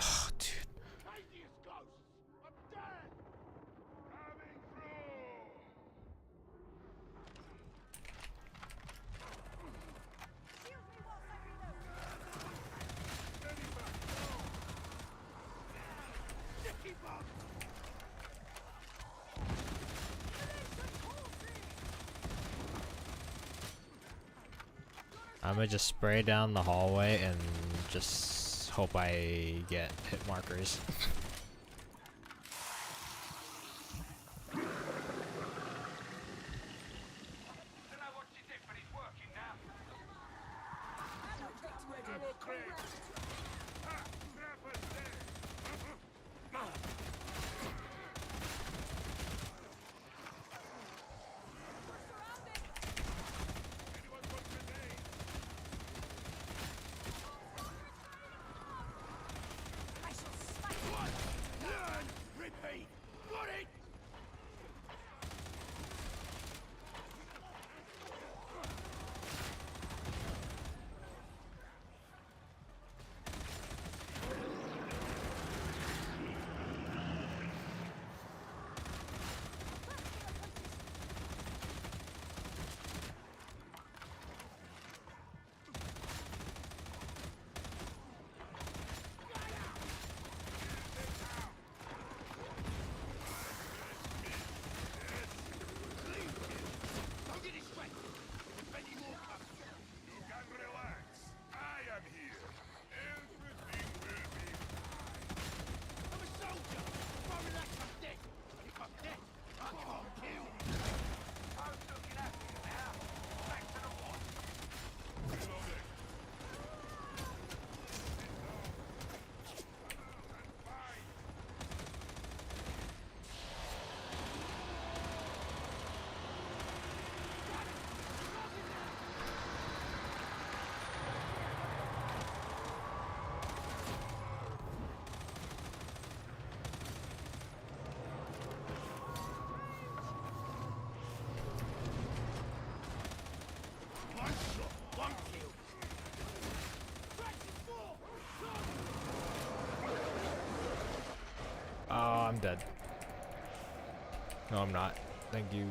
S1: Oh, dude. I'm gonna just spray down the hallway and just hope I get hit markers. Oh, I'm dead. No, I'm not. Thank you.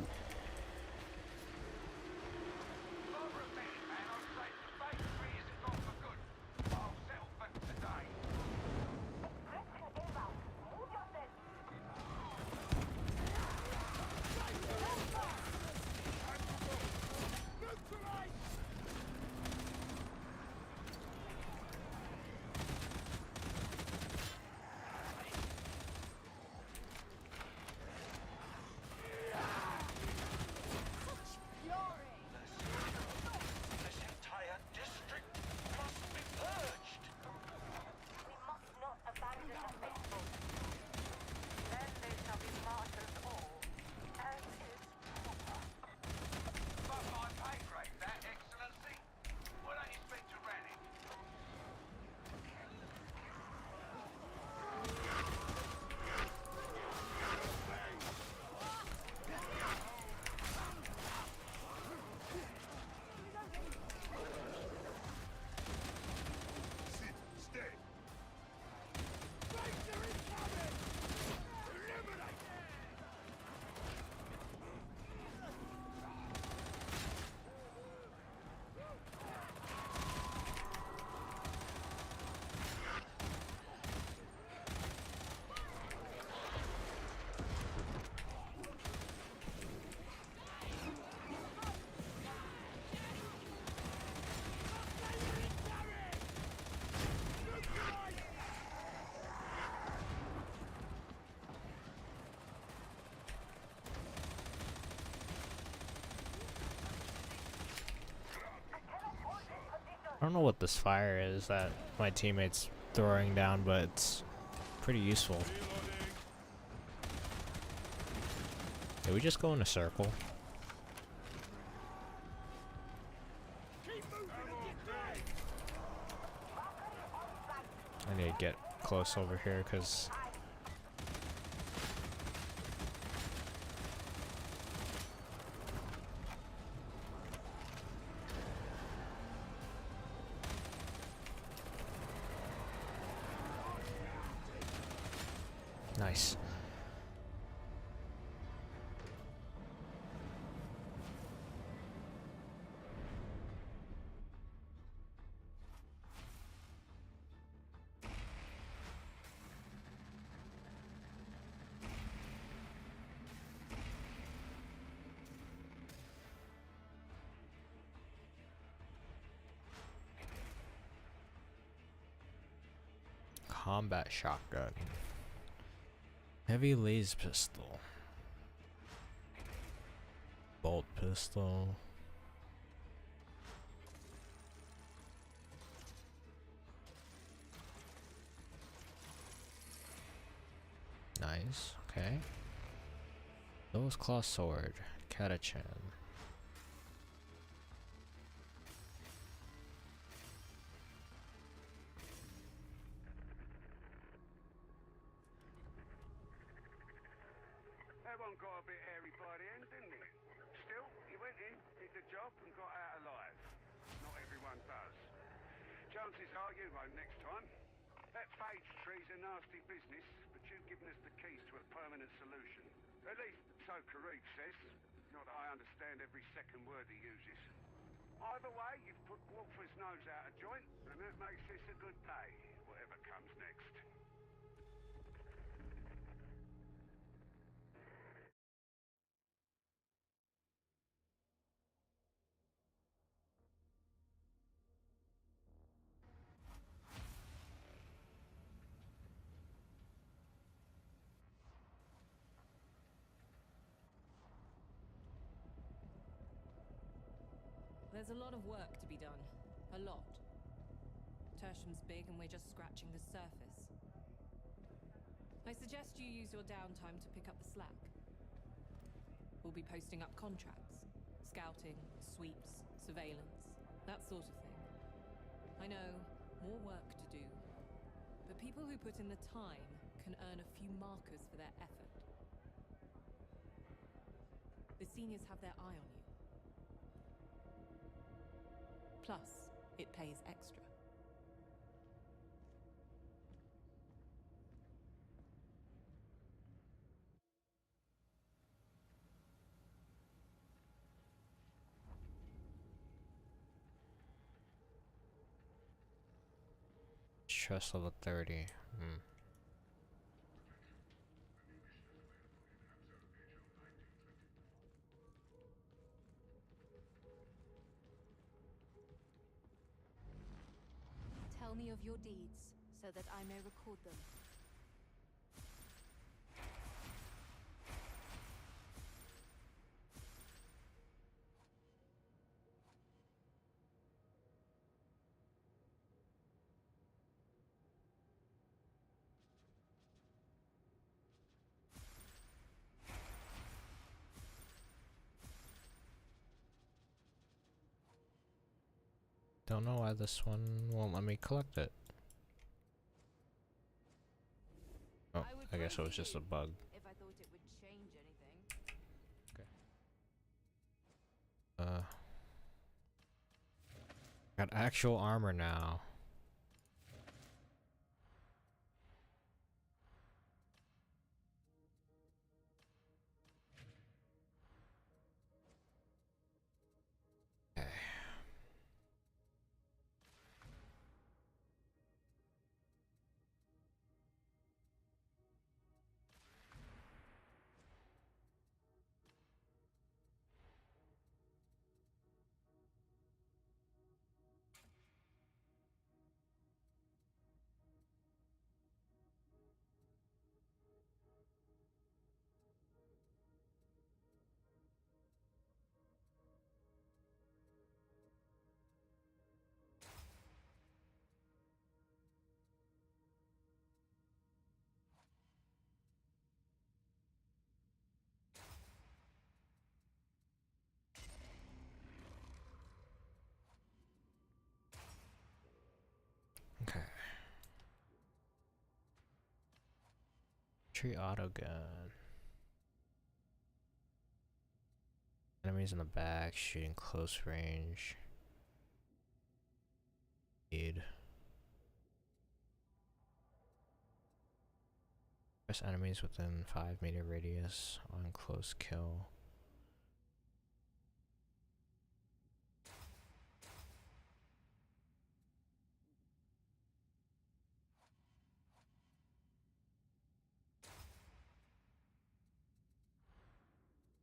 S1: I don't know what this fire is that my teammate's throwing down, but it's pretty useful. Did we just go in a circle? I need to get close over here because nice. Combat shotgun. Heavy laser pistol. Bolt pistol. Nice, okay. Nose claw sword. Katachan.
S13: That one got a bit hairy by the end, didn't it? Still, he went in, did the job, and got out alive. Not everyone does. Chances are you won't next time. That phage tree's a nasty business, but you've given us the keys to a permanent solution. At least, so Karuk says. Not that I understand every second word he uses. Either way, you've put Wolfer's nose out of joint, and that makes this a good day, whatever comes next.
S6: There's a lot of work to be done. A lot. Tertium's big and we're just scratching the surface. I suggest you use your downtime to pick up the slack. We'll be posting up contracts. Scouting, sweeps, surveillance, that sort of thing. I know, more work to do. But people who put in the time can earn a few markers for their effort. The seniors have their eye on you. Plus, it pays extra.
S1: Stress level 30.
S14: Tell me of your deeds, so that I may record them.
S1: Don't know why this one won't let me collect it. Oh, I guess it was just a bug.
S2: If I thought it would change anything.
S1: Okay. Got actual armor now. Okay. Infantry autogun. Enemies in the back, shooting close range. Speed. Press enemies within 5-meter radius on close kill.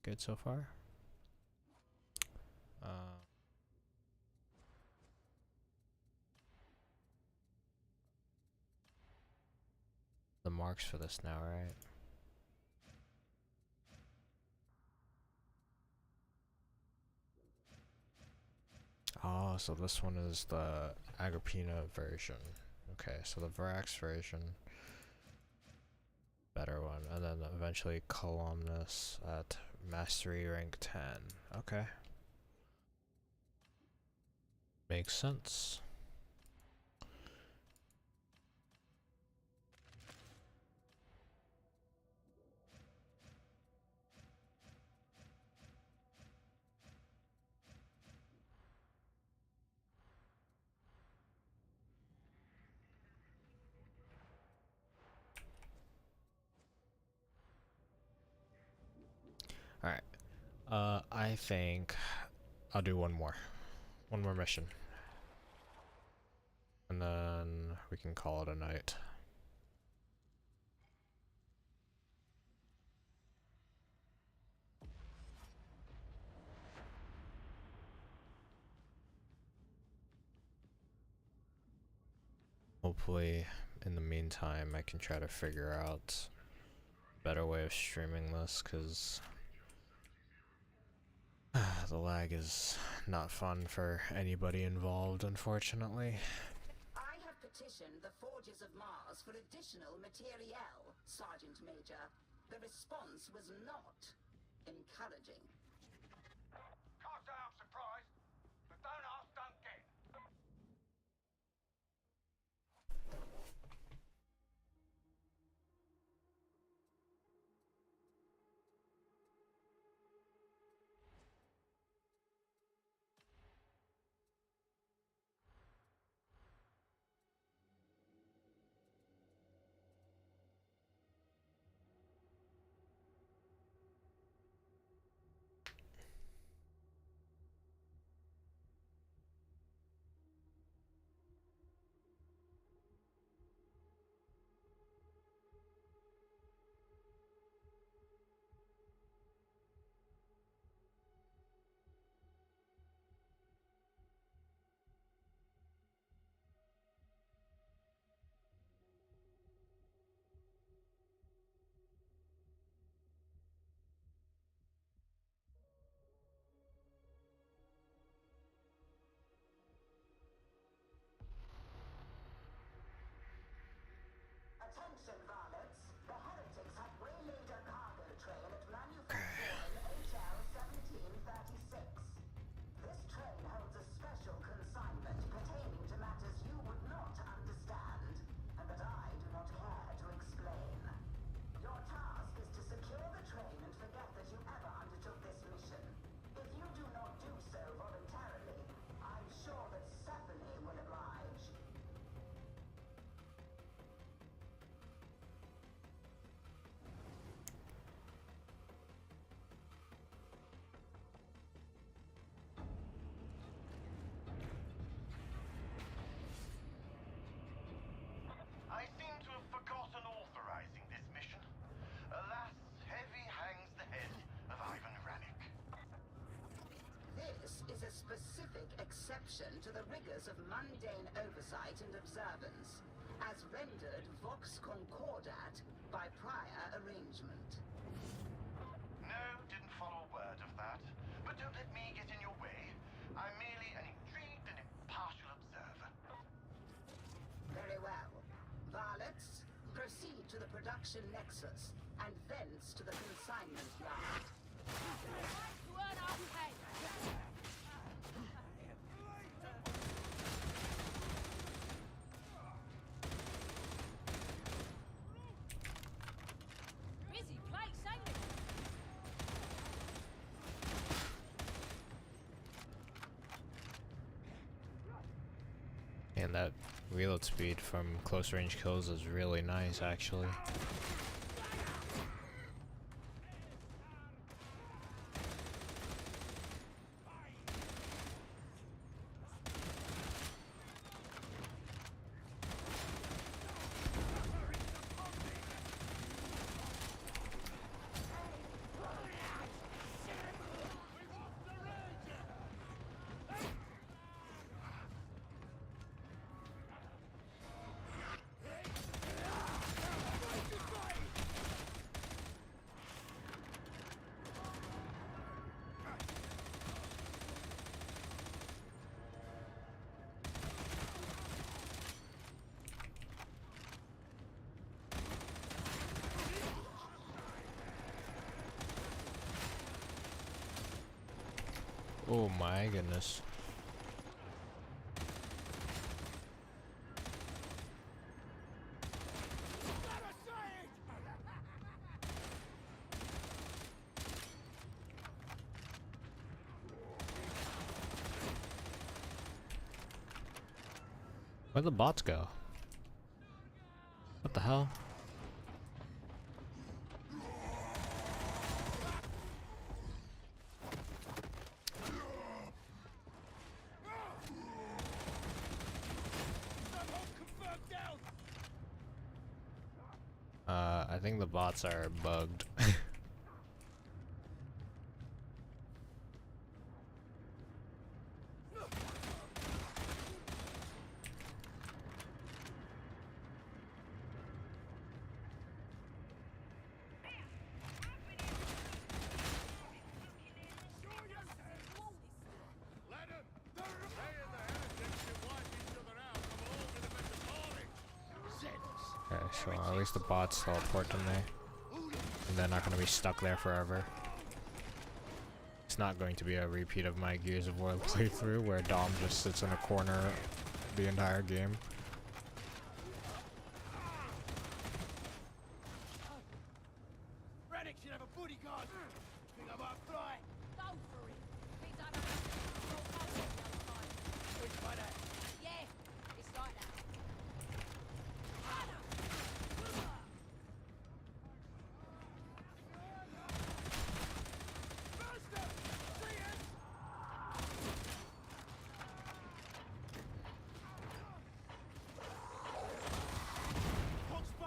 S1: Good so far. The marks for this now, right? Oh, so this one is the Agrippina version. Okay, so the Varax version. Better one. And then eventually Columnus at Mastery rank 10. Okay. Makes sense. Alright. I think I'll do one more mission. And then we can call it a night. Hopefully, in the meantime, I can try to figure out a better way of streaming this, because the lag is not fun for anybody involved, unfortunately.
S10: I have petitioned the Forges of Mars for additional materiel, Sergeant Major. The response was not encouraging.
S13: Can't say I'm surprised, but don't ask, don't get.
S10: Attention, varlets. The heretics have waylaid a cargo train at manufacturing HL 1736. This train holds a special consignment pertaining to matters you would not understand, and that I do not care to explain. Your task is to secure the train and forget that you ever undertook this mission. If you do not do so voluntarily, I'm sure that Stephanie will oblige.
S15: I seem to have forgotten authorizing this mission. Alas, heavy hangs the head of Ivan Rannick.
S10: This is a specific exception to the rigors of mundane oversight and observance, as rendered vox concordat by prior arrangement.
S15: No, didn't follow a word of that. But don't let me get in your way. I'm merely an intrigued and impartial observer.
S10: Very well. Varlets, proceed to the production nexus, and thence to the consignment yard.
S11: To earn our pay.
S1: And that reload speed from close range kills is really nice, actually. Oh my goodness. Where'd the bots go? What the hell? I think the bots are bugged. Okay, so at least the bots teleport to me. And they're not going to be stuck there forever. It's not going to be a repeat of my Gears of War playthrough where Dom just sits in a corner the entire game.
S4: Radix should have a bodyguard. Think I might fly.
S11: Go for it. He's done a
S4: Which way that?
S11: Yeah, it's like that.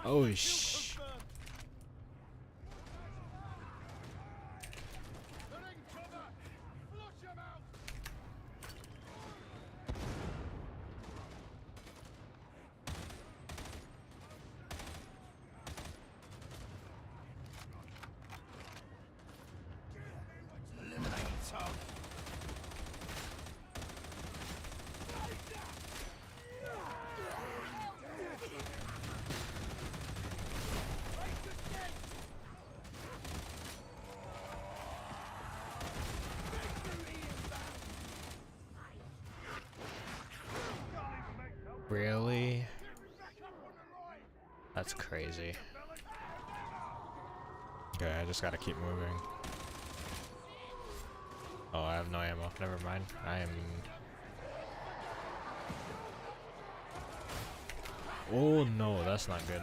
S1: Oh sh. Really? That's crazy. Okay, I just gotta keep moving. Oh, I have no ammo. Never mind. I am... Oh no, that's not good.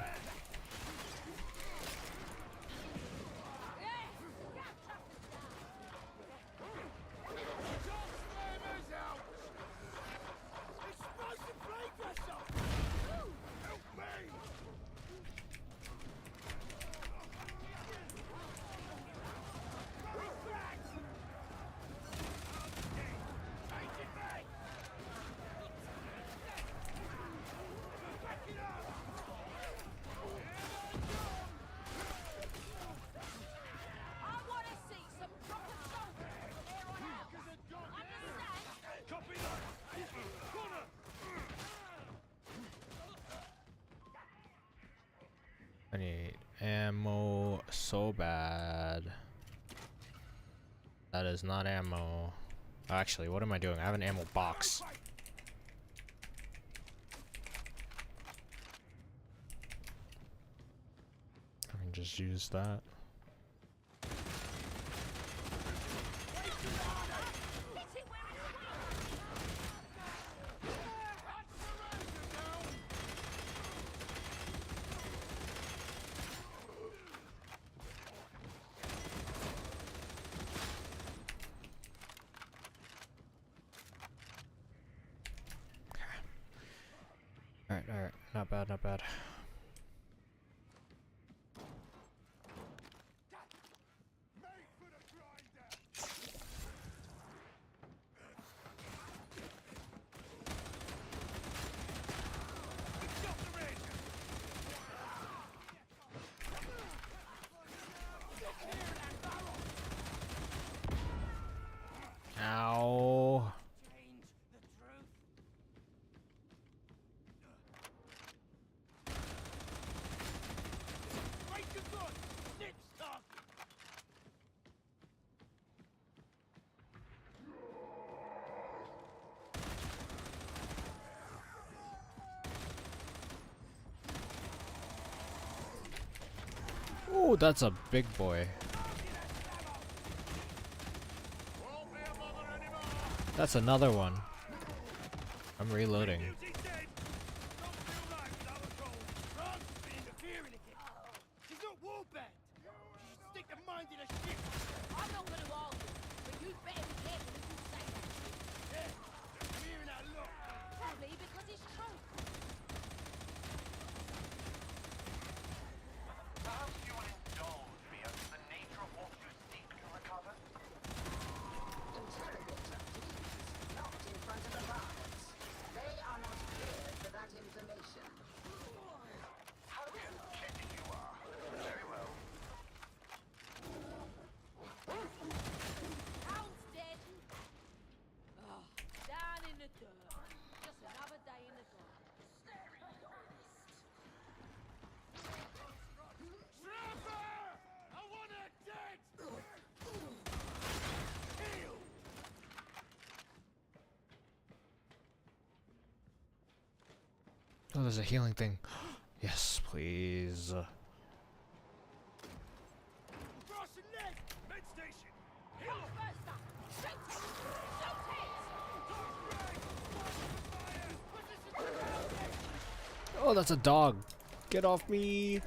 S1: I need ammo so bad. That is not ammo. Actually, what am I doing? I have an ammo box. I can just use that. Alright, alright. Not bad, not bad. Ow. Oh, that's a big boy. That's another one. I'm reloading.
S15: Perhaps you will indulge me as to the nature of what you seek to recover?
S10: Interrogator, please. Not in front of the guards. They are not cleared for that information.
S15: How kidding you are. Very well.
S11: Hound's dead. Oh, down in the dirt. Just another day in the dark.
S1: Oh, there's a healing thing. Yes, please. Oh, that's a dog. Get off me.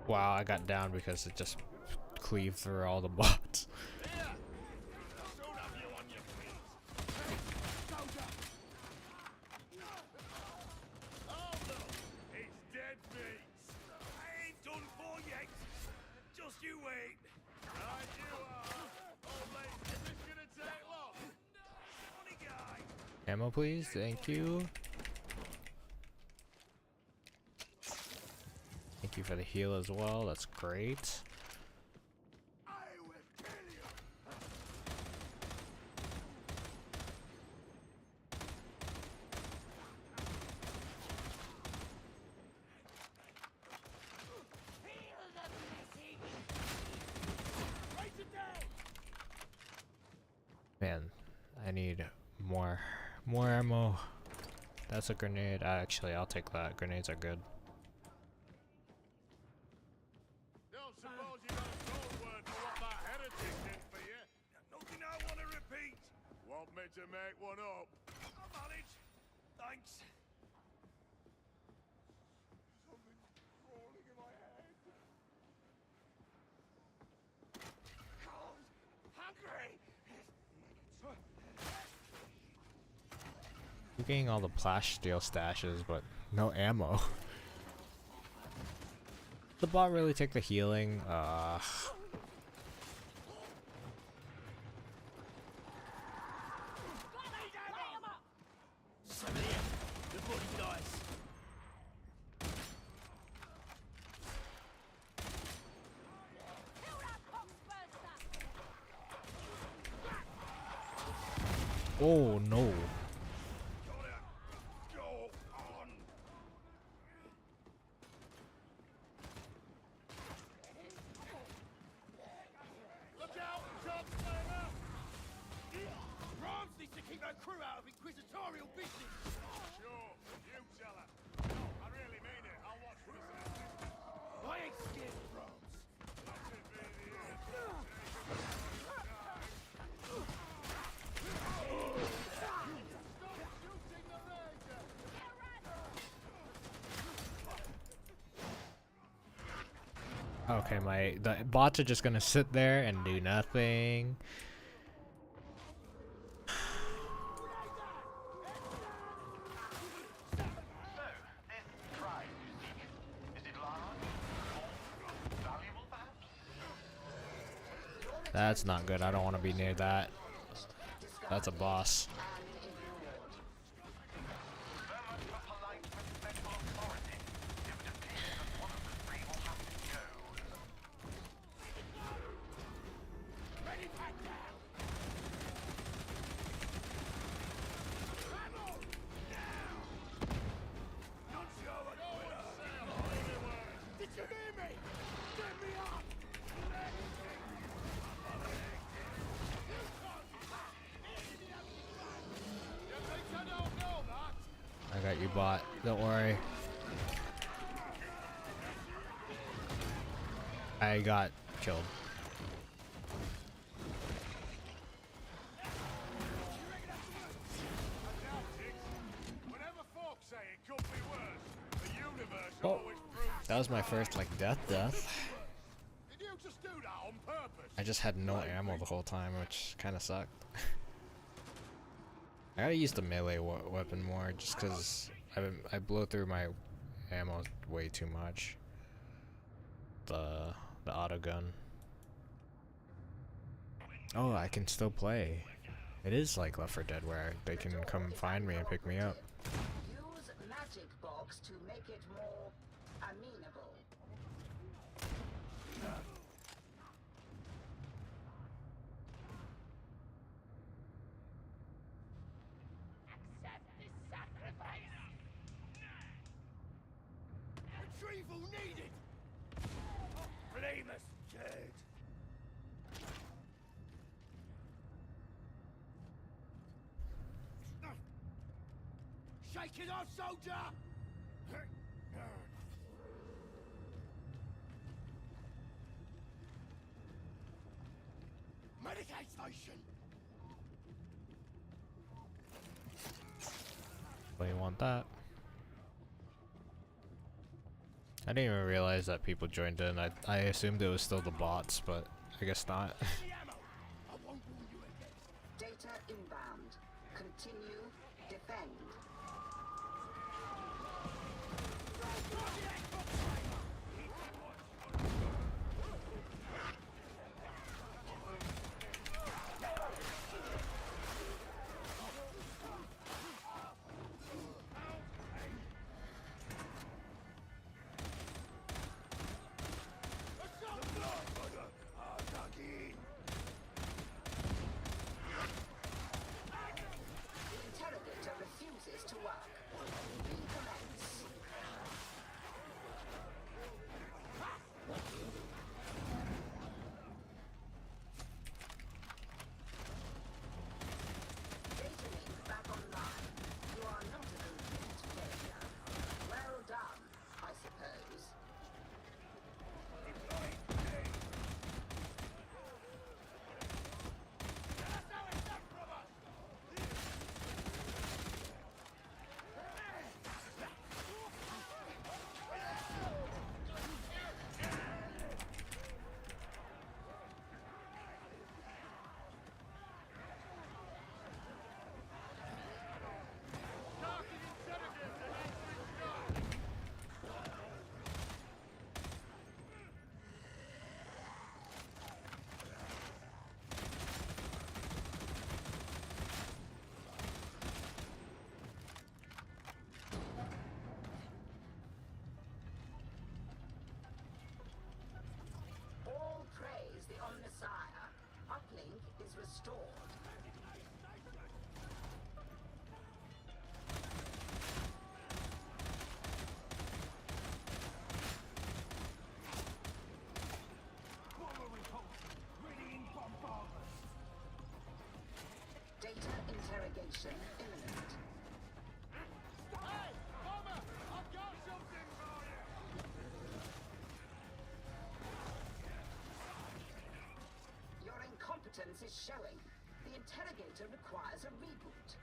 S1: Wow, I got down because it just cleaved through all the bots. Ammo, please. Thank you. Thank you for the heal as well. That's great. Man, I need more ammo. That's a grenade. Actually, I'll take that. Grenades are good.
S3: Don't suppose you got a code word for what that heretic did for you?
S5: Nothing I want to repeat.
S3: Want me to make one up?
S5: I'll manage. Thanks.
S9: Something's crawling in my head. Cold, hungry.
S1: You're getting all the plasteel stashes, but no ammo. The bot really take the healing?
S4: So there, the body dies.
S1: Oh no.
S4: Look out, John Slayer! Rams needs to keep her crew out of inquisitorial business.
S3: Sure, you tell her. No, I really mean it. I'll watch for this.
S4: I ain't scared of Rams.
S3: Let it be the end.
S1: Okay, the bots are just gonna sit there and do nothing. That's not good. I don't want to be near that. That's a boss.
S4: Did you hear me? Get me up!
S1: I got you, bot. Don't worry. I got killed. Oh, that was my first like death.
S3: Did you just do that on purpose?
S1: I just had no ammo the whole time, which kind of sucked. I gotta use the melee weapon more, just because I blow through my ammo way too much. The auto gun. Oh, I can still play. It is like Left 4 Dead where they can come find me and pick me up.
S10: Use magic box to make it more amenable.
S4: Accept this sacrifice! Retrieval needed! Blame us, dead! Shake it off, soldier! Medicaid station!
S1: Well, you want that? I didn't even realize that people joined in. I assumed it was still the bots, but I guess not.
S10: Data inbound. Continue. Defend. resistance is showing. The interrogator requires a reboot.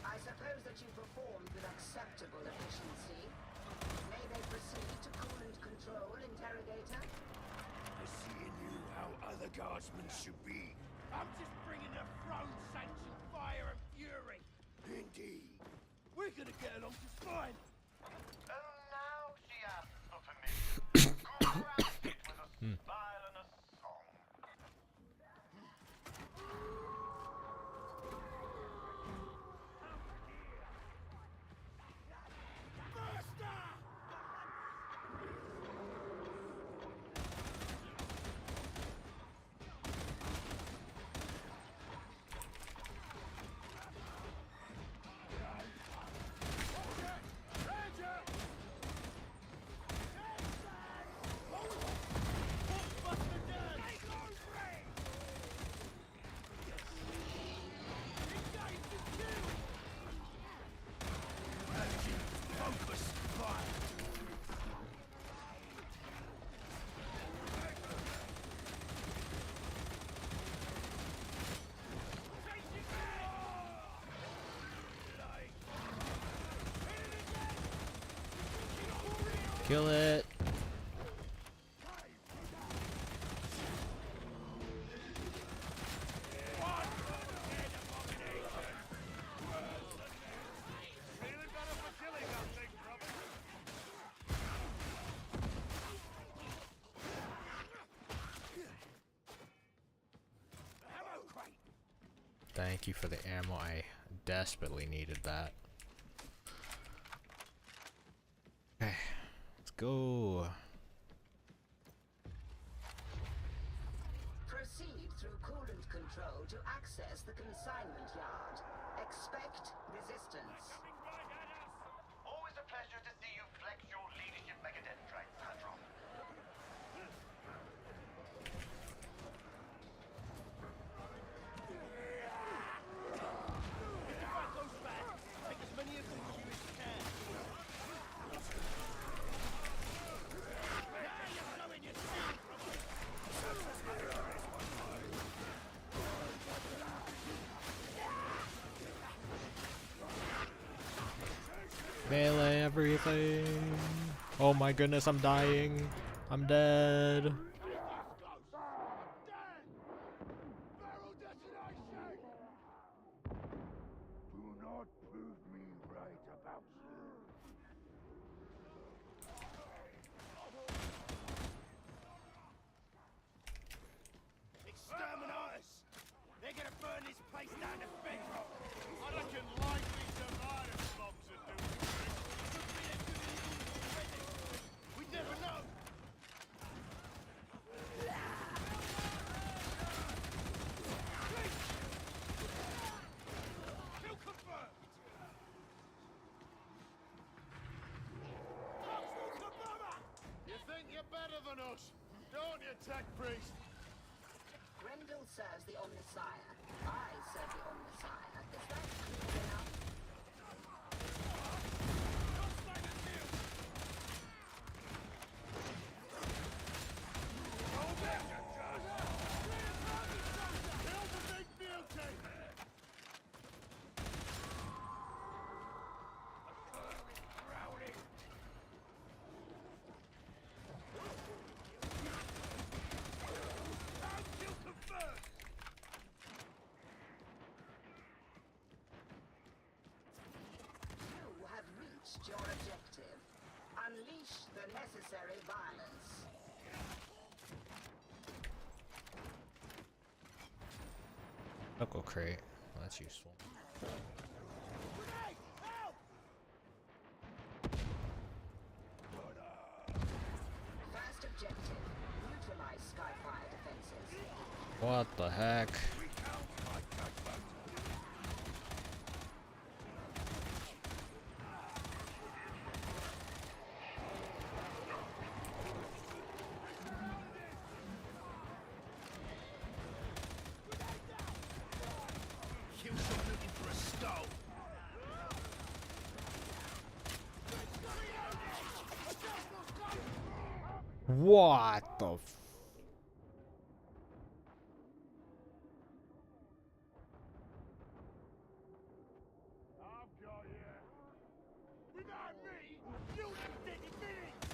S10: I suppose that you performed with acceptable efficiency. May they proceed to coolant control, interrogator?
S9: I see in you how other guardsmen should be. I'm just bringing the throne-sanctioned fire and fury. Indeed. We're gonna get along just fine.
S15: Oh, now she asks for permission. Grant it with a smile and a song.
S1: Kill it. Thank you for the ammo. I desperately needed that. Okay, let's go.
S10: Proceed through coolant control to access the consignment yard. Expect resistance.
S15: Always a pleasure to see you flex your leadership megadendrites, Hadron.
S9: Take as many of them as you can.
S1: Melee everything. Oh my goodness, I'm dying. I'm dead.
S9: Do not prove me right about you. Exterminators! They're gonna burn this place down to bedrock.
S3: I reckon likely survivors bombs would do the trick.
S9: We never know. Kill confirmed.
S3: You think you're better than us, don't you, Tech Priest?
S10: Grendel serves the Omnissiah. I serve the Omnissiah. Is that clear enough? You have reached your objective. Unleash the necessary violence.
S1: Knuckle crate. Oh, that's useful.
S10: First objective, neutralize Skyfire defenses.
S1: What the heck? What the f-
S9: Without me, you'll be dead in minutes!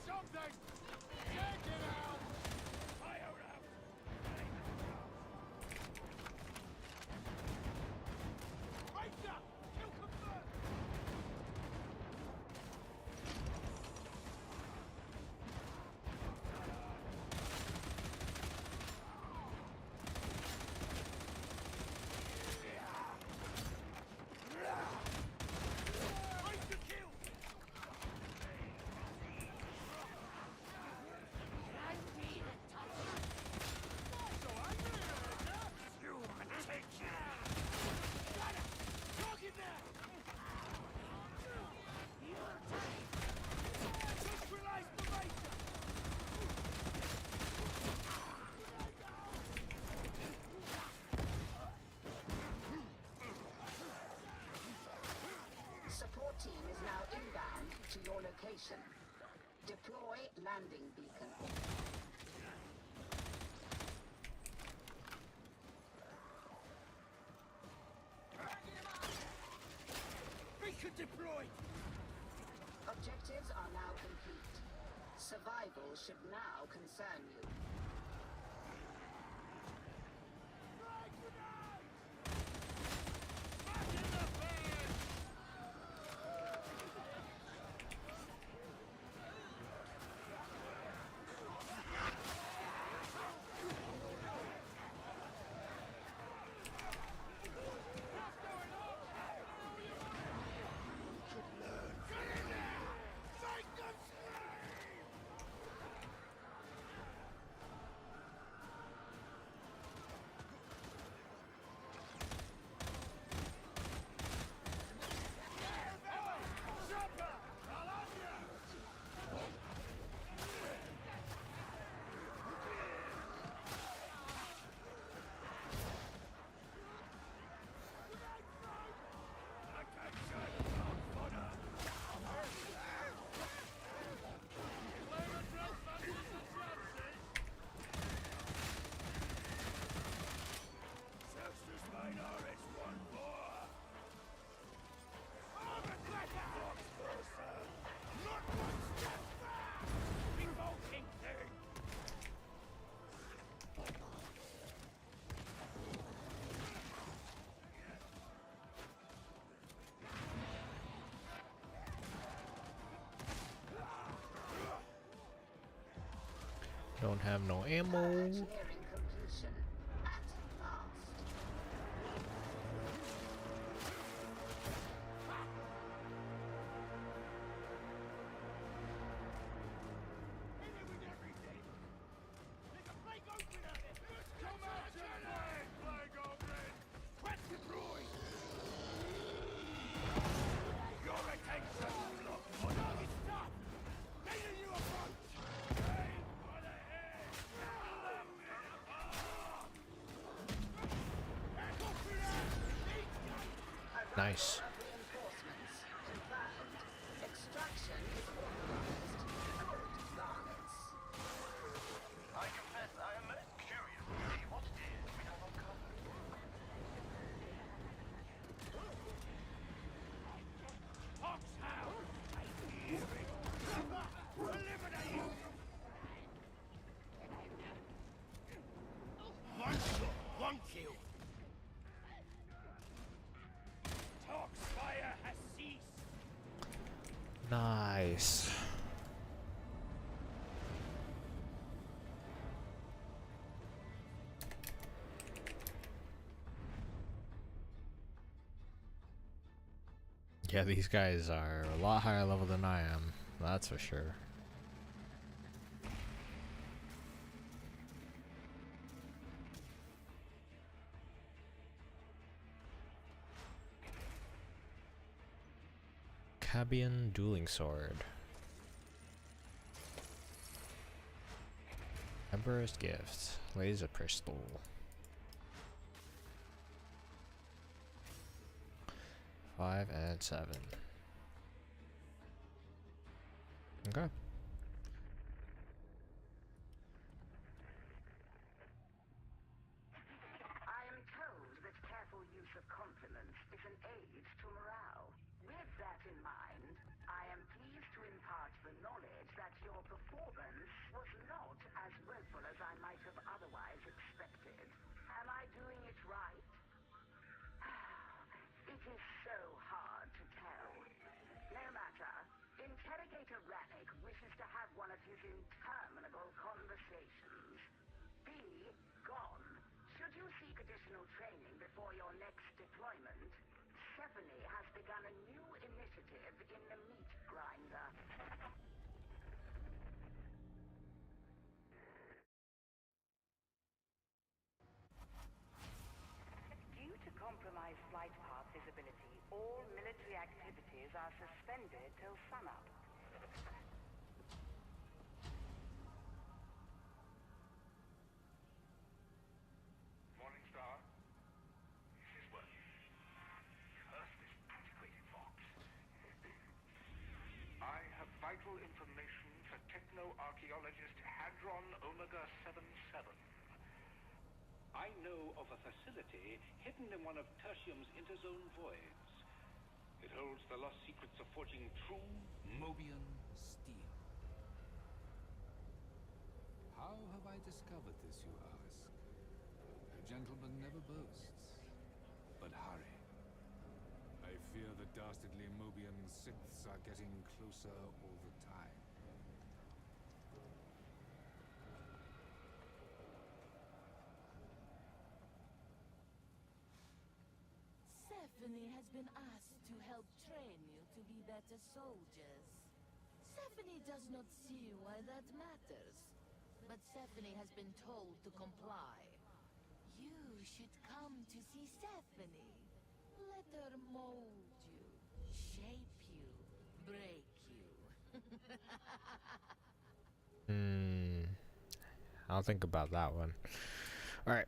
S9: Something! Check it out! Fire out! Racer! Kill confirmed! Racer kill!
S10: Support team is now inbound to your location. Deploy landing beacon.
S9: Beacon deployed!
S10: Objectives are now complete. Survival should now concern you.
S1: Don't have no ammo.
S10: Engineering completion at last.
S9: Come out to play, Flag Open! Quit deployed! Your attention, look for the stop! Later you approach! Aim for the head!
S1: Nice.
S10: Reinforcements confirmed. Extraction is authorized. Good garnets.
S15: I confess I am most curious to see what it is we have uncovered.
S9: Foxhound! I hear it! Eliminate him! One shot, one kill! Tox fire has ceased!
S1: Nice. Yeah, these guys are a lot higher level than I am. That's for sure. Cabian dueling sword. Emperor's Gift. Laser Pistol. Five and 7. Okay.
S8: I am told that careful use of compliments is an aid to morale. With that in mind, I am pleased to impart the knowledge that your performance was not as woeful as I might have otherwise expected. Am I doing it right? It is so hard to tell. No matter. Interrogator Rannick wishes to have one of his interminable conversations. Be gone. Should you seek additional training before your next deployment, Stephanie has begun a new initiative in the meat grinder. Due to compromised flight path visibility, all military activities are suspended till sunup.
S13: Morning Star. This is working. Curse this antiquated fox. I have vital information for techno-archaeologist Hadron Omega 77. I know of a facility hidden in one of Tertium's interzone voids. It holds the lost secrets of forging true
S16: Mobian steel. How have I discovered this, you ask? A gentleman never boasts. But hurry. I fear the dastardly Mobian synths are getting closer all the time.
S10: Stephanie has been asked to help train you to be better soldiers. Stephanie does not see why that matters. But Stephanie has been told to comply. You should come to see Stephanie. Let her mold you, shape you, break you.
S1: I'll think about that one. Alright.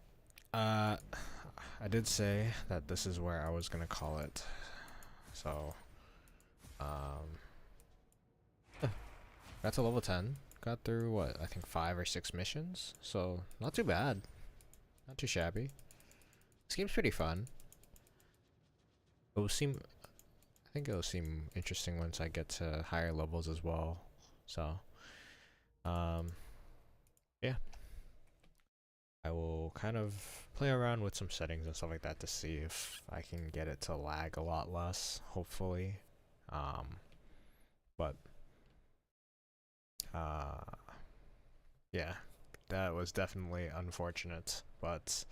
S1: I did say that this is where I was gonna call it. So, got to level 10. Got through, what, I think 5 or 6 missions. So, not too bad. Not too shabby. This game's pretty fun. I think it'll seem interesting once I get to higher levels as well. So, yeah. I will kind of play around with some settings and stuff like that to see if I can get it to lag a lot less, hopefully. But yeah, that was definitely unfortunate, but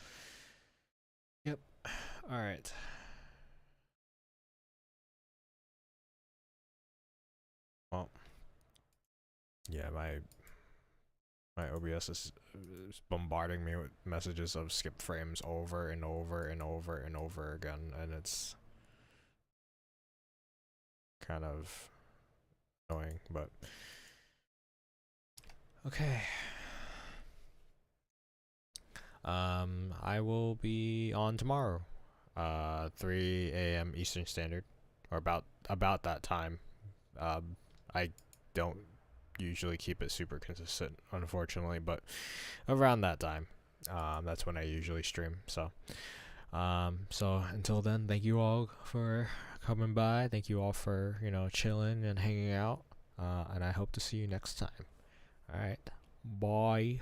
S1: yep. All right. Well, yeah, my OBS is bombarding me with messages of skip frames over and over and over and over again, and it's kind of annoying, but okay. I will be on tomorrow, 3 a.m. Eastern Standard, or about that time. I don't usually keep it super consistent, unfortunately, but around that time, that's when I usually stream. So until then, thank you all for coming by. Thank you all for, chilling and hanging out. And I hope to see you next time. All right, bye.